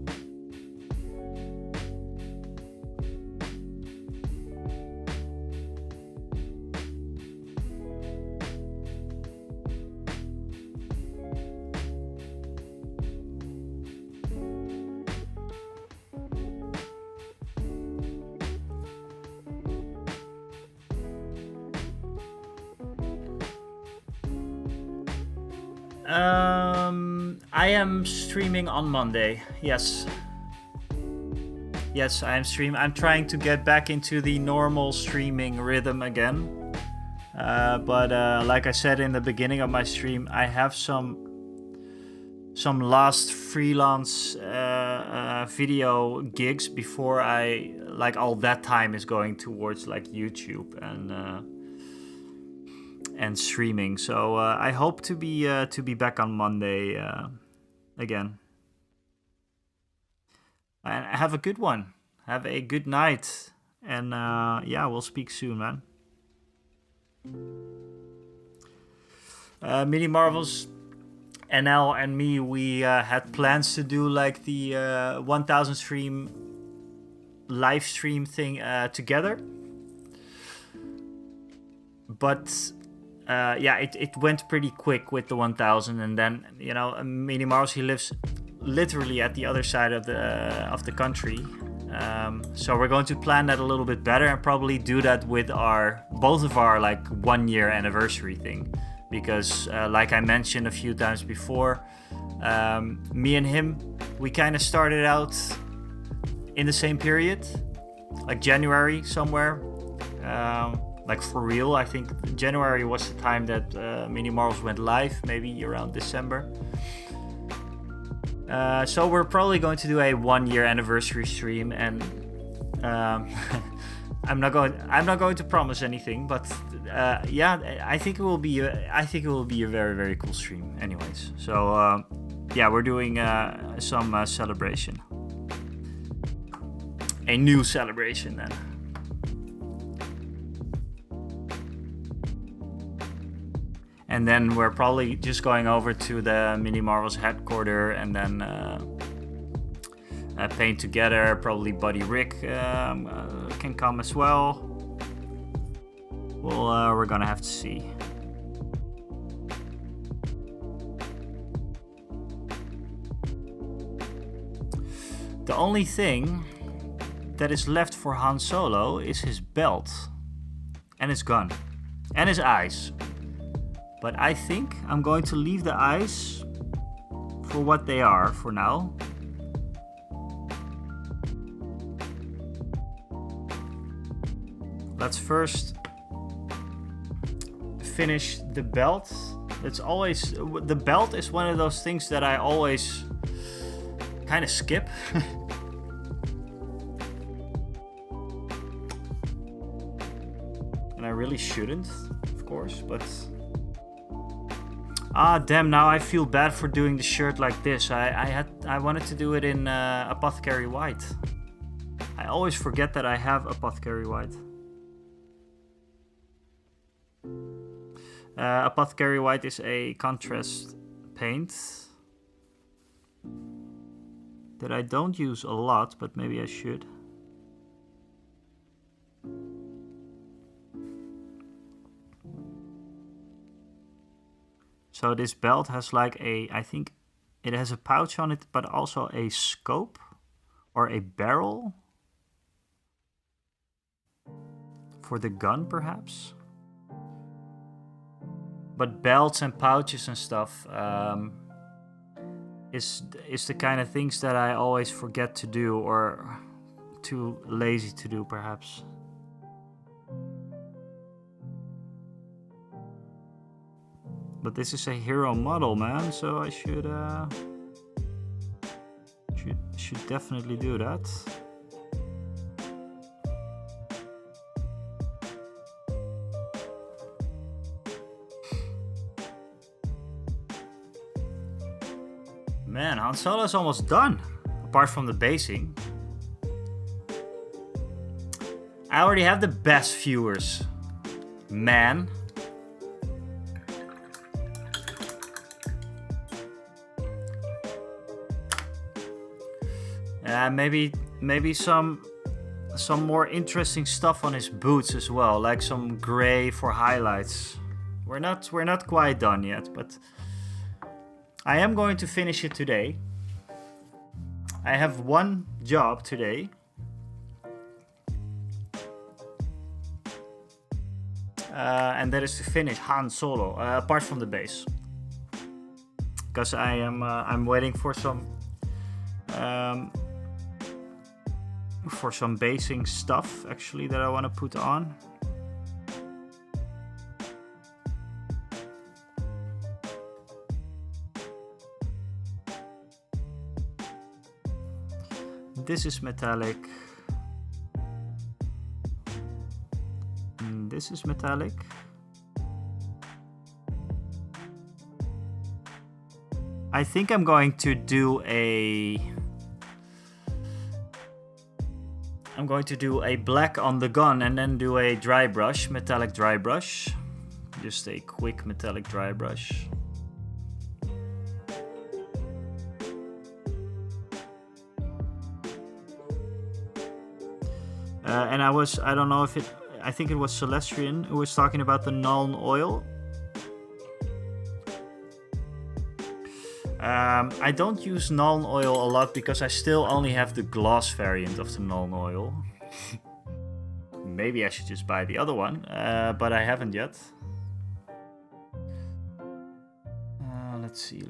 I am streaming on Monday. Yes, I am streaming. I'm trying to get back into the normal streaming rhythm again. But like I said in the beginning of my stream, I have some last freelance video gigs before I like all that time is going towards like YouTube and streaming. So I hope to be back on Monday again. And have a good one. Have a good night. And yeah, we'll speak soon, man. Mini Marvels, NL and me, we had plans to do like the 1000 stream live stream thing together. But yeah, it went pretty quick with the 1000, and then, you know, Mini Marvels, he lives literally at the other side of the country. So we're going to plan that a little bit better and probably do that with both of our like 1 year anniversary thing, because like I mentioned a few times before, me and him, we kind of started out in the same period, like January somewhere, like for real. I think January was the time that Mini Marvels went live, maybe around December. So we're probably going to do a 1 year anniversary stream, and I'm not going to promise anything, but yeah, I think it will be a very, very cool stream anyways. So yeah, we're doing some celebration, a new celebration then. And then we're probably just going over to the Mini Marvels headquarters and then paint together. Probably Buddy Rick can come as well. Well, we're gonna have to see. The only thing that is left for Han Solo is his belt and his gun and his eyes. But I think I'm going to leave the eyes for what they are for now. Let's first finish the belt. The belt is one of those things that I always kind of skip. And I really shouldn't, of course, but... Ah, damn, now I feel bad for doing the shirt like this. I wanted to do it in Apothecary White. I always forget that I have Apothecary White. Apothecary White is a contrast paint that I don't use a lot, but maybe I should. So this belt has like I think it has a pouch on it, but also a scope or a barrel for the gun perhaps. But belts and pouches and stuff is the kind of things that I always forget to do, or too lazy to do perhaps. But this is a hero model, man, so I should definitely do that. Man, Han Solo's almost done. apart from the basing. I already have the best viewers, man. Maybe some more interesting stuff on his boots as well, like some gray for highlights. We're not quite done yet, but I am going to finish it today. I have one job today. And that is to finish Han Solo, apart from the base, because I'm waiting for some basing stuff actually that I want to put on. This is metallic. This is metallic. I think I'm going to do a black on the gun and then do a dry brush, metallic dry brush. Just a quick metallic dry brush. And I don't know if I think it was Celestrian who was talking about the Nuln Oil. I don't use Nuln Oil a lot because I still only have the gloss variant of the Nuln Oil. Maybe I should just buy the other one, but I haven't yet. Let's see.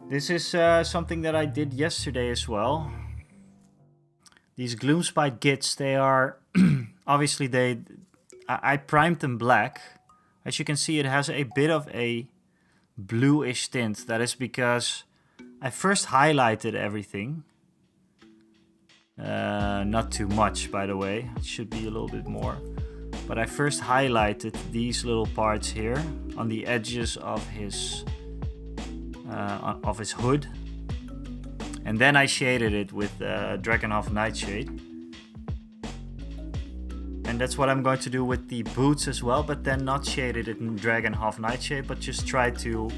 This is something that I did yesterday as well. These Gloomspite Gits, they are obviously I primed them black. As you can see, it has a bit of a bluish tint. That is because I first highlighted everything. Not too much, by the way. It should be a little bit more. But I first highlighted these little parts here on the edges of his hood, and then I shaded it with Dragonhof Nightshade, and that's what I'm going to do with the boots as well, but then not shaded it in Dragonhof Nightshade, but just try to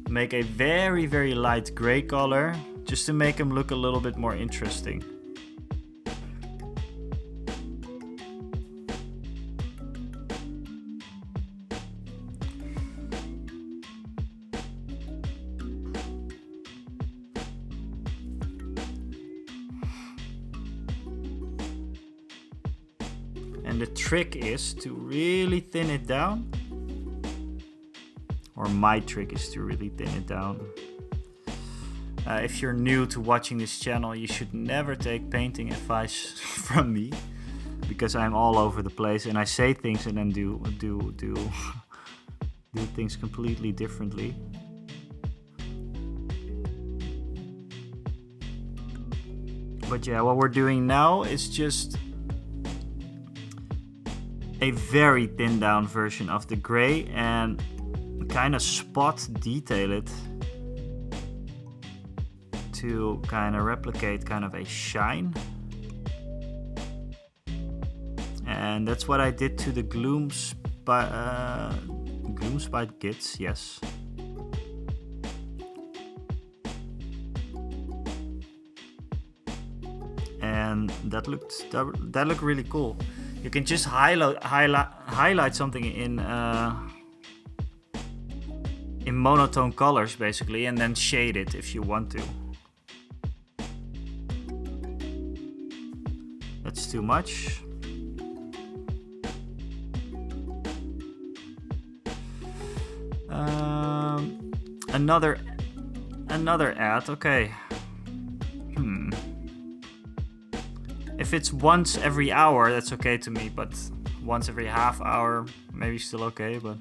make a very, very light gray color just to make them look a little bit more interesting. And the trick is to really thin it down. Or my trick is to really thin it down. If you're new to watching this channel, you should never take painting advice from me, because I'm all over the place and I say things and then do things completely differently. But yeah, what we're doing now is just a very thinned down version of the gray and kind of spot detail it to kind of replicate kind of a shine. And that's what I did to the Gloomspite Gits, yes. And that looked really cool. You can just highlight something in monotone colors basically, and then shade it if you want to. That's too much. Another ad. Okay. If it's once every hour, that's okay to me, but once every half hour, maybe still okay, but...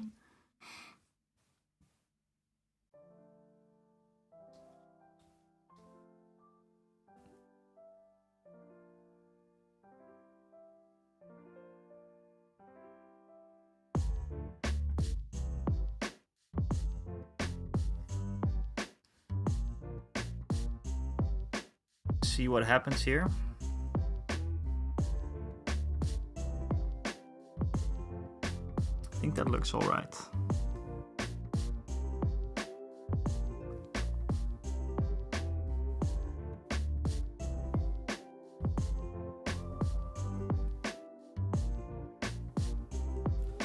see what happens here. I think that looks all right.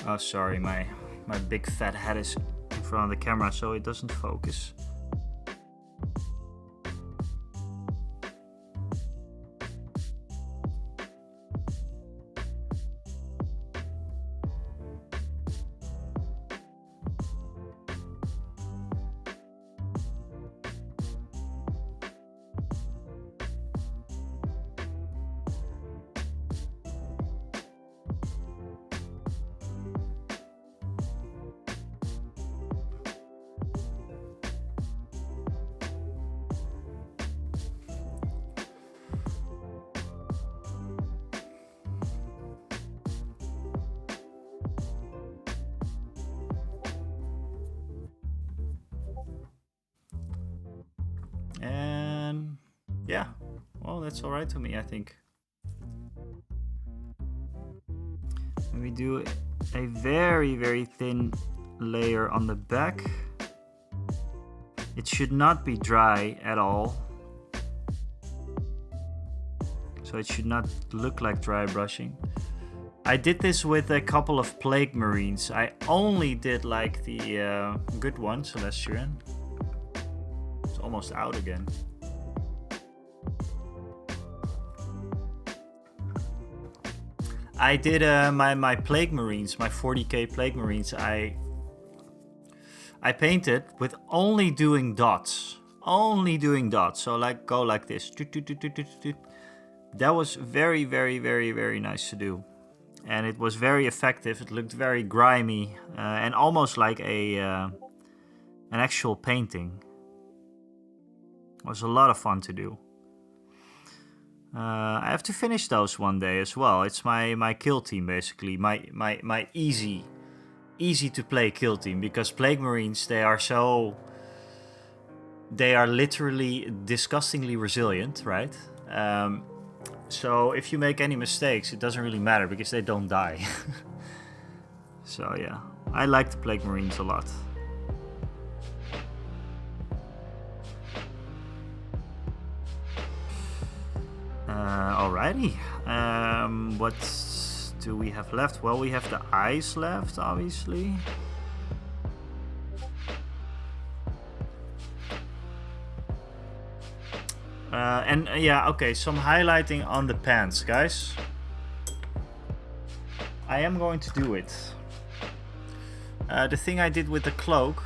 Oh, sorry, my big fat head is in front of the camera, so it doesn't focus. And yeah, well, that's all right to me, I think. And we do a very, very thin layer on the back. It should not be dry at all. So it should not look like dry brushing. I did this with a couple of Plague Marines. I only did like the good one, Celestian. It's almost out again. I did my Plague Marines, my 40k Plague Marines. I painted with only doing dots. Only doing dots. So like go like this. That was very, very, very, very nice to do. And it was very effective. It looked very grimy and almost like an actual painting. It was a lot of fun to do. I have to finish those one day as well. It's my kill team basically, my easy to play kill team, because Plague Marines, they are literally disgustingly resilient, right? So if you make any mistakes, it doesn't really matter because they don't die. So yeah, I like the Plague Marines a lot. Alrighty, what do we have left? Well, we have the eyes left, obviously. Yeah, okay, some highlighting on the pants, guys. I am going to do it. The thing I did with the cloak,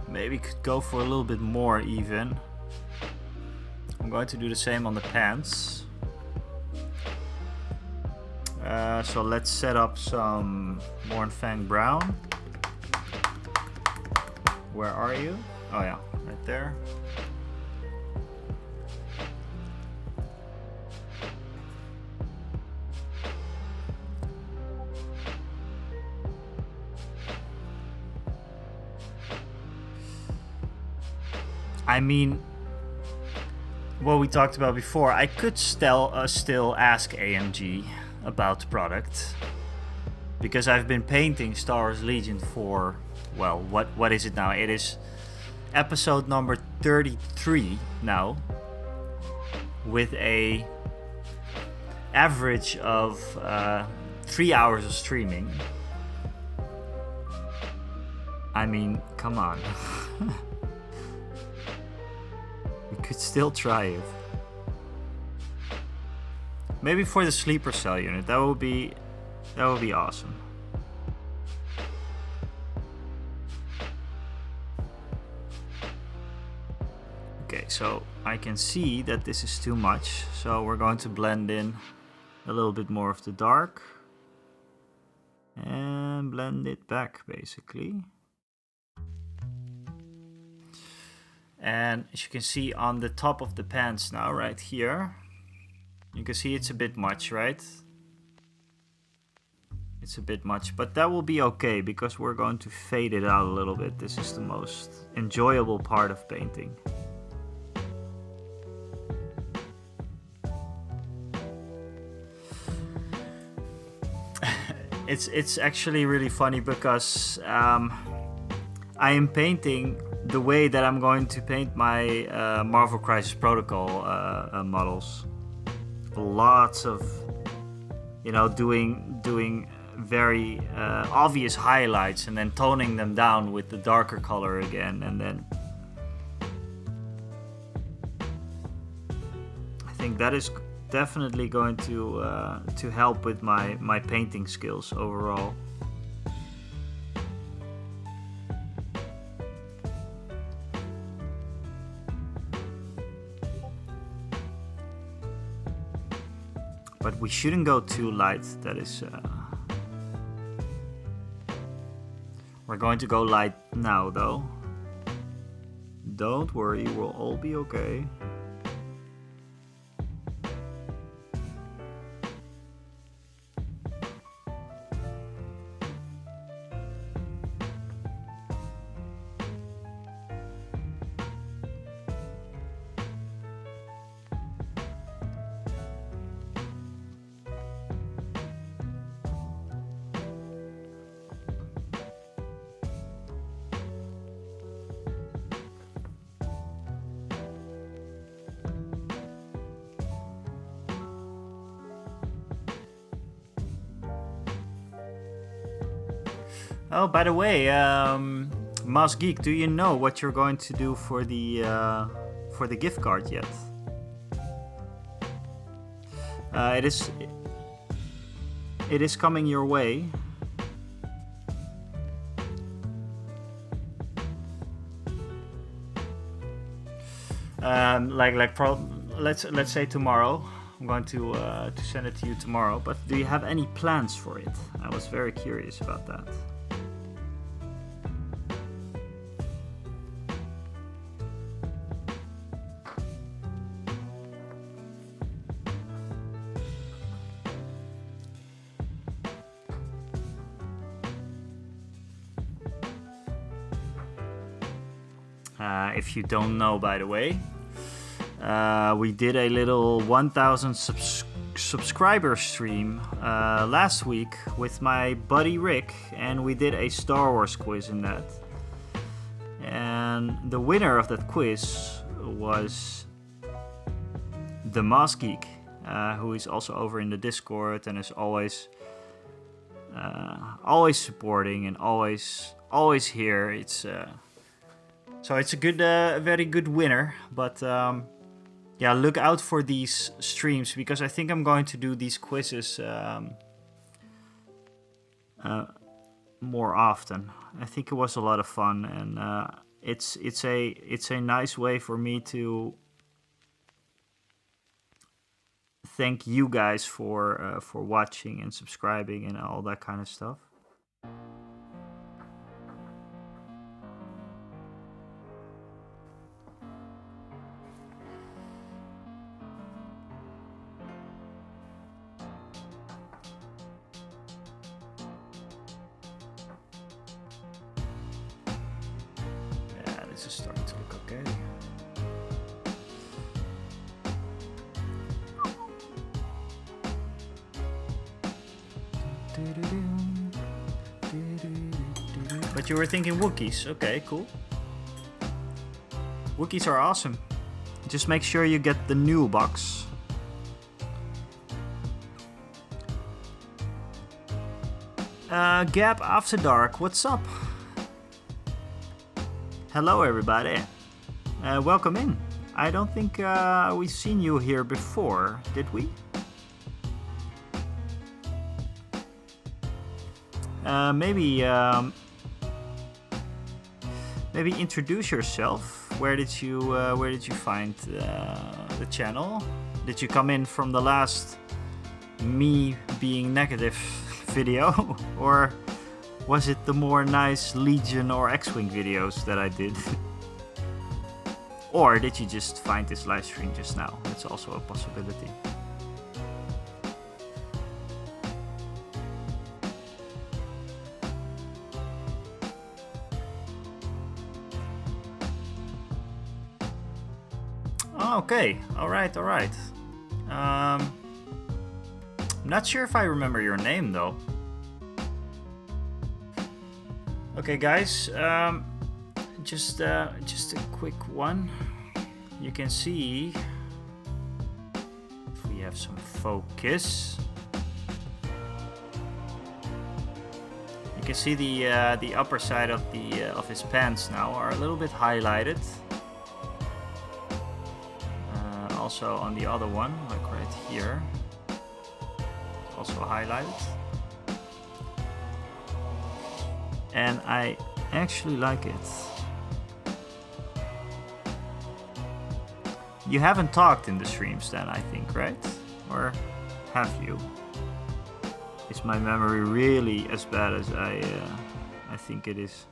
maybe could go for a little bit more even. I'm going to do the same on the pants. So let's set up some Mournfang Brown. Where are you? Oh yeah, right there. I mean, what we talked about before, I could still ask AMG about the product, because I've been painting Star Wars Legion for, well, what is it now? It is episode number 33 now, with a average of 3 hours of streaming. I mean, come on. We could still try it. Maybe for the sleeper cell unit, that would be awesome. Okay, so I can see that this is too much, so we're going to blend in a little bit more of the dark and blend it back basically. And as you can see on the top of the pants now, right here, you can see it's a bit much, right? It's a bit much, but that will be okay because we're going to fade it out a little bit. This is the most enjoyable part of painting. It's actually really funny because I am painting the way that I'm going to paint my Marvel Crisis Protocol models. Lots of, doing very obvious highlights and then toning them down with the darker color again, and then I think that is definitely going to help with my painting skills overall. But we shouldn't go too light. That is we're going to go light now though. Don't worry, we'll all be okay. Oh, by the way, Mouse Geek, do you know what you're going to do for the gift card yet? It is coming your way. Let's say tomorrow. I'm going to send it to you tomorrow. But do you have any plans for it? I was very curious about that. If you don't know, by the way, we did a little 1,000 subscriber stream last week with my buddy Rick, and we did a Star Wars quiz in that. And the winner of that quiz was the Mouse Geek, who is also over in the Discord and is always supporting and always here. So it's a good, very good winner. But yeah, look out for these streams because I think I'm going to do these quizzes more often. I think it was a lot of fun, and it's a nice way for me to thank you guys for watching and subscribing and all that kind of stuff. This is starting to look okay. But you were thinking Wookiees. Okay, cool. Wookiees are awesome. Just make sure you get the new box. Gap After Dark, what's up? Hello everybody. Welcome in. I don't think we've seen you here before, did we? Maybe introduce yourself. Where did you find the channel? Did you come in from the last me being negative video, or was it the more nice Legion or X-Wing videos that I did? Or did you just find this live stream just now? That's also a possibility. Okay, alright. I'm not sure if I remember your name though. Okay, guys, just a quick one. You can see if we have some focus. You can see the upper side of his pants now are a little bit highlighted. Also on the other one, like right here, also highlighted. And I actually like it. You haven't talked in the streams then, I think, right? Or have you? Is my memory really as bad as I think it is?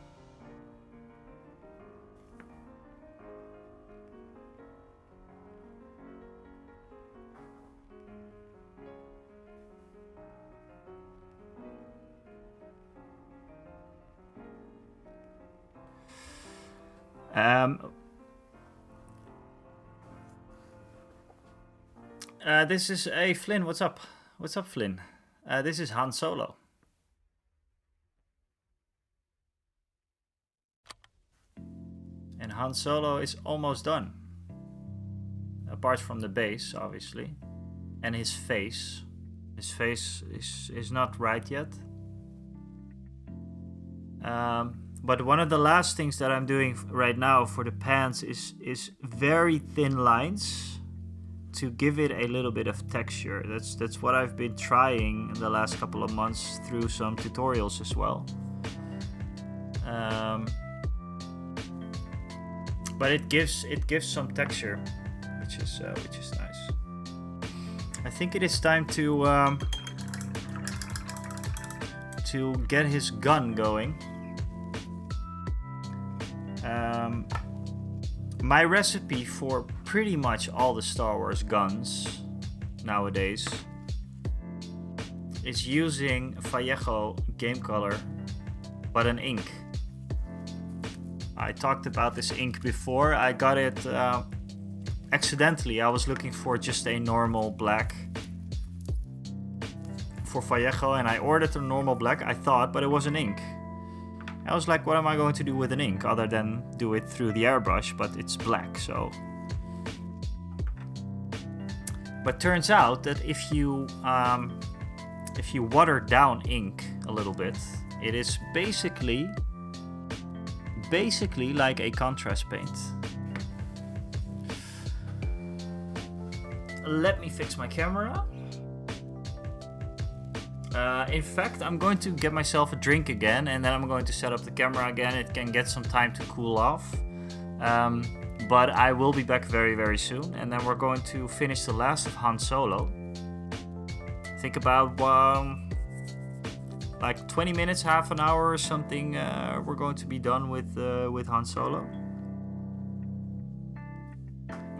This is Flynn. What's up? What's up, Flynn? This is Han Solo. And Han Solo is almost done. Apart from the base, obviously. And his face. His face is not right yet. But one of the last things that I'm doing right now for the pants is very thin lines to give it a little bit of texture. That's what I've been trying in the last couple of months through some tutorials as well. But it gives some texture, which is nice. I think it is time to get his gun going. My recipe for pretty much all the Star Wars guns nowadays is using Vallejo game color, but an ink. I talked about this ink before. I got it accidentally. I was looking for just a normal black for Vallejo, and I ordered a normal black, I thought, but it was an ink. I was like, what am I going to do with an ink other than do it through the airbrush, but it's black, so. But turns out that if you water down ink a little bit, it is basically like a contrast paint. Let me fix my camera. In fact, I'm going to get myself a drink again, and then I'm going to set up the camera again. It can get some time to cool off. But I will be back very, very soon, and then we're going to finish the last of Han Solo. Think about like 20 minutes, half an hour or something. We're going to be done with Han Solo.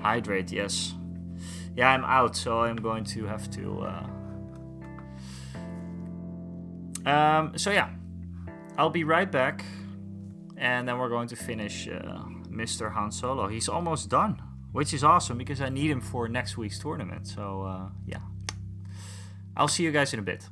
Hydrate, yes. Yeah, I'm out, so I'm going to have to. So yeah, I'll be right back, and then we're going to finish Mr. Han Solo. He's almost done, which is awesome because I need him for next week's tournament. So yeah, I'll see you guys in a bit.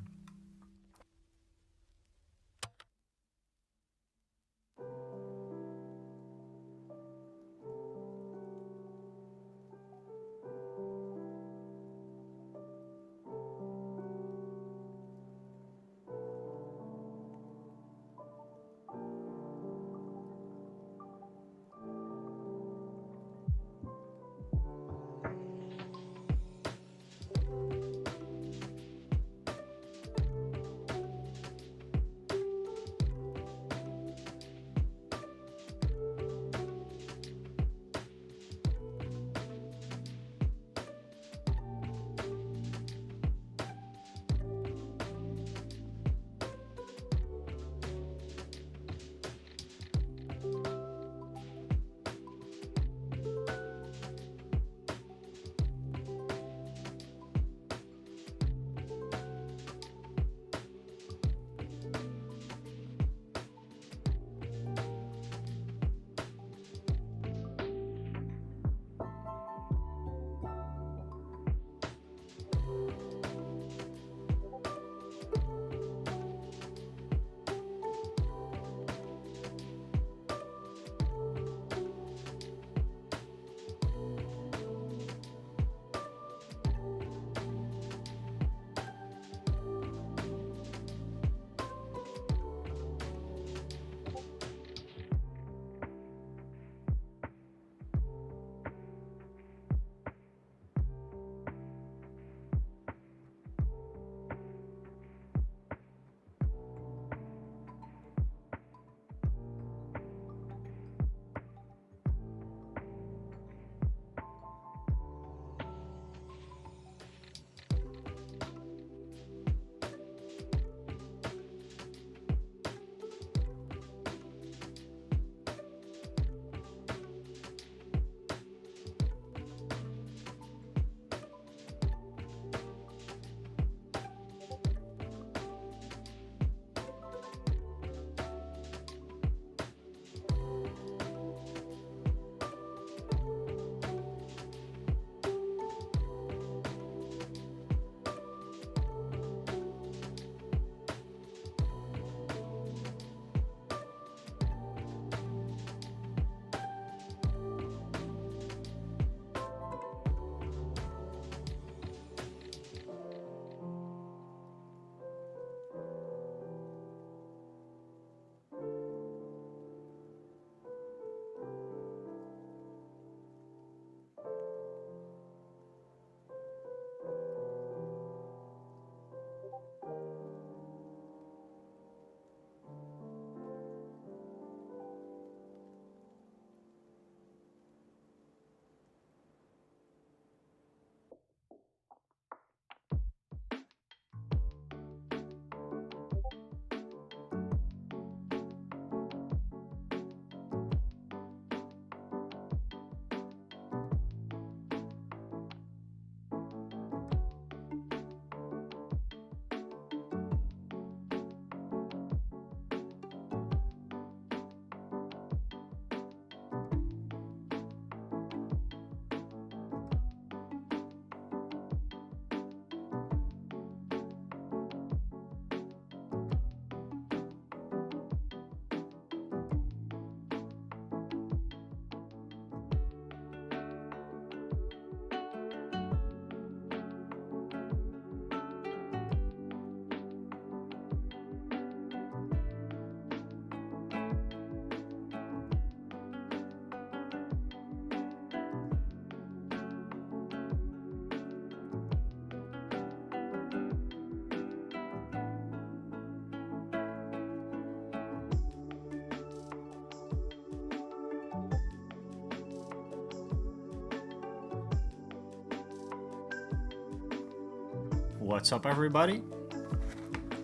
What's up, everybody?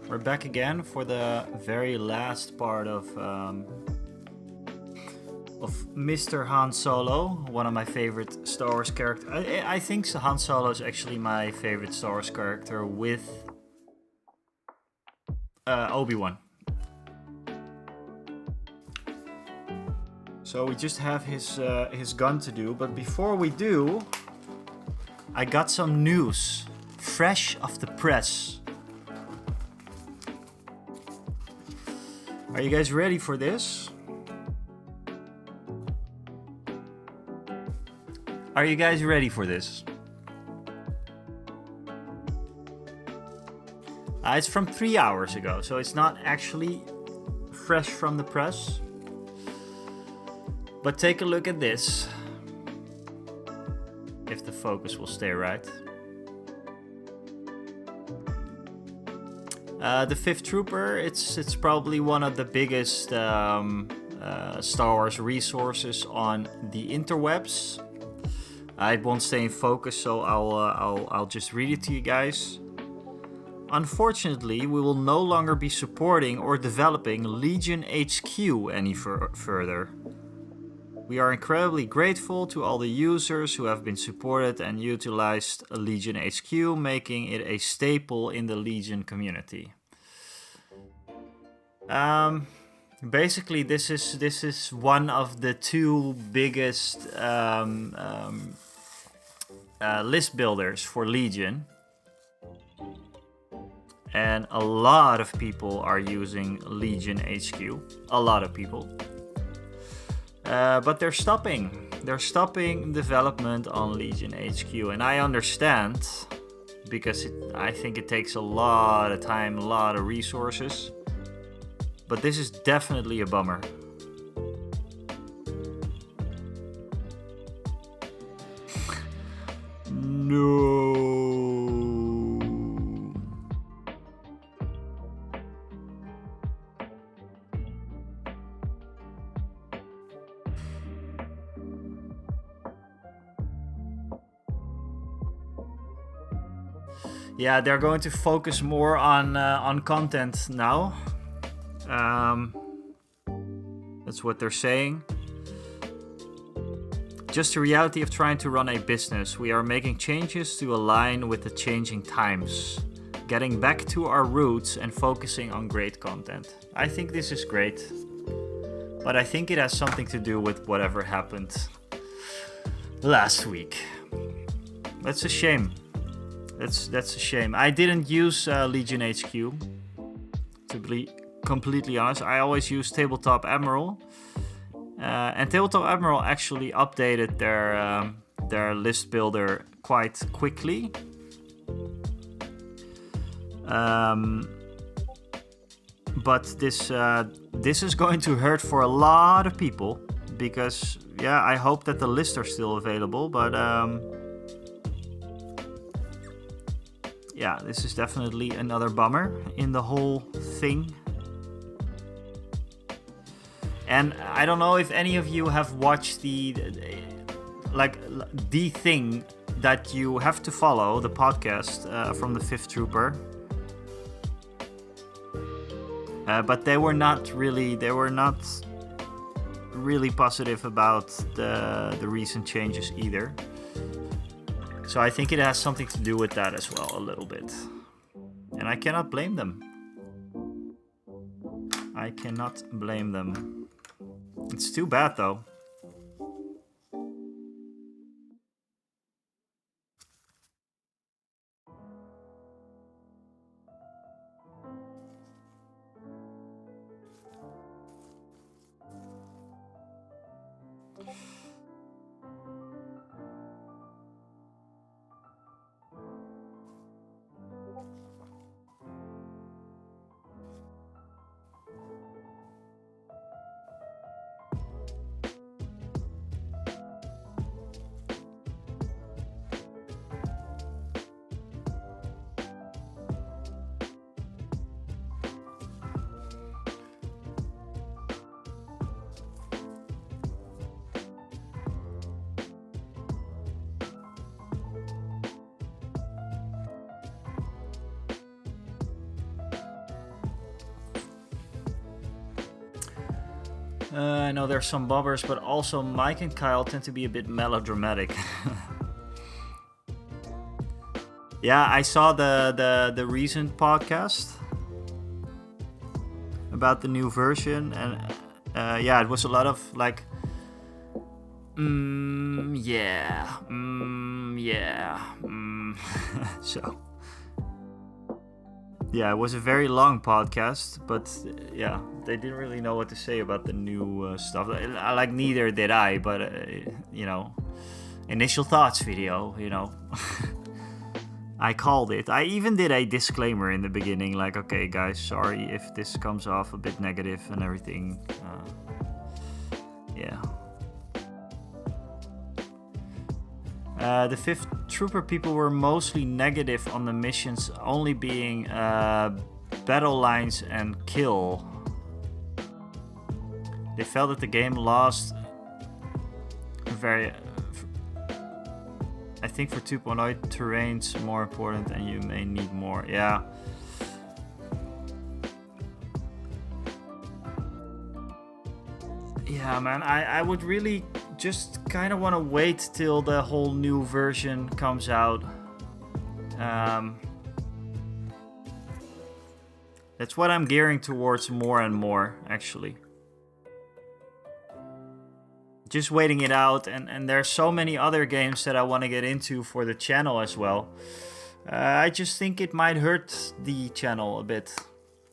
We're back again for the very last part of Mr. Han Solo, one of my favorite Star Wars characters. I think Han Solo is actually my favorite Star Wars character with Obi-Wan. So we just have his gun to do, but before we do, I got some news, fresh off the press. Are you guys ready for this? Are you guys ready for this? It's from 3 hours ago, so it's not actually fresh from the press. But take a look at this. If the focus will stay right. The Fifth Trooper, it's probably one of the biggest Star Wars resources on the interwebs. It won't stay in focus, so I'll just read it to you guys. Unfortunately, we will no longer be supporting or developing Legion HQ any further. We are incredibly grateful to all the users who have been supported and utilized Legion HQ, making it a staple in the Legion community. Basically, this is one of the two biggest list builders for Legion. And a lot of people are using Legion HQ. A lot of people. But they're stopping. They're stopping development on Legion HQ. And I understand, because I think it takes a lot of time, a lot of resources. But this is definitely a bummer. No. Yeah, they're going to focus more on content now. That's what they're saying. Just the reality of trying to run a business. We are making changes to align with the changing times. Getting back to our roots and focusing on great content. I think this is great. But I think it has something to do with whatever happened last week. That's a shame. That's a shame. I didn't use Legion HQ, to be completely honest. I always use Tabletop Admiral. And Tabletop Admiral actually updated their list builder quite quickly. But this is going to hurt for a lot of people, because yeah, I hope that the lists are still available, but yeah, this is definitely another bummer in the whole thing. And I don't know if any of you have watched the thing that you have to follow, the podcast from the Fifth Trooper. But they were not really positive about the recent changes either. So I think it has something to do with that as well, a little bit. And I cannot blame them. I cannot blame them. It's too bad though. I know there's some bobbers, but also Mike and Kyle tend to be a bit melodramatic. Yeah, I saw the recent podcast about the new version, and yeah, it was a lot of like, yeah, so yeah, it was a very long podcast, but yeah, they didn't really know what to say about the new stuff. Like neither did I, but initial thoughts video, I called it. I even did a disclaimer in the beginning, like, okay, guys, sorry if this comes off a bit negative and everything. Yeah. The 5th Trooper people were mostly negative on the missions only being battle lines and kill. They felt that the game lost I think for 2.0 terrain's more important and you may need more. Yeah. Yeah, man, I would really just kind of want to wait till the whole new version comes out. That's what I'm gearing towards more and more, actually. Just waiting it out, and there's so many other games that I want to get into for the channel as well. I just think it might hurt the channel a bit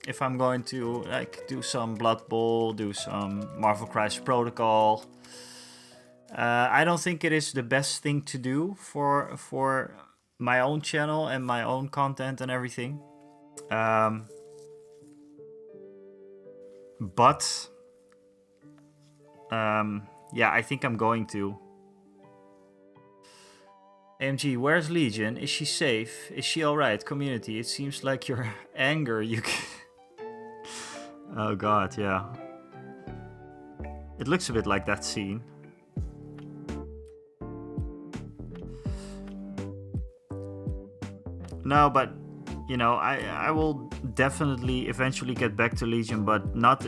if I'm going to like do some Blood Bowl, do some Marvel Crisis Protocol. I don't think it is the best thing to do for my own channel and my own content and everything. But yeah, I think I'm going to. AMG, where's Legion? Is she safe? Is she alright? Community, it seems like your anger, you can... Oh god, yeah. It looks a bit like that scene. No, but I will definitely eventually get back to Legion, but not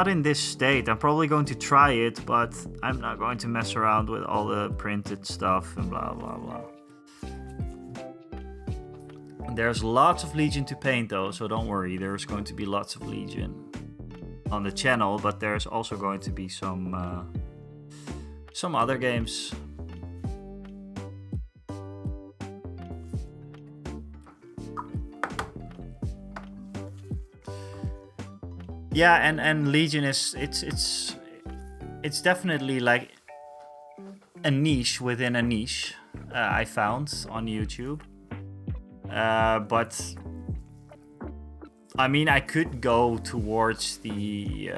in this state. I'm probably going to try it, but I'm not going to mess around with all the printed stuff and blah blah blah. There's lots of Legion to paint though, so don't worry. There's going to be lots of Legion on the channel, but there's also going to be some other games. Yeah, and Legion is it's definitely like a niche within a niche. I found on YouTube, but I mean I could go towards the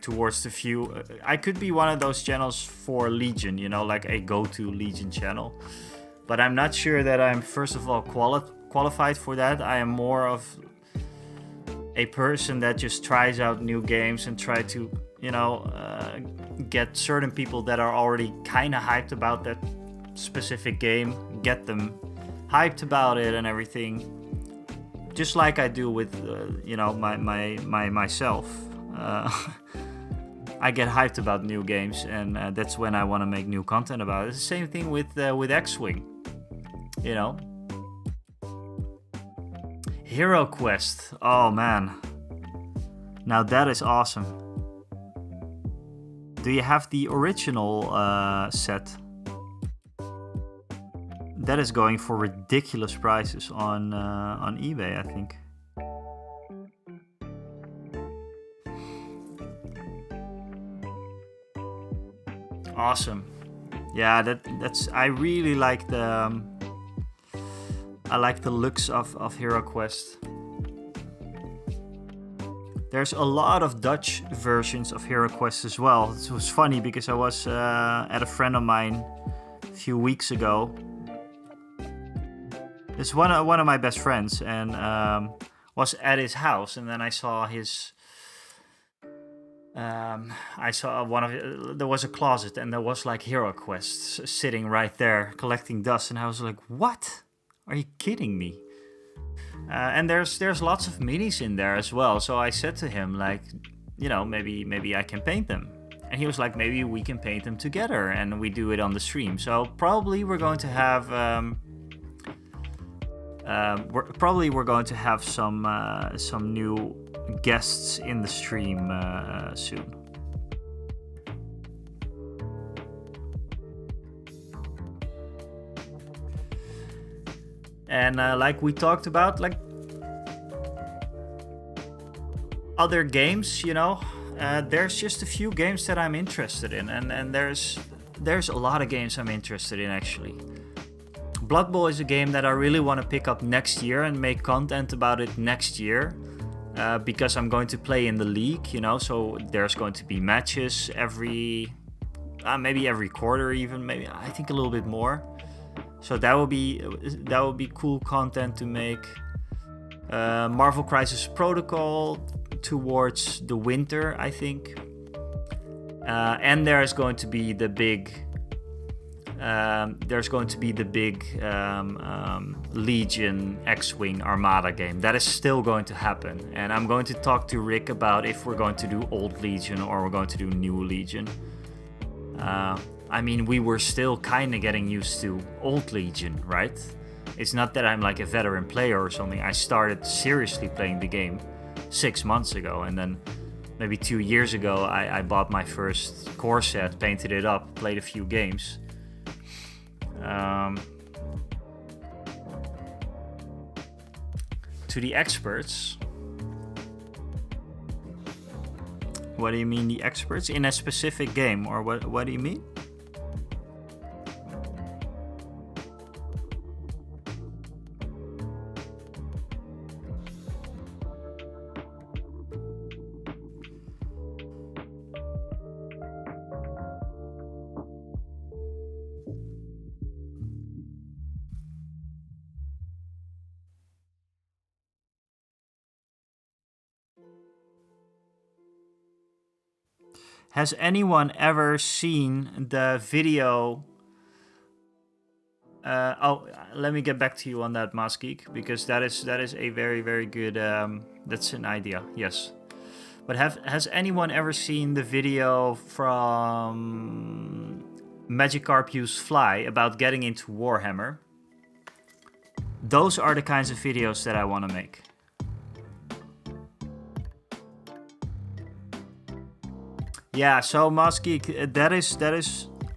towards the few. I could be one of those channels for Legion, like a go-to Legion channel. But I'm not sure that I'm first of all qualified for that. I am more of a person that just tries out new games and try to, get certain people that are already kind of hyped about that specific game, get them hyped about it and everything, just like I do with, myself. I get hyped about new games, and that's when I want to make new content about it. It's the same thing with X-Wing, Hero Quest. Oh man. Now that is awesome. Do you have the original set? That is going for ridiculous prices on eBay, I think. Awesome. Yeah, that's. I really like the. I like the looks of Hero Quest. There's a lot of Dutch versions of Hero Quest as well. It was funny because I was at a friend of mine a few weeks ago. It's one of my best friends, and was at his house, and then I saw his. I saw there was a closet, and there was like Hero Quest sitting right there collecting dust, and I was like, "What? Are you kidding me?" And there's lots of minis in there as well. So I said to him, like, you know, maybe I can paint them. And he was like, maybe we can paint them together, and we do it on the stream. So probably we're going to have we're going to have some new guests in the stream soon. And like we talked about, like other games, you know, there's just a few games that I'm interested in, and there's a lot of games I'm interested in actually. Blood Bowl is a game that I really want to pick up next year and make content about it next year, because I'm going to play in the league, you know, so there's going to be matches maybe every quarter, even maybe I think a little bit more. So that would be cool content to make. Marvel Crisis Protocol towards the winter, I think. And there's going to be the big Legion X-Wing Armada game. That is still going to happen. And I'm going to talk to Rick about if we're going to do Old Legion or we're going to do New Legion. I mean, we were still kind of getting used to Old Legion, right? It's not that I'm like a veteran player or something. I started seriously playing the game 6 months ago, and then maybe 2 years ago I bought my first core set, painted it up, played a few games. To the experts. What do you mean, the experts? In a specific game, or what do you mean? Has anyone ever seen the video? Let me get back to you on that, Masgeek, because that is a very, very good. That's an idea, yes. But has anyone ever seen the video from Magikarp Use Fly about getting into Warhammer? Those are the kinds of videos that I want to make. Yeah, so Masgeek, that is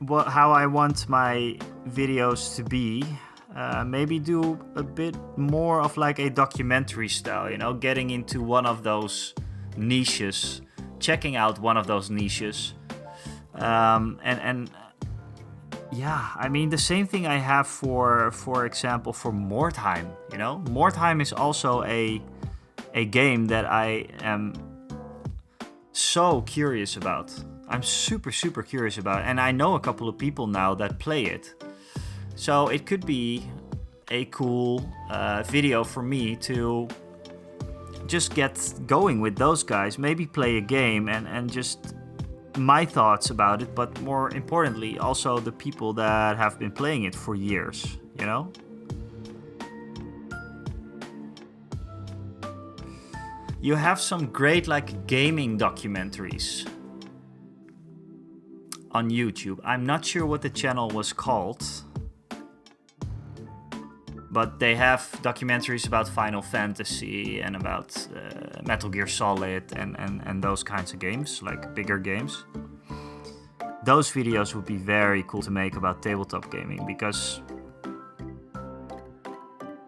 how I want my videos to be. Maybe do a bit more of like a documentary style, you know, getting into one of those niches, checking out one of those niches. And yeah, I mean, the same thing I have for example, for Mordheim, you know? Mordheim is also a game that I am so curious about. I'm super curious about it, and I know a couple of people now that play it. So it could be a cool video for me to just get going with those guys, maybe play a game and just my thoughts about it, but more importantly also the people that have been playing it for years, you know? You have some great like gaming documentaries on YouTube. I'm not sure what the channel was called, but they have documentaries about Final Fantasy and about Metal Gear Solid and those kinds of games, like bigger games. Those videos would be very cool to make about tabletop gaming, because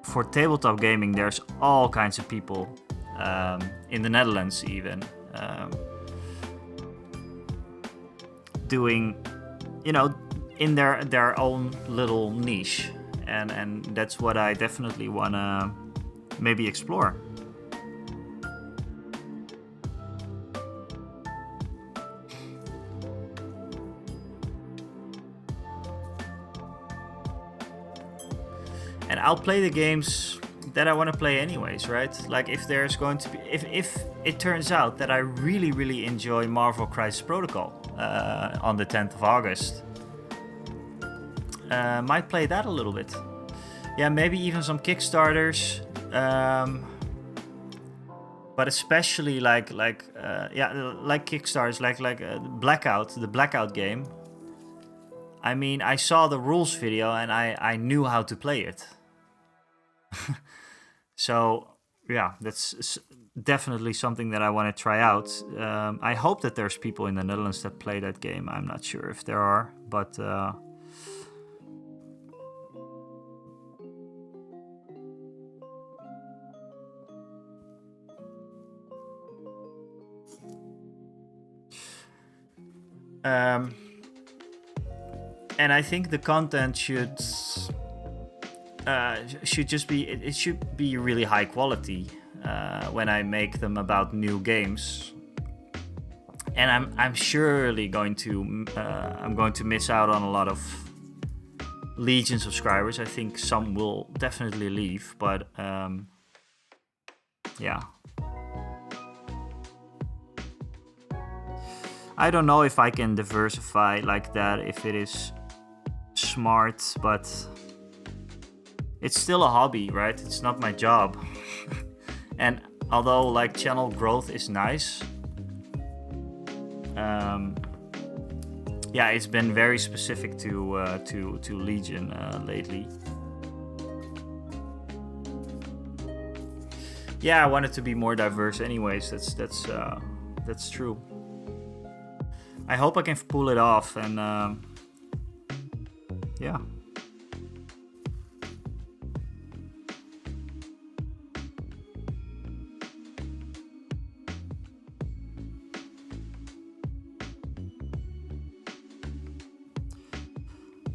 for tabletop gaming there's all kinds of people in the Netherlands even doing, you know, in their own little niche, and that's what I definitely wanna maybe explore. And I'll play the games that I want to play anyways, right? Like if there's going to be, if it turns out that I really enjoy Marvel Crisis Protocol on the 10th of August, might play that a little bit. Yeah, maybe even some Kickstarters. but especially like Kickstarters, like Blackout, the Blackout game. I mean, I saw the rules video and I knew how to play it. So yeah, that's definitely something that I want to try out. I hope that there's people in the Netherlands that play that game. I'm not sure if there are, but and I think the content should just be, it should be really high quality when I make them about new games. And I'm surely going to I'm going to miss out on a lot of Legion subscribers. I think some will definitely leave, but yeah. I don't know if I can diversify like that, if it is smart, but it's still a hobby, right? It's not my job. And although like channel growth is nice, yeah, it's been very specific to Legion lately. Yeah, I want it to be more diverse anyways. That's true. I hope I can pull it off, and yeah.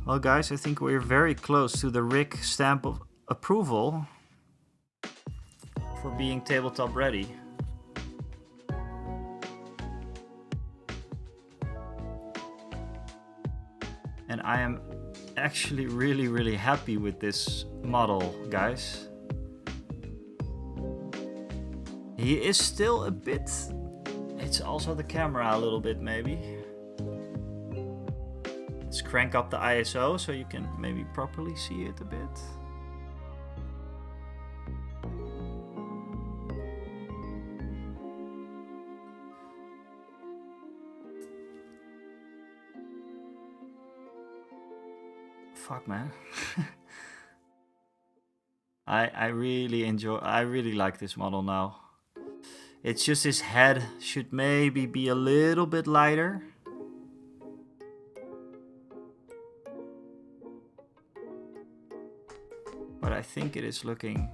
Well, guys, I think we're very close to the Rick stamp of approval for being tabletop ready. And I am actually really happy with this model, guys. He is still a bit... It's also the camera a little bit, maybe. Let's crank up the ISO so you can maybe properly see it a bit. Fuck, man. I really like this model now. It's just his head should maybe be a little bit lighter. But I think it is looking...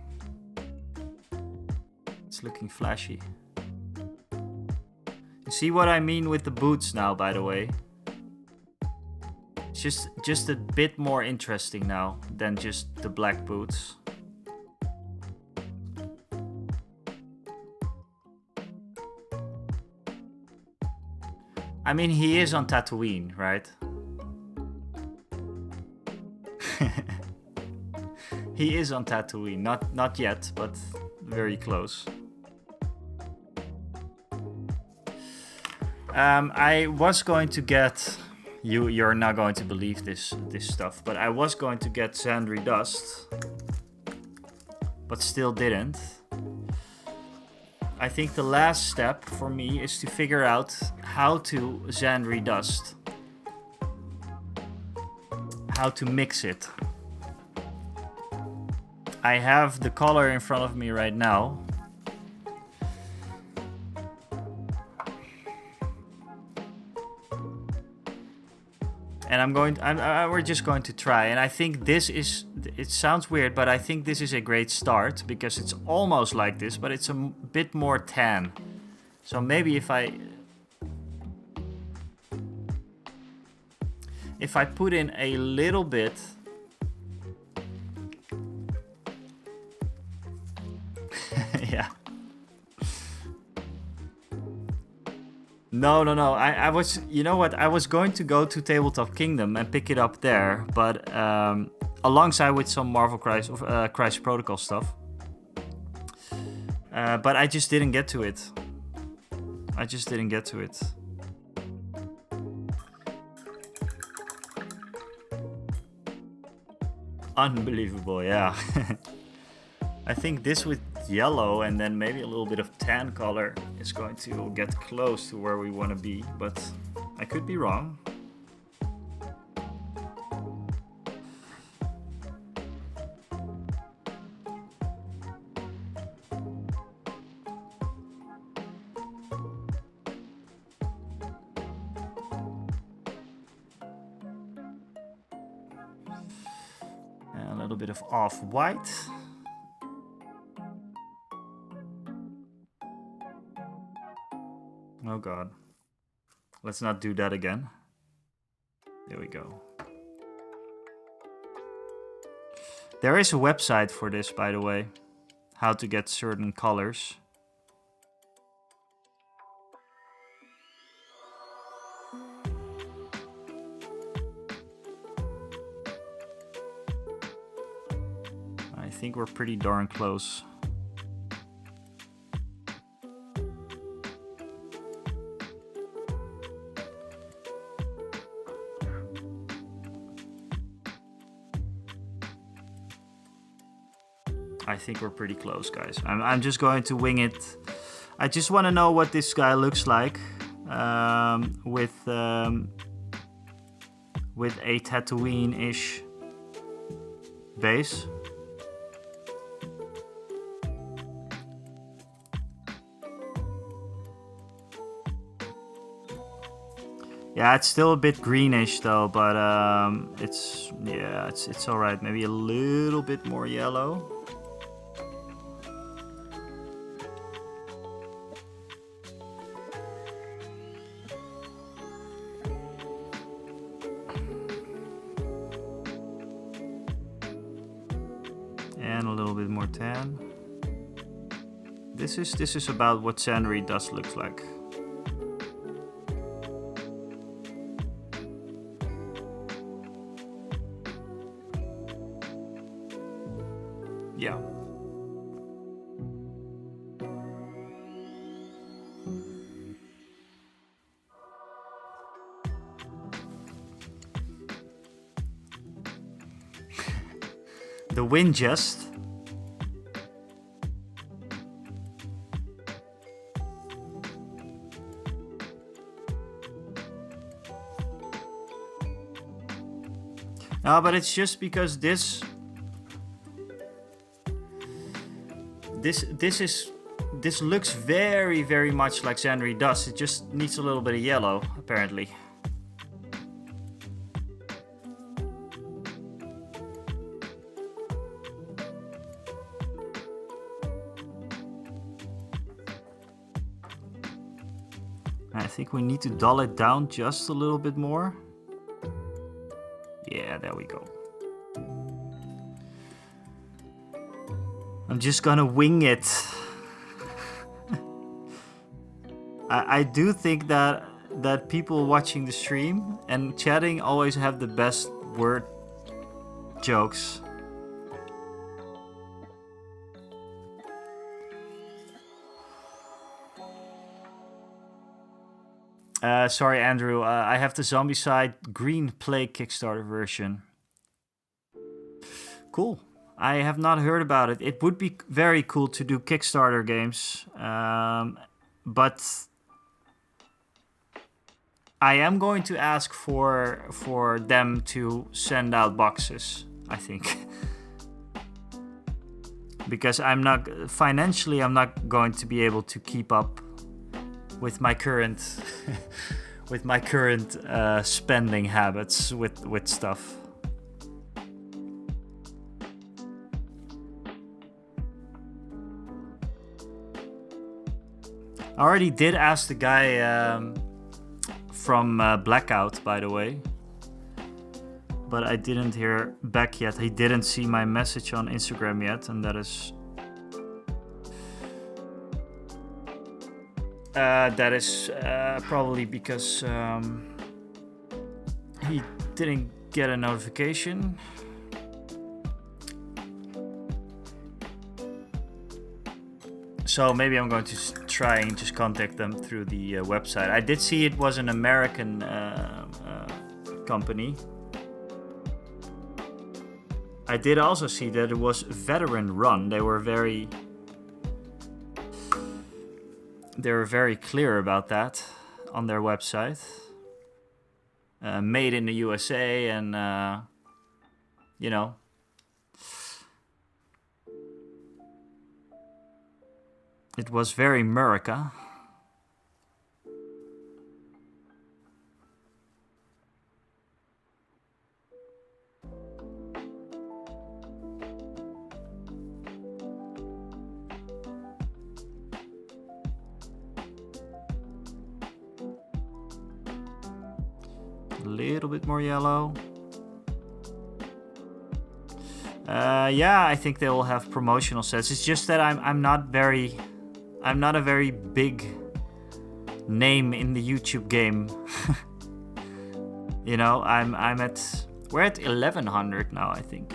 It's looking flashy. You see what I mean with the boots now, by the way? It's just a bit more interesting now than just the black boots. I mean, he is on Tatooine, right? He is on Tatooine, not yet, but very close. I was going to get... You're not going to believe this stuff, but I was going to get Zandri Dust, but still didn't. I think the last step for me is to figure out how to Zandri Dust. How to mix it. I have the color in front of me right now. And we're just going to try. And I think this is, it sounds weird, but I think this is a great start because it's almost like this, but it's a bit more tan. So maybe if I put in a little bit, yeah. No. I was, you know what? I was going to go to Tabletop Kingdom and pick it up there, but alongside with some Marvel Crisis Protocol stuff. But I just didn't get to it. Unbelievable, yeah. I think this would yellow and then maybe a little bit of tan color is going to get close to where we want to be, but I could be wrong. And a little bit of off-white. Oh god. Let's not do that again. There we go. There is a website for this, by the way. How to get certain colors. I think we're pretty darn close. I think we're pretty close, guys. I'm just going to wing it. I just want to know what this guy looks like with a Tatooine-ish base. Yeah, it's still a bit greenish though, but it's all right. Maybe a little bit more yellow. And a little bit more tan. This is about what Sandry Dust looks like. Yeah. The wind just. No, but it's just because this looks very, very much like Sandry Dust. It just needs a little bit of yellow, apparently. I think we need to dull it down just a little bit more. Yeah, there we go. I'm just gonna wing it. I do think that people watching the stream and chatting always have the best word jokes. Sorry, Andrew. I have the Zombicide Green Plague Kickstarter version. Cool. I have not heard about it. It would be very cool to do Kickstarter games, but I am going to ask for them to send out boxes, I think. Because I'm not financially, I'm not going to be able to keep up with my current spending habits with stuff. I already did ask the guy from Blackout, by the way, but I didn't hear back yet. He didn't see my message on Instagram yet, and that is probably because he didn't get a notification. So maybe I'm going to try and just contact them through the website. I did see it was an American company. I did also see that it was veteran run. They were very they're very clear about that on their website. Made in the USA, and you know, it was very America. A little bit more yellow. Yeah, I think they will have promotional sets. It's just that I'm not a very big name in the YouTube game. You know, we're at 1100 now, I think.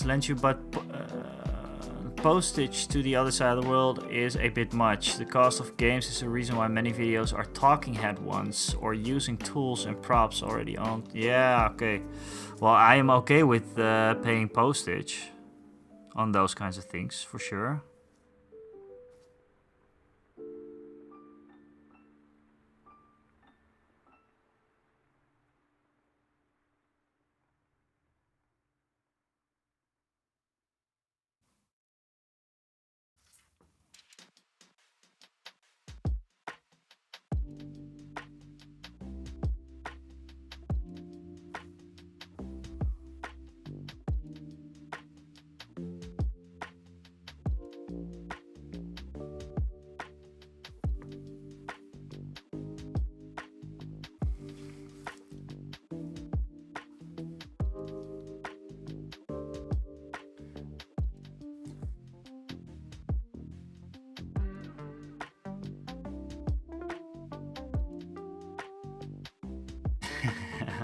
Lent you, but postage to the other side of the world is a bit much. The cost of games is the reason why many videos are talking head ones or using tools and props already owned. Yeah, okay. Well, I am okay with paying postage on those kinds of things, for sure.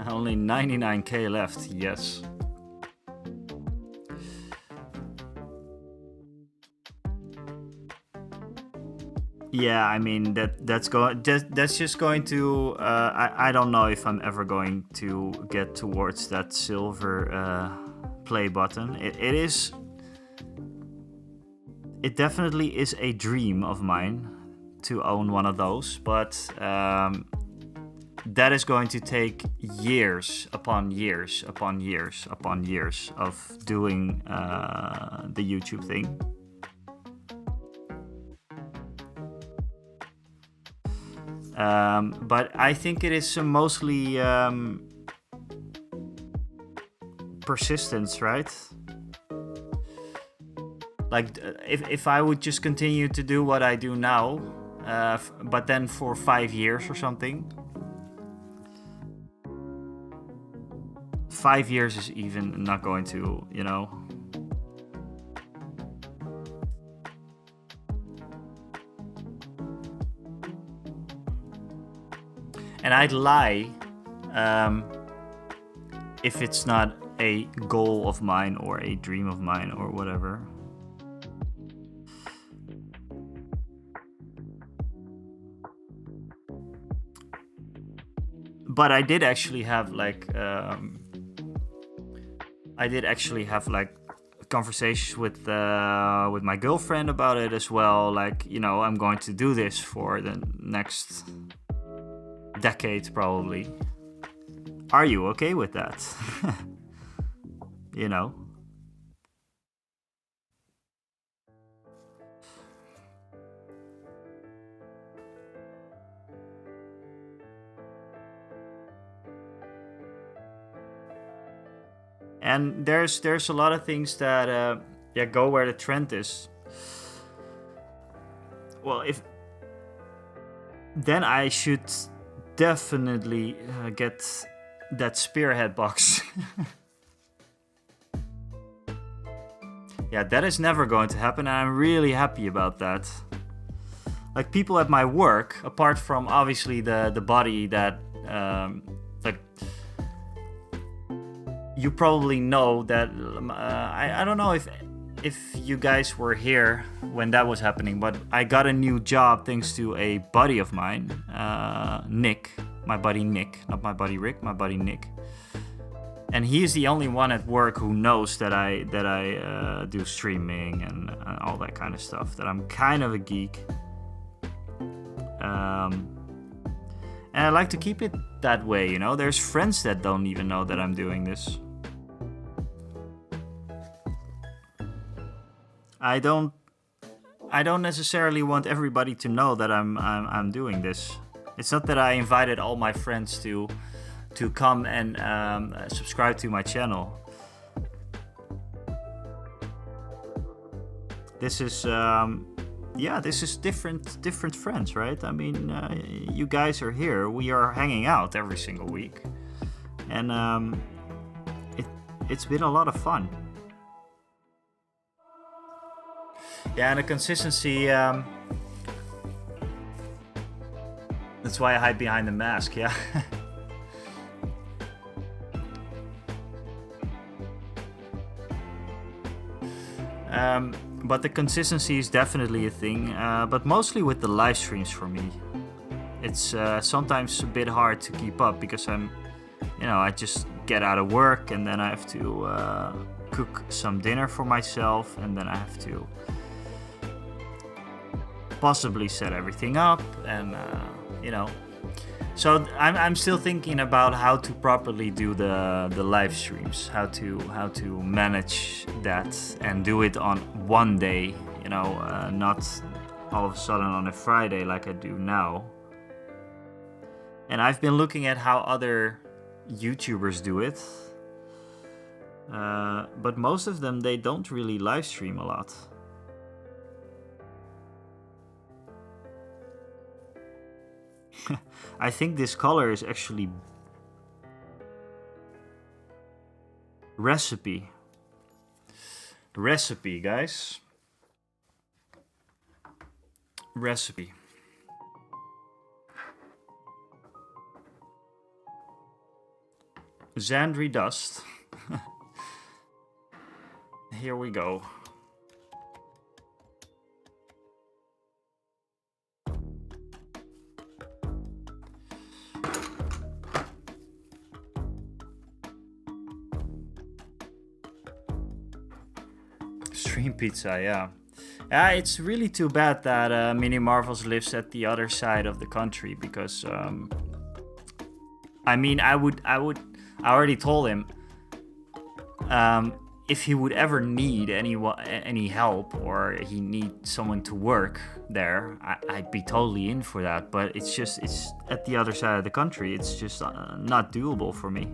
Only 99k left, yes. Yeah, I mean that's just going to. I don't know if I'm ever going to get towards that silver play button. It definitely is a dream of mine to own one of those, but that is going to take years upon years upon years upon years of doing the YouTube thing. But I think it is mostly persistence, right? Like if I would just continue to do what I do now, but then for 5 years or something. 5 years is even not going to, you know. And I'd lie if it's not a goal of mine or a dream of mine or whatever. But I did actually have like conversations with my girlfriend about it as well. Like, you know, I'm going to do this for the next decade probably. Are you okay with that? You know. And there's a lot of things that go where the trend is. Well, if then I should definitely get that spearhead box. Yeah, that is never going to happen, and I'm really happy about that. Like, people at my work, apart from obviously the body that like you probably know that I don't know if you guys were here when that was happening, but I got a new job thanks to a buddy of mine, Nick, my buddy Nick, not my buddy Rick, my buddy Nick. And he's the only one at work who knows that I do streaming and all that kind of stuff, that I'm kind of a geek. And I like to keep it that way, you know. There's friends that don't even know that I'm doing this. I don't necessarily want everybody to know that I'm doing this. It's not that I invited all my friends to come and subscribe to my channel. This is this is different friends, right? I mean, you guys are here. We are hanging out every single week, and it's been a lot of fun. Yeah, and the consistency. That's why I hide behind the mask. Yeah. But the consistency is definitely a thing, but mostly with the live streams for me. It's sometimes a bit hard to keep up because I just get out of work and then I have to cook some dinner for myself, and then I have to possibly set everything up, and So I'm still thinking about how to properly do the live streams, how to manage that and do it on one day, not all of a sudden on a Friday like I do now. And I've been looking at how other YouTubers do it, but most of them, they don't really live stream a lot. I think this color is actually recipe, guys. Recipe. Xandri Dust. Here we go. Stream pizza, yeah. It's really too bad that Mini Marvels lives at the other side of the country, because I already told him if he would ever need any help or he needs someone to work there, I'd be totally in for that. But it's at the other side of the country. It's just not doable for me.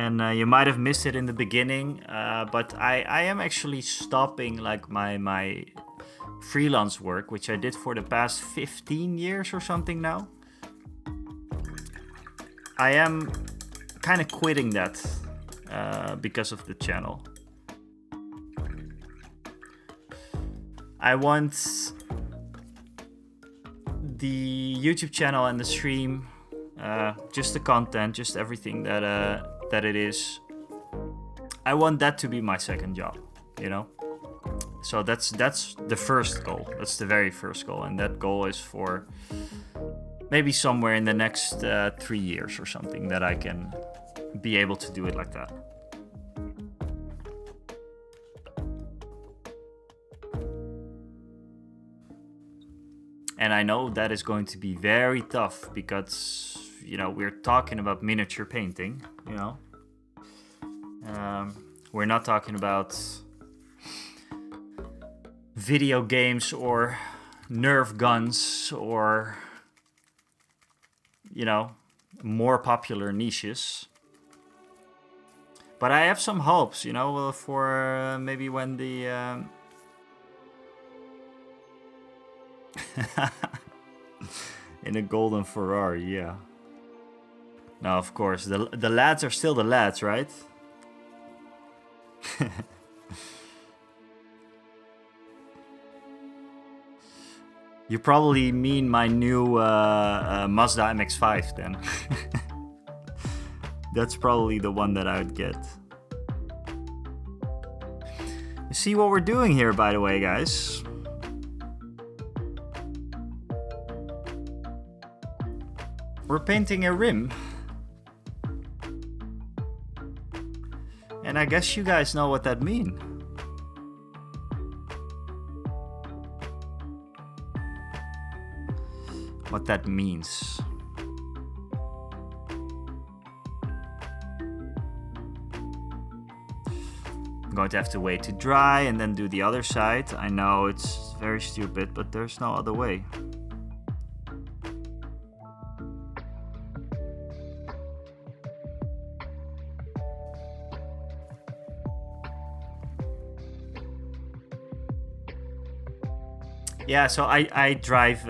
And you might have missed it in the beginning, but I am actually stopping like my freelance work, which I did for the past 15 years or something now. I am kind of quitting that because of the channel. I want the YouTube channel and the stream, just the content, just everything that it is. I want that to be my second job, So that's the first goal. That's the very first goal, and that goal is for maybe somewhere in the next 3 years or something, that I can be able to do it like that. And I know that is going to be very tough because, we're talking about miniature painting, We're not talking about video games or Nerf guns or, more popular niches. But I have some hopes, for maybe when the... in a golden Ferrari, yeah. Now, of course, the lads are still the lads, right? You probably mean my new Mazda MX-5 then. That's probably the one that I would get. You see what we're doing here, by the way, guys? We're painting a rim. And I guess you guys know what that means. What that means. I'm going to have to wait to dry and then do the other side. I know it's very stupid, but there's no other way. Yeah, so I drive.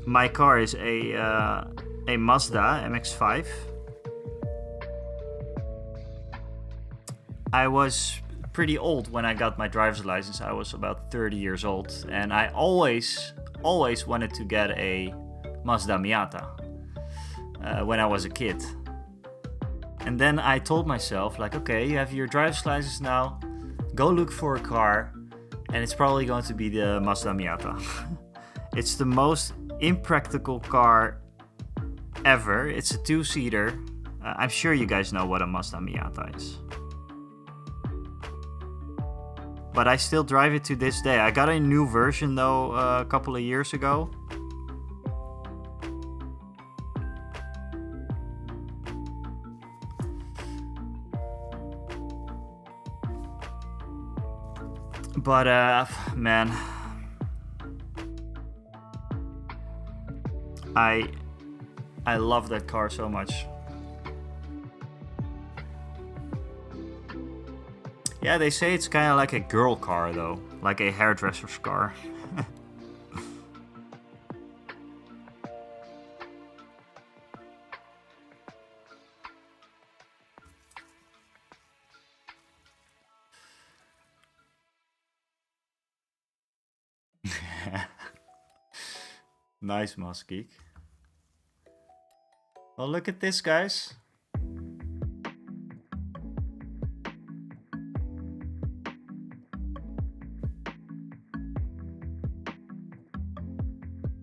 My car is a Mazda MX-5. I was pretty old when I got my driver's license. I was about 30 years old, and I always wanted to get a Mazda Miata when I was a kid. And then I told myself, like, okay, you have your driver's license now, go look for a car, and it's probably going to be the Mazda Miata. It's the most impractical car ever. It's a two-seater. I'm sure you guys know what a Mazda Miata is. But I still drive it to this day. I got a new version though a couple of years ago. But man, I love that car so much. Yeah, they say it's kind of like a girl car though, like a hairdresser's car. Nice, Mossgeek. Well, look at this, guys.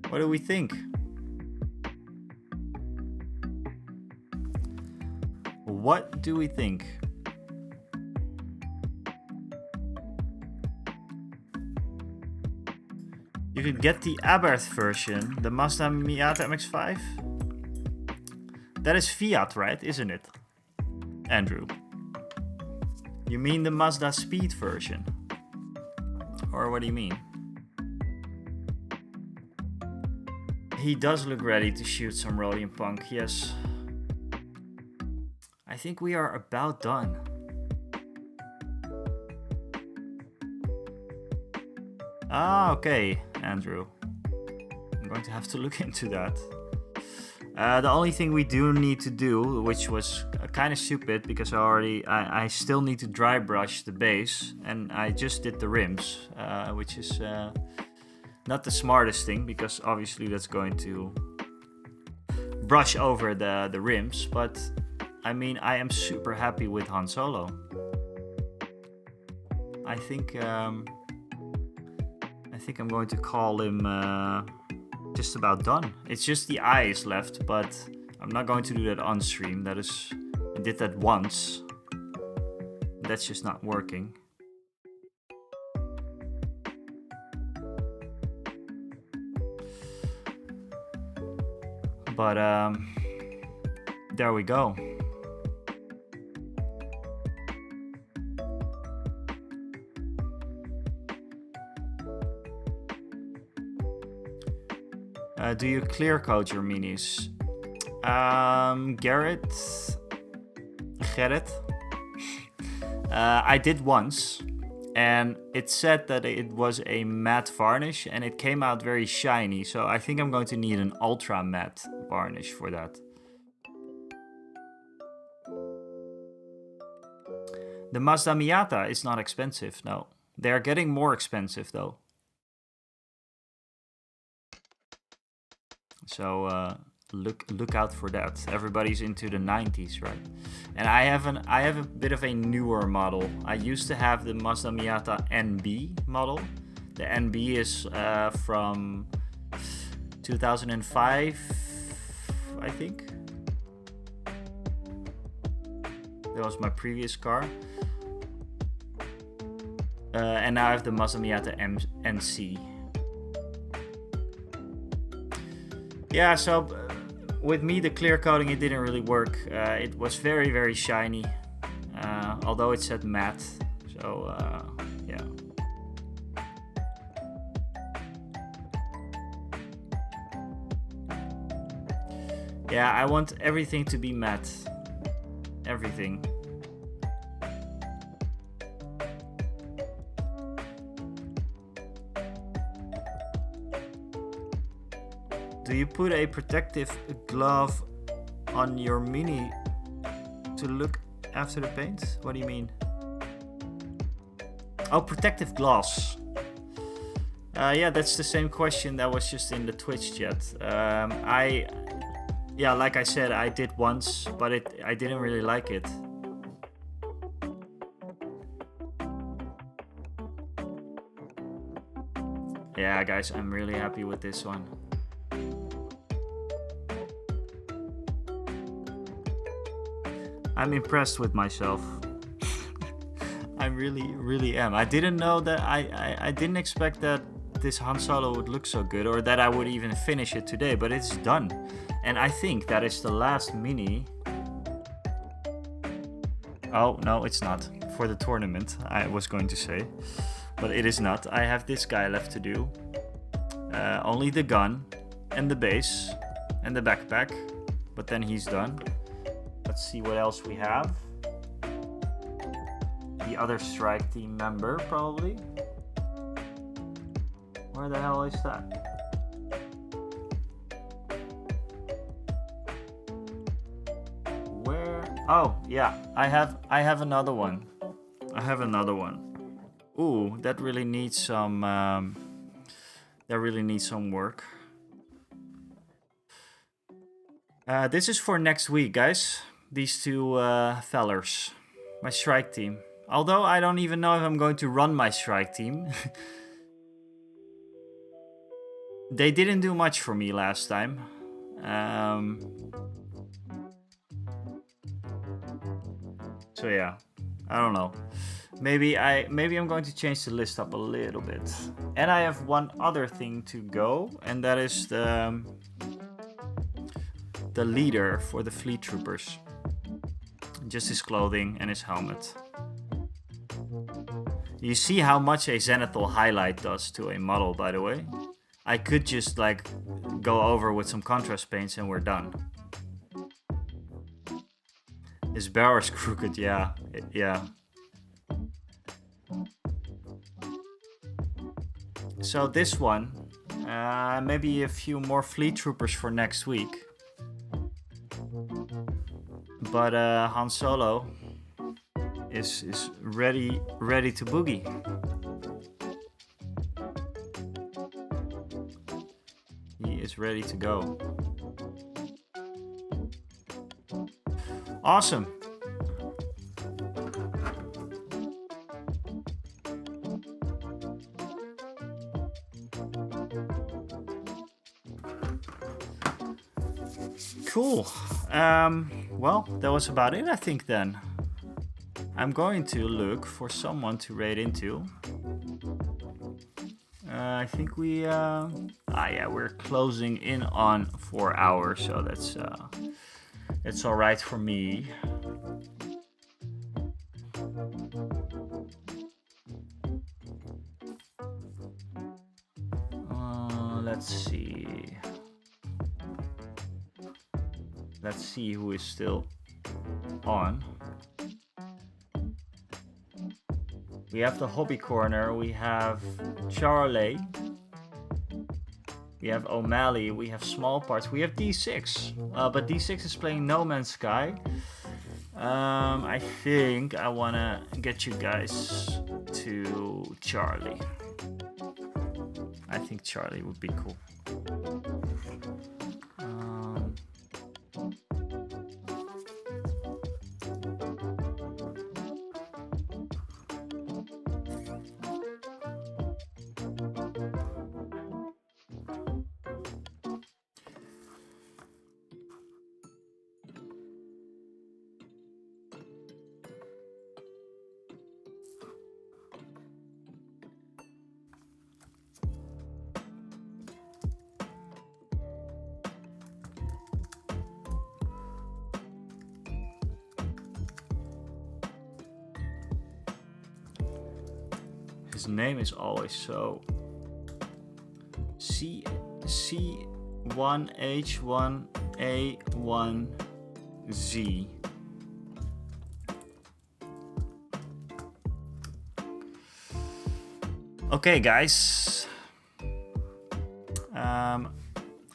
What do we think? What do we think? You could get the Abarth version, the Mazda Miata MX-5. That is Fiat, right? Isn't it, Andrew? You mean the Mazda Speed version? Or what do you mean? He does look ready to shoot some Rhodium Punk, yes. I think we are about done. Ah, okay, Andrew. I'm going to have to look into that. The only thing we do need to do, which was kind of stupid because I still need to dry brush the base, and I just did the rims, which is not the smartest thing because obviously that's going to brush over the rims, but I mean, I am super happy with Han Solo. I think I'm going to call him just about done. It's just the eyes left, but I'm not going to do that on stream. I did that once. That's just not working. But there we go. Do you clear coat your minis? Garrett? I did once, and it said that it was a matte varnish, and it came out very shiny, so I think I'm going to need an ultra matte varnish for that. The Mazda Miata is not expensive, no. They're getting more expensive though. So look out for that. Everybody's into the 90s, right? And I have a bit of a newer model. I used to have the Mazda Miata NB model. The NB is from 2005, I think. That was my previous car. And now I have the Mazda Miata NC. Yeah, so with me, the clear coating, it didn't really work. It was very, very shiny, although it said matte. So, yeah. Yeah, I want everything to be matte. Everything. Do you put a protective glove on your Mini to look after the paint? What do you mean? Oh, protective glass. Yeah, that's the same question that was just in the Twitch chat. Yeah, like I said, I did once, but I didn't really like it. Yeah, guys, I'm really happy with this one. I'm impressed with myself. I really am. I didn't know that. I didn't expect that this Han Solo would look so good, or that I would even finish it today, but it's done. And I think that is the last Mini. Oh, no, it's not. For the tournament, I was going to say. But it is not. I have this guy left to do. Only the gun and the base and the backpack. But then he's done. Let's see what else we have. The other strike team member, probably. Where the hell is that? Where? Oh, yeah. I have another one. I have another one. Ooh, that really needs some. That really needs some work. This is for next week, guys. These two fellers, my strike team. Although I don't even know if I'm going to run my strike team. They didn't do much for me last time. So yeah, I don't know. Maybe I'm going to change the list up a little bit. And I have one other thing to go, and that is the leader for the Fleet Troopers. Just his clothing and his helmet. You see how much a zenithal highlight does to a model, by the way. I could just like go over with some contrast paints and we're done. His barrel's crooked, yeah. Yeah. So this one, maybe a few more Fleet Troopers for next week. But Han Solo is ready to boogie. He is ready to go. Awesome. Cool. Well, that was about it, I think, then. I'm going to look for someone to raid into. I think we... yeah, we're closing in on 4 hours, so that's all right for me. Let's see. Let's see who is still on. We have the Hobby Corner, we have Charlie, we have O'Malley, we have Small Parts, we have D6. But D6 is playing No Man's Sky. I think I want to get you guys to Charlie. I think Charlie would be cool. his name is always so... C1H1A1Z. Okay, guys.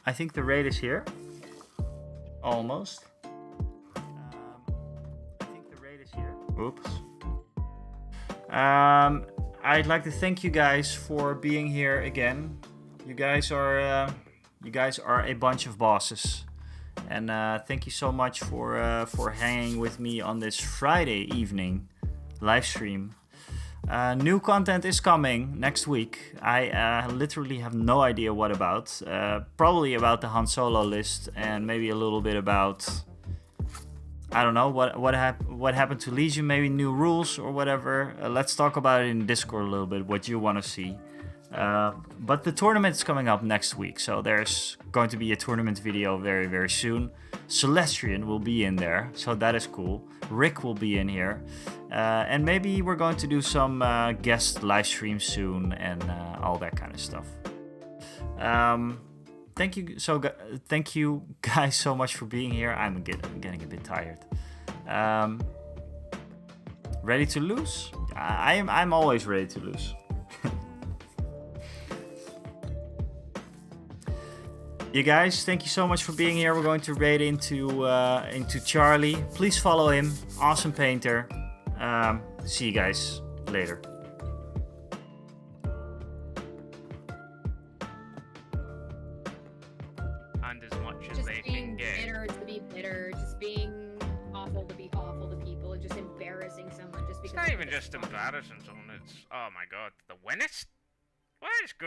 I think the raid is here. Almost. I think the raid is here. Oops. I'd like to thank you guys for being here again. You guys are a bunch of bosses, and thank you so much for hanging with me on this Friday evening live stream. New content is coming next week. I literally have no idea what about. Probably about the Han Solo list, and maybe a little bit about, I don't know, what happened to Legion, maybe new rules or whatever. Let's talk about it in Discord a little bit, what you want to see. But the tournament is coming up next week, so there's going to be a tournament video very, very soon. Celestrian will be in there, so that is cool. Rick will be in here. And maybe we're going to do some guest live streams soon and all that kind of stuff. Thank you guys so much for being here. I'm getting a bit tired. Ready to lose? I'm always ready to lose. You guys, thank you so much for being here. We're going to raid into Charlie. Please follow him. Awesome painter. See you guys later. And as much as Just they being can get. bitter to be bitter, just being awful to be awful to people, and just embarrassing someone just It's because. not even just embarrassing someone. It's, oh my god, the winnest? What is good?